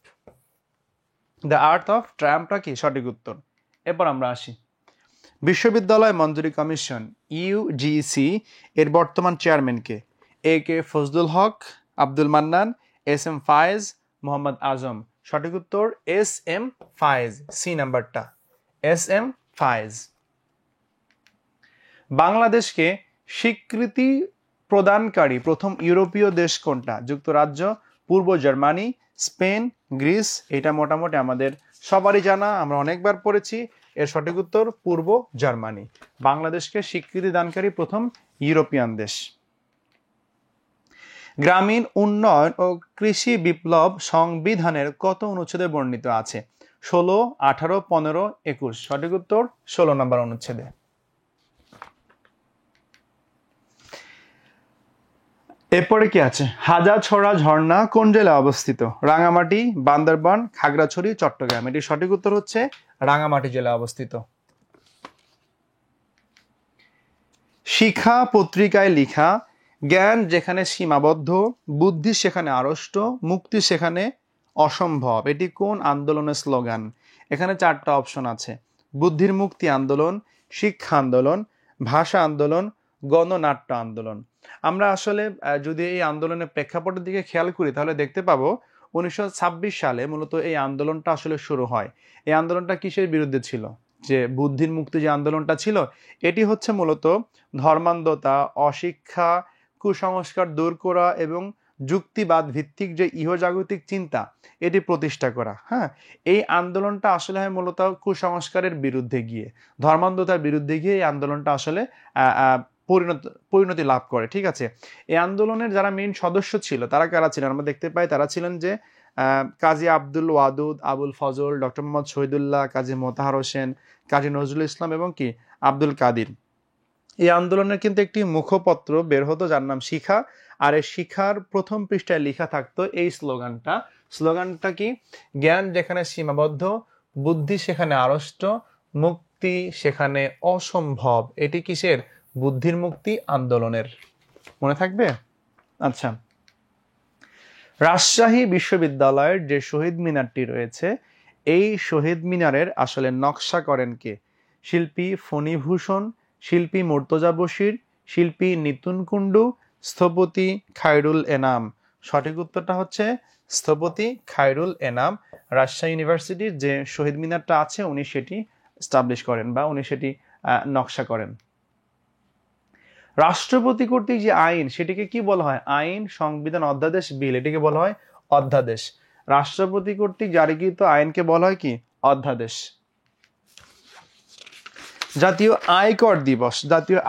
The art of ট্রায়াম্পটা কি সঠিক উত্তর। এরপর আমরা আসি বিশ্ববিদ্যালয় মঞ্জুরি কমিশন ইউজিসি এর বর্তমান চেয়ারম্যান কে? এ কে ফজলুল হক, আব্দুল মান্নান, এস এম ফায়েজ, মোহাম্মদ আজম। সঠিক উত্তর এস এম ফায়েজ, সি নাম্বারটা, এস এম ফায়েজ। বাংলাদেশকে স্বীকৃতি প্রদানকারী প্রথম ইউরোপীয় দেশ কোনটা? যুক্তরাজ্য, পূর্ব জার্মানি, স্পেন, গ্রিস। এটা মোটামুটি আমাদের সবারই জানা, আমরা অনেকবার পড়েছি। এর সঠিক উত্তর পূর্ব জার্মানি। বাংলাদেশকে স্বীকৃতি দানকারী প্রথম ইউরোপিয়ান দেশ। গ্রামীণ উন্নয়ন ও কৃষি বিপ্লব সংবিধানের কত অনুচ্ছেদে বর্ণিত আছে? 16, 18, 15, 21। সঠিক উত্তর 16 নম্বর অনুচ্ছেদে। এরপরে কি আছে? হাজারছড়া ঝর্ণা কোন জেলায় অবস্থিত? রাঙামাটি, বান্দরবান, খাগড়াছড়ি, চট্টগ্রাম। এটি সঠিক উত্তর হচ্ছে রাঙামাটি জেলায় অবস্থিত। শিখা পত্রিকায় লিখা জ্ঞান যেখানে সীমাবদ্ধ, বুদ্ধি সেখানে আড়ষ্ট, মুক্তি সেখানে অসম্ভব, এটি কোন আন্দোলনের স্লোগান? এখানে 4টা অপশন আছে। বুদ্ধির মুক্তি আন্দোলন, শিক্ষা আন্দোলন, ভাষা আন্দোলন, গণনাট্য আন্দোলন। আমরা আসলে যদি এই আন্দোলনের প্রেক্ষাপটের দিকে খেয়াল করি তাহলে দেখতে পাবো 1926 সালে মূলত এই আন্দোলনটা আসলে শুরু হয়। এই আন্দোলনটা কিসের বিরুদ্ধে ছিল? যে বুদ্ধির মুক্তি যে আন্দোলনটা ছিল এটি হচ্ছে মূলত ধর্মান্ধতা, অশিক্ষা, কুসংস্কার দূর করা এবং যুক্তিবাদ ভিত্তিক যে ইহজাগতিক চিন্তা এটি প্রতিষ্ঠা করা। হ্যাঁ, এই আন্দোলনটা আসলে হয় মূলত কুসংস্কারের বিরুদ্ধে গিয়ে, ধর্মান্ধতার বিরুদ্ধে গিয়ে এই আন্দোলনটা আসলে পরিণতি লাভ করে। ঠিক আছে, এই আন্দোলনের যারা মেইন সদস্য ছিল তারা কারা ছিলেন? আমরা দেখতে পাই তারা ছিলেন যে কাজী আব্দুল ওয়াদুদ, আবুল ফজল, ডক্টর মোহাম্মদ শহীদুল্লাহ, কাজী মোতাহার হোসেন, কাজী নজরুল ইসলাম এবং কি আব্দুল কাদির। এই আন্দোলনের কিন্তু একটি মুখপত্র বের হতো যার নাম শিখা। আর এই শিখার প্রথম পৃষ্ঠায় লেখা থাকতো এই স্লোগানটা কি? জ্ঞান যেখানে সীমাবদ্ধ, বুদ্ধি সেখানে আড়ষ্ট, মুক্তি সেখানে অসম্ভব। এটি কিসের? বুদ্ধির মুক্তি আন্দোলনের। মনে থাকবে? আচ্ছা, রাজশাহী বিশ্ববিদ্যালয়ের যে শহীদ মিনারটি রয়েছে এই শহীদ মিনারের আসলে নকশা করেন কে? শিল্পী ফণীভূষণ, শিল্পী মুর্তজা বশির, শিল্পী নিতুন কুণ্ডু, স্থপতি খায়রুল এনাম। সঠিক উত্তরটা হচ্ছে স্থপতি খায়রুল এনাম। রাজশাহী ইউনিভার্সিটির যে শহীদ মিনারটা আছে উনি সেটি এস্টাবলিশ করেন বা উনি সেটি নকশা করেন। রাষ্ট্রপতি কর্তৃক যে আইন সেটিকে কি বলা হয়? আইন, সংবিধান, অধ্যাদেশ, বিল, এটিকে বলা হয় অধ্যাদেশ। রাষ্ট্রপতি কর্তৃক জারিকৃত আইনকে বলা হয় কি? অধ্যাদেশ। জাতীয়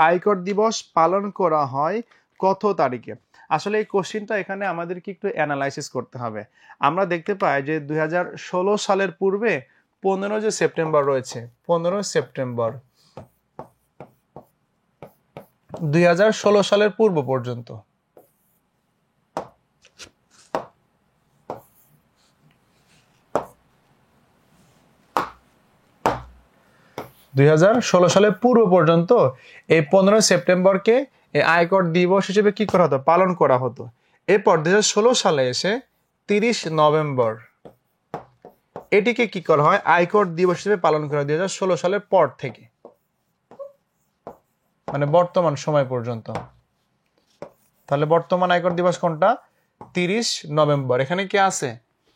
আয়কর দিবস পালন করা হয় কত তারিখে? আসলে এই কোশ্চেনটা এখানে আমাদেরকে একটু অ্যানালাইসিস করতে হবে। আমরা দেখতে পাই যে 2016 সালের পূর্বে 15 যে সেপ্টেম্বর রয়েছে, 15 সেপ্টেম্বর 2016 সালের পূর্ব পর্যন্ত 2016 সালের পূর্ব পর্যন্ত এই 15 সেপ্টেম্বরকে এই আয়কর দিবস হিসেবে কি করা হতো? পালন করা হতো। এরপর 2016 সালে এসে 30 নভেম্বর এটিকে কি করা হয়? আয়কর দিবস হিসেবে পালন করা হয় 2016 সালের পর থেকে, মানে বর্তমান সময় পর্যন্ত। তাহলে বর্তমান আয়কর দিবস কোনটা? 30 নভেম্বর। এখানে কি আছে?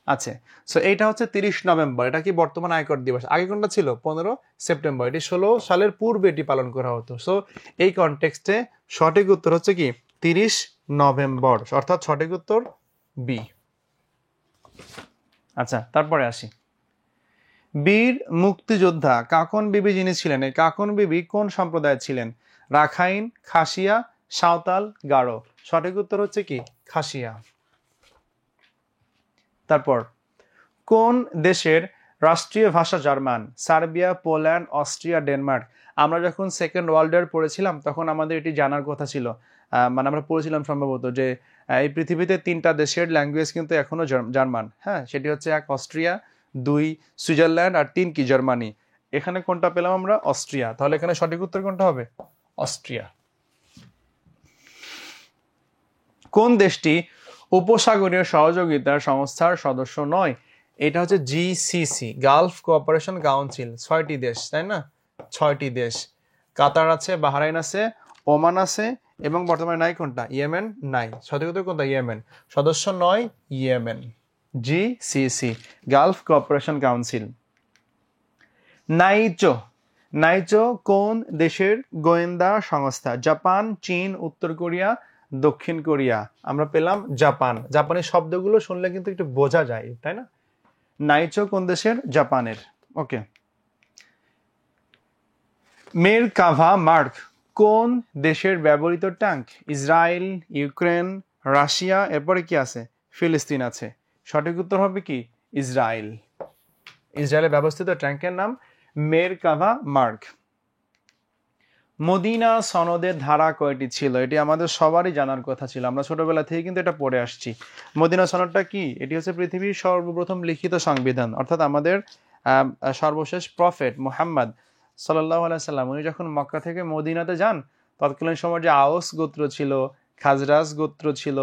আছে। সো এইটা হচ্ছে 30 নভেম্বর। এটা কি বর্তমান আয়কর দিবস। আগে কোনটা ছিল? 15 সেপ্টেম্বর। এটি 16 সালের পূর্বে এটি পালন করা হতো। সো এই কনটেক্সটে সঠিক উত্তর হচ্ছে কি 30 নভেম্বর, অর্থাৎ সঠিক উত্তর বি। আচ্ছা, তারপরে আসি। বীর মুক্তিযোদ্ধা কাকন বিবি যিনি ছিলেন, এই কাকন বিবি কোন সম্প্রদায়ের ছিলেন? রাখাইন, খাসিয়া, সাঁওতাল, গারো। সঠিক উত্তর হচ্ছে কি খাসিয়া। তারপর কোন দেশের রাষ্ট্রীয় ভাষা German? Serbia, Poland, Austria, Denmark. আমরা যখন সেকেন্ড ওয়ার্ল্ড ওয়ার পড়েছিলাম তখন আমাদের এটি জানার কথা ছিল। মানে আমরা পড়েছিলাম সম্ভবত যে এই পৃথিবীতে 3টা দেশের ল্যাঙ্গুয়েজ কিন্তু এখনো জার্মান। হ্যাঁ, সেটি হচ্ছে 1 অস্ট্রিয়া, 2 সুইজারল্যান্ড, আর 3 কি জার্মানি। এখানে কোনটা পেলাম আমরা? অস্ট্রিয়া। তাহলে এখানে সঠিক উত্তর কোনটা হবে? অস্ট্রিয়া। কোন দেশটি উপসাগরীয় সহযোগিতার সংস্থার সদস্য নয়? এটা হচ্ছে জিসিসি, গালফ কোঅপারেশন কাউন্সিল। 6টি দেশ, তাই না? 6টি দেশ। কাতার আছে, বাহরাইন আছে, ওমান আছে, এবং বর্তমানে নাই কোনটা? ইয়েমেন নাই। সঠিক উত্তর কোনটা? ইয়েমেন। সদস্য নয় Yemen. GCC, Gulf Cooperation Council. Naicho, Naicho কোন দেশের গোয়েন্দা সংস্থা? জাপান, চীন, উত্তর কোরিয়া, দক্ষিণ কোরিয়া। আমরা পেলাম জাপান। জাপানের শব্দগুলো শুনলে কিন্তু একটু বোঝা যায়, তাই না? নাইচো কোন দেশের? জাপানের। ওকে। মেরকাভা মার্ক কোন দেশের ব্যবহৃত ট্যাঙ্ক? ইসরায়েল, ইউক্রেন, রাশিয়া, এরপরে কি আছে? ফিলিস্তিন আছে। সঠিক উত্তর হবে কি ইসরায়েল। ইসরায়েলের ব্যবস্থিত ট্যাঙ্কের নাম মেরকাভা মার্ক। মদিনা সনদের ধারা কয়টি ছিল? এটি আমাদের সবারই জানার কথা ছিল, আমরা ছোটবেলা থেকে কিন্তু এটা পড়ে আসছি। মদিনা সনদটা কি? এটি হচ্ছে পৃথিবীর সর্বপ্রথম লিখিত সংবিধান, অর্থাৎ আমাদের সর্বশেষ প্রফেট মুহাম্মদ সাল্লাল্লাহু আলাইহি সাল্লাম উনি যখন মক্কা থেকে মদিনাতে যান, তৎকালীন সময় যে আওস গোত্র ছিল, খাজরাজ গোত্র ছিল,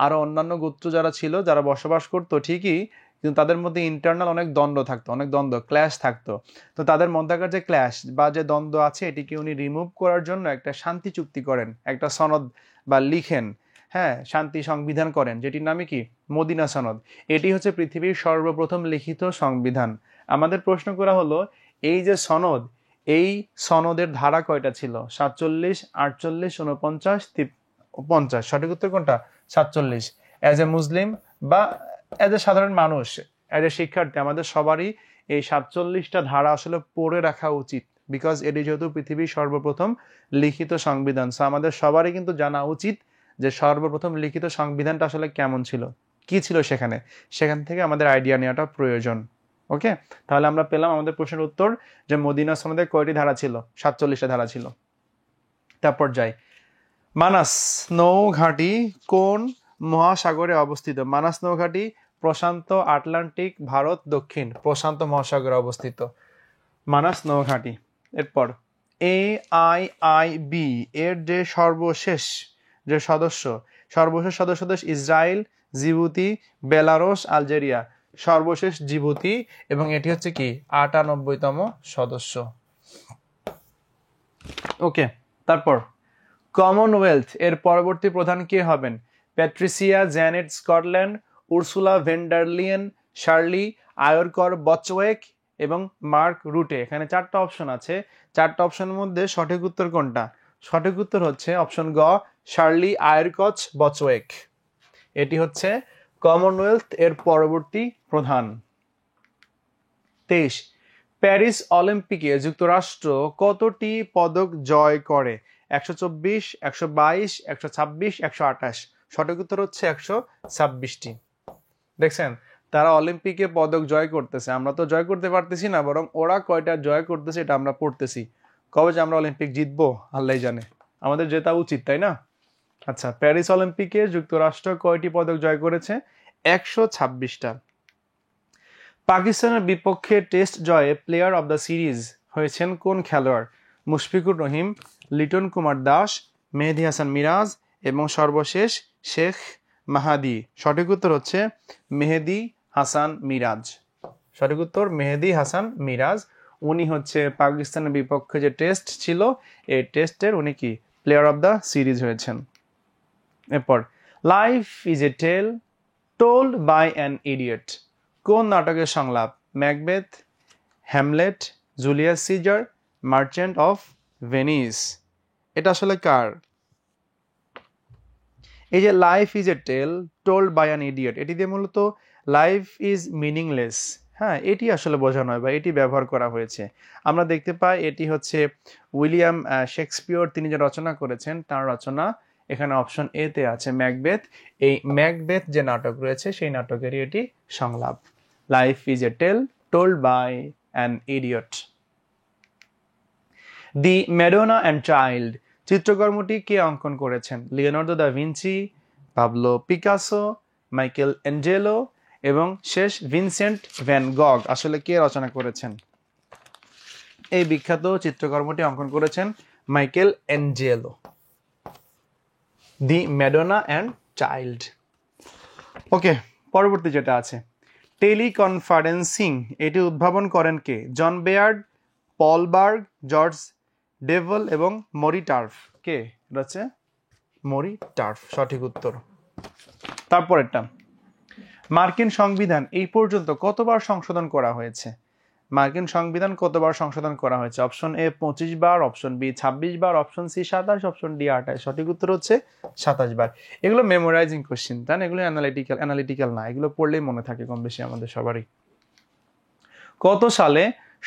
আরো অন্যান্য গোত্র যারা ছিল, যারা বসবাস করতো ঠিকই, কিন্তু তাদের মধ্যে ইন্টারনাল অনেক দ্বন্দ্ব থাকতো, অনেক দ্বন্দ্ব, ক্ল্যাশ থাকতো। তো তাদের মধ্যকার যে ক্ল্যাশ বা যে দ্বন্দ্ব আছে, এটিকে উনি রিমুভ করার জন্য একটা শান্তি চুক্তি করেন, একটা সনদ বা লিখেন, হ্যাঁ, শান্তি সংবিধান করেন, যেটির নামে কি মদিনা সনদ। এটি হচ্ছে পৃথিবীর সর্বপ্রথম লিখিত সংবিধান। আমাদের প্রশ্ন করা হলো, এই যে সনদ, এই সনদের ধারা কয়টা ছিল? 47, 48, 49, 50। সঠিক উত্তর কোনটা? 47। অ্যাজ এ মুসলিম বা অ্যাজ এ সাধারণ মানুষ, অ্যাজ এ শিক্ষার্থী, আমাদের সবারই এই 47টা ধারা আসলে পড়ে রাখা উচিত, বিকজ এটি যেহেতু পৃথিবীর সর্বপ্রথম লিখিত সংবিধান। সো আমাদের সবারই কিন্তু জানা উচিত যে সর্বপ্রথম লিখিত সংবিধানটা আসলে কেমন ছিল, কি ছিল সেখানে, সেখান থেকে আমাদের আইডিয়া নেওয়াটা প্রয়োজন। ওকে, তাহলে আমরা পেলাম আমাদের প্রশ্নের উত্তর যে মদিনা সনদে কয়টি ধারা ছিল? 47টা ধারা ছিল। তারপর যাই, মানাস নৌঘাঁটি কোন মহাসাগরে অবস্থিত? মানাস নৌঘাঁটি প্রশান্ত আটলান্টিক, ভারত, দক্ষিণ প্রশান্ত মহাসাগরে অবস্থিত মানাস নৌঘাঁটি। এরপর AIIB এর যে সর্বশেষ সদস্য দেশ ইসরায়েল, জিবুতি, বেলারুশ, আলজেরিয়া। সর্বশেষ জিবুতি, এবং এটি হচ্ছে কি 98তম সদস্য। ওকে, তারপর কমনওয়েলথ এর পরবর্তী প্রধান কে হবেন? Patricia Janet Scotland, Ursula von der Leyen, Shirley Ayorkor Botchwey, এবং মার্ক রুটে। এখানে 4টা অপশন আছে। 4টা অপশনের মধ্যে সঠিক উত্তর কোনটা? সঠিক উত্তর হচ্ছে অপশন গ, শার্লি আয়রকচ বচওয়েক। এটি হচ্ছে কমনওয়েলথ এর পরবর্তী প্রধান। 23, প্যারিস অলিম্পিকে যুক্তরাষ্ট্র কতটি পদক জয় করে? 124, 122, 126, 128। সঠিক উত্তর হচ্ছে 126টি। দেখছেন, তারা অলিম্পিকে পদক জয় করতেছে, আমরা তো জয় করতে পারতেছি না, বরং ওরা কয়টা জয় করতেছে এটা আমরা পড়তেছি। কবে যে আমরা অলিম্পিক জিতবো আল্লাহ জানে, আমাদের জেতা উচিত, তাই না? আচ্ছা, প্যারিস অলিম্পিকে যুক্তরাষ্ট্র কয়টি পদক জয় করেছে? 126টা। পাকিস্তানের বিপক্ষে টেস্ট জয়ে প্লেয়ার অব দ্য সিরিজ হয়েছেন কোন খেলোয়াড়? মুশফিকুর রহিম, লিটন কুমার দাস, মেহেদী হাসান মিরাজ, এবং সর্বশেষ শেখ মাহাদি। সঠিক উত্তর হচ্ছে মেহেদী হাসান মিরাজ। সঠিক উত্তর মেহেদী হাসান মিরাজ। উনি হচ্ছে পাকিস্তানের বিপক্ষে যে টেস্ট ছিল, এই টেস্টের উনি কি প্লেয়ার অব দ্য সিরিজ হয়েছেন। এরপর life is a tale told by an idiot কোন নাটকের সংলাপ? Macbeth, Hamlet, Julius Caesar, Merchant of Venice. এটা আসলে কার? এই যে life is a tale told by an idiot, এটি দিয়ে মূলত লাইফ ইজ মিনিংলেস, হ্যাঁ, এটি আসলে বোঝানো হয় বা এটি ব্যবহার করা হয়েছে। আমরা দেখতে পাই এটি হচ্ছে উইলিয়াম শেক্সপিয়র, তিনি যে রচনা করেছেন তার রচনা। এখানে অপশন এ তে আছে ম্যাকবেথ। এই ম্যাকবেথ যে নাটক রয়েছে সেই নাটকেরই এটি সংলাপ। Life is a tale told by an idiot. The Madonna and child চিত্রকর্মটি কে অঙ্কন করেছেন? Leonardo da Vinci, Pablo Picasso, Michelangelo এবং শেষ ভিনসেন্ট ভ্যান গগ। আসলে কে রচনা করেছেন? এই বিখ্যাত চিত্রকর্মটি অঙ্কন করেছেন Michelangelo. The Madonna and child. Okay, পরবর্তী যেটা আছে টেলিকনফারেন্সিং, এটি উদ্ভাবন করেন কে? John Baird, Paul Berg, George Devol এবং মরি টার্ফ। কে রয়েছে? মরি টার্ফ, সঠিক উত্তর। তারপরেরটা, মার্কিন সংবিধান এই পর্যন্ত কতবার সংশোধন করা হয়েছে? মার্কিন সংবিধান কতবার সংশোধন করা হয়েছে? অপশন এ 25 বার, অপশন বি 26 বার, অপশন সি 27, অপশন ডি 28। সঠিক উত্তর হচ্ছে 27 বার। এগুলো মেমোরাইজিং কোশ্চেন, তাই না? এগুলো অ্যানালিটিক্যাল না, এগুলো পড়লেই মনে থাকে কম বেশি আমাদের সবারই। কত সালে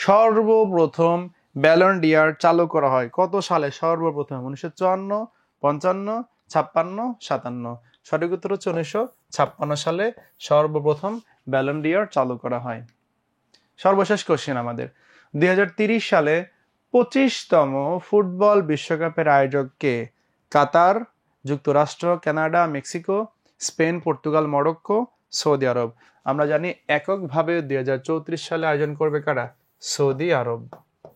সর্বপ্রথম ব্যালন ডিয়ার চালু করা হয়? কত সালে সর্বপ্রথম? 1954, 55, 56, 57। সঠিক উত্তর হচ্ছে 1956 সালে সর্বপ্রথম ব্যালন ডিয়ার চালু করা হয়। সর্বশেষ কোশ্চেন আমাদের, 2030 সালে 25তম ফুটবল বিশ্বকাপের আয়োজক কে? কাতার, যুক্তরাষ্ট্র, Canada, Mexico, Spain, Portugal, Morocco, Saudi Arab. আমরা জানি এককভাবে 2034 সালে আয়োজন করবে কারা? Saudi Arab.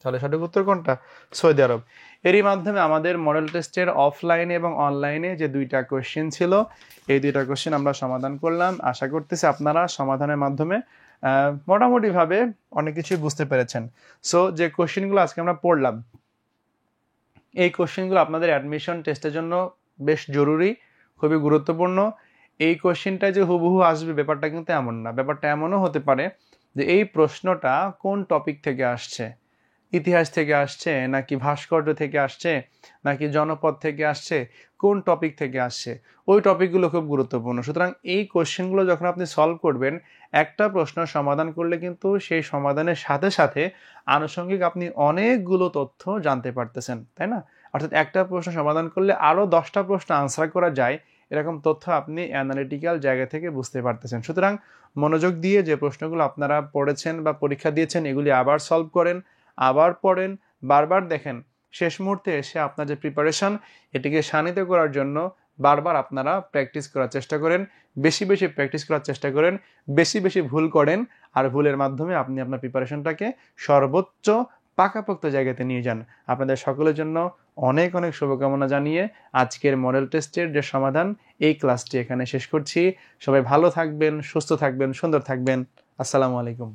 তাহলে সঠিক উত্তর কোনটা? Saudi Arab. এরই মাধ্যমে আমাদের মডেল টেস্টের অফলাইনে এবং অনলাইনে যে দুইটা কোশ্চেন ছিল, এই দুইটা কোশ্চেন আমরা সমাধান করলাম। আশা করতেছি আপনারা সমাধানের মাধ্যমে মোটামুটি ভাবে অনেক কিছুই বুঝতে পেরেছেন। সো যে কোশ্চেনগুলো আজকে আমরা পড়লাম, এই কোশ্চেনগুলো আপনাদের অ্যাডমিশন টেস্টের জন্য বেশ জরুরি, খুবই গুরুত্বপূর্ণ। এই কোশ্চেনটা যে হুবহু আসবে ব্যাপারটা কিন্তু এমন না। ব্যাপারটা এমনও হতে পারে যে এই প্রশ্নটা কোন টপিক থেকে আসছে, ইতিহাস থেকে আসছে নাকি ভাস্কর্য থেকে আসছে নাকি জনপদ থেকে আসছে, কোন টপিক থেকে আসছে, ওই টপিকগুলো খুব গুরুত্বপূর্ণ। সুতরাং এই কোশ্চেনগুলো যখন আপনি সলভ করবেন, একটা প্রশ্ন সমাধান করলে কিন্তু সেই সমাধানের সাথে সাথে আনুষঙ্গিক আপনি অনেকগুলো তথ্য জানতে পারতেছেন, তাই না? অর্থাৎ একটা প্রশ্ন সমাধান করলে আরও 10টা প্রশ্ন আনসার করা যায়, এরকম তথ্য আপনি অ্যানালিটিক্যাল জায়গা থেকে বুঝতে পারতেছেন। সুতরাং মনোযোগ দিয়ে যে প্রশ্নগুলো আপনারা পড়েছেন বা পরীক্ষা দিয়েছেন এগুলি আবার সলভ করেন, আবার পড়েন, বারবার দেখেন। শেষ মুহূর্তে এসে আপনার যে প্রিপারেশন, এটিকে শানিত করার জন্য বারবার আপনারা প্র্যাকটিস করার চেষ্টা করেন, বেশি বেশি প্র্যাকটিস করার চেষ্টা করেন, বেশি বেশি ভুল করেন, আর ভুলের মাধ্যমে আপনি আপনার প্রিপারেশনটাকে সর্বোচ্চ পাকাপোক্ত জায়গাতে নিয়ে যান। আপনাদের সকলের জন্য অনেক অনেক শুভকামনা জানিয়ে আজকের মডেল টেস্টের যে সমাধান, এই ক্লাসটি এখানে শেষ করছি। সবাই ভালো থাকবেন, সুস্থ থাকবেন, সুন্দর থাকবেন। আসসালামু আলাইকুম।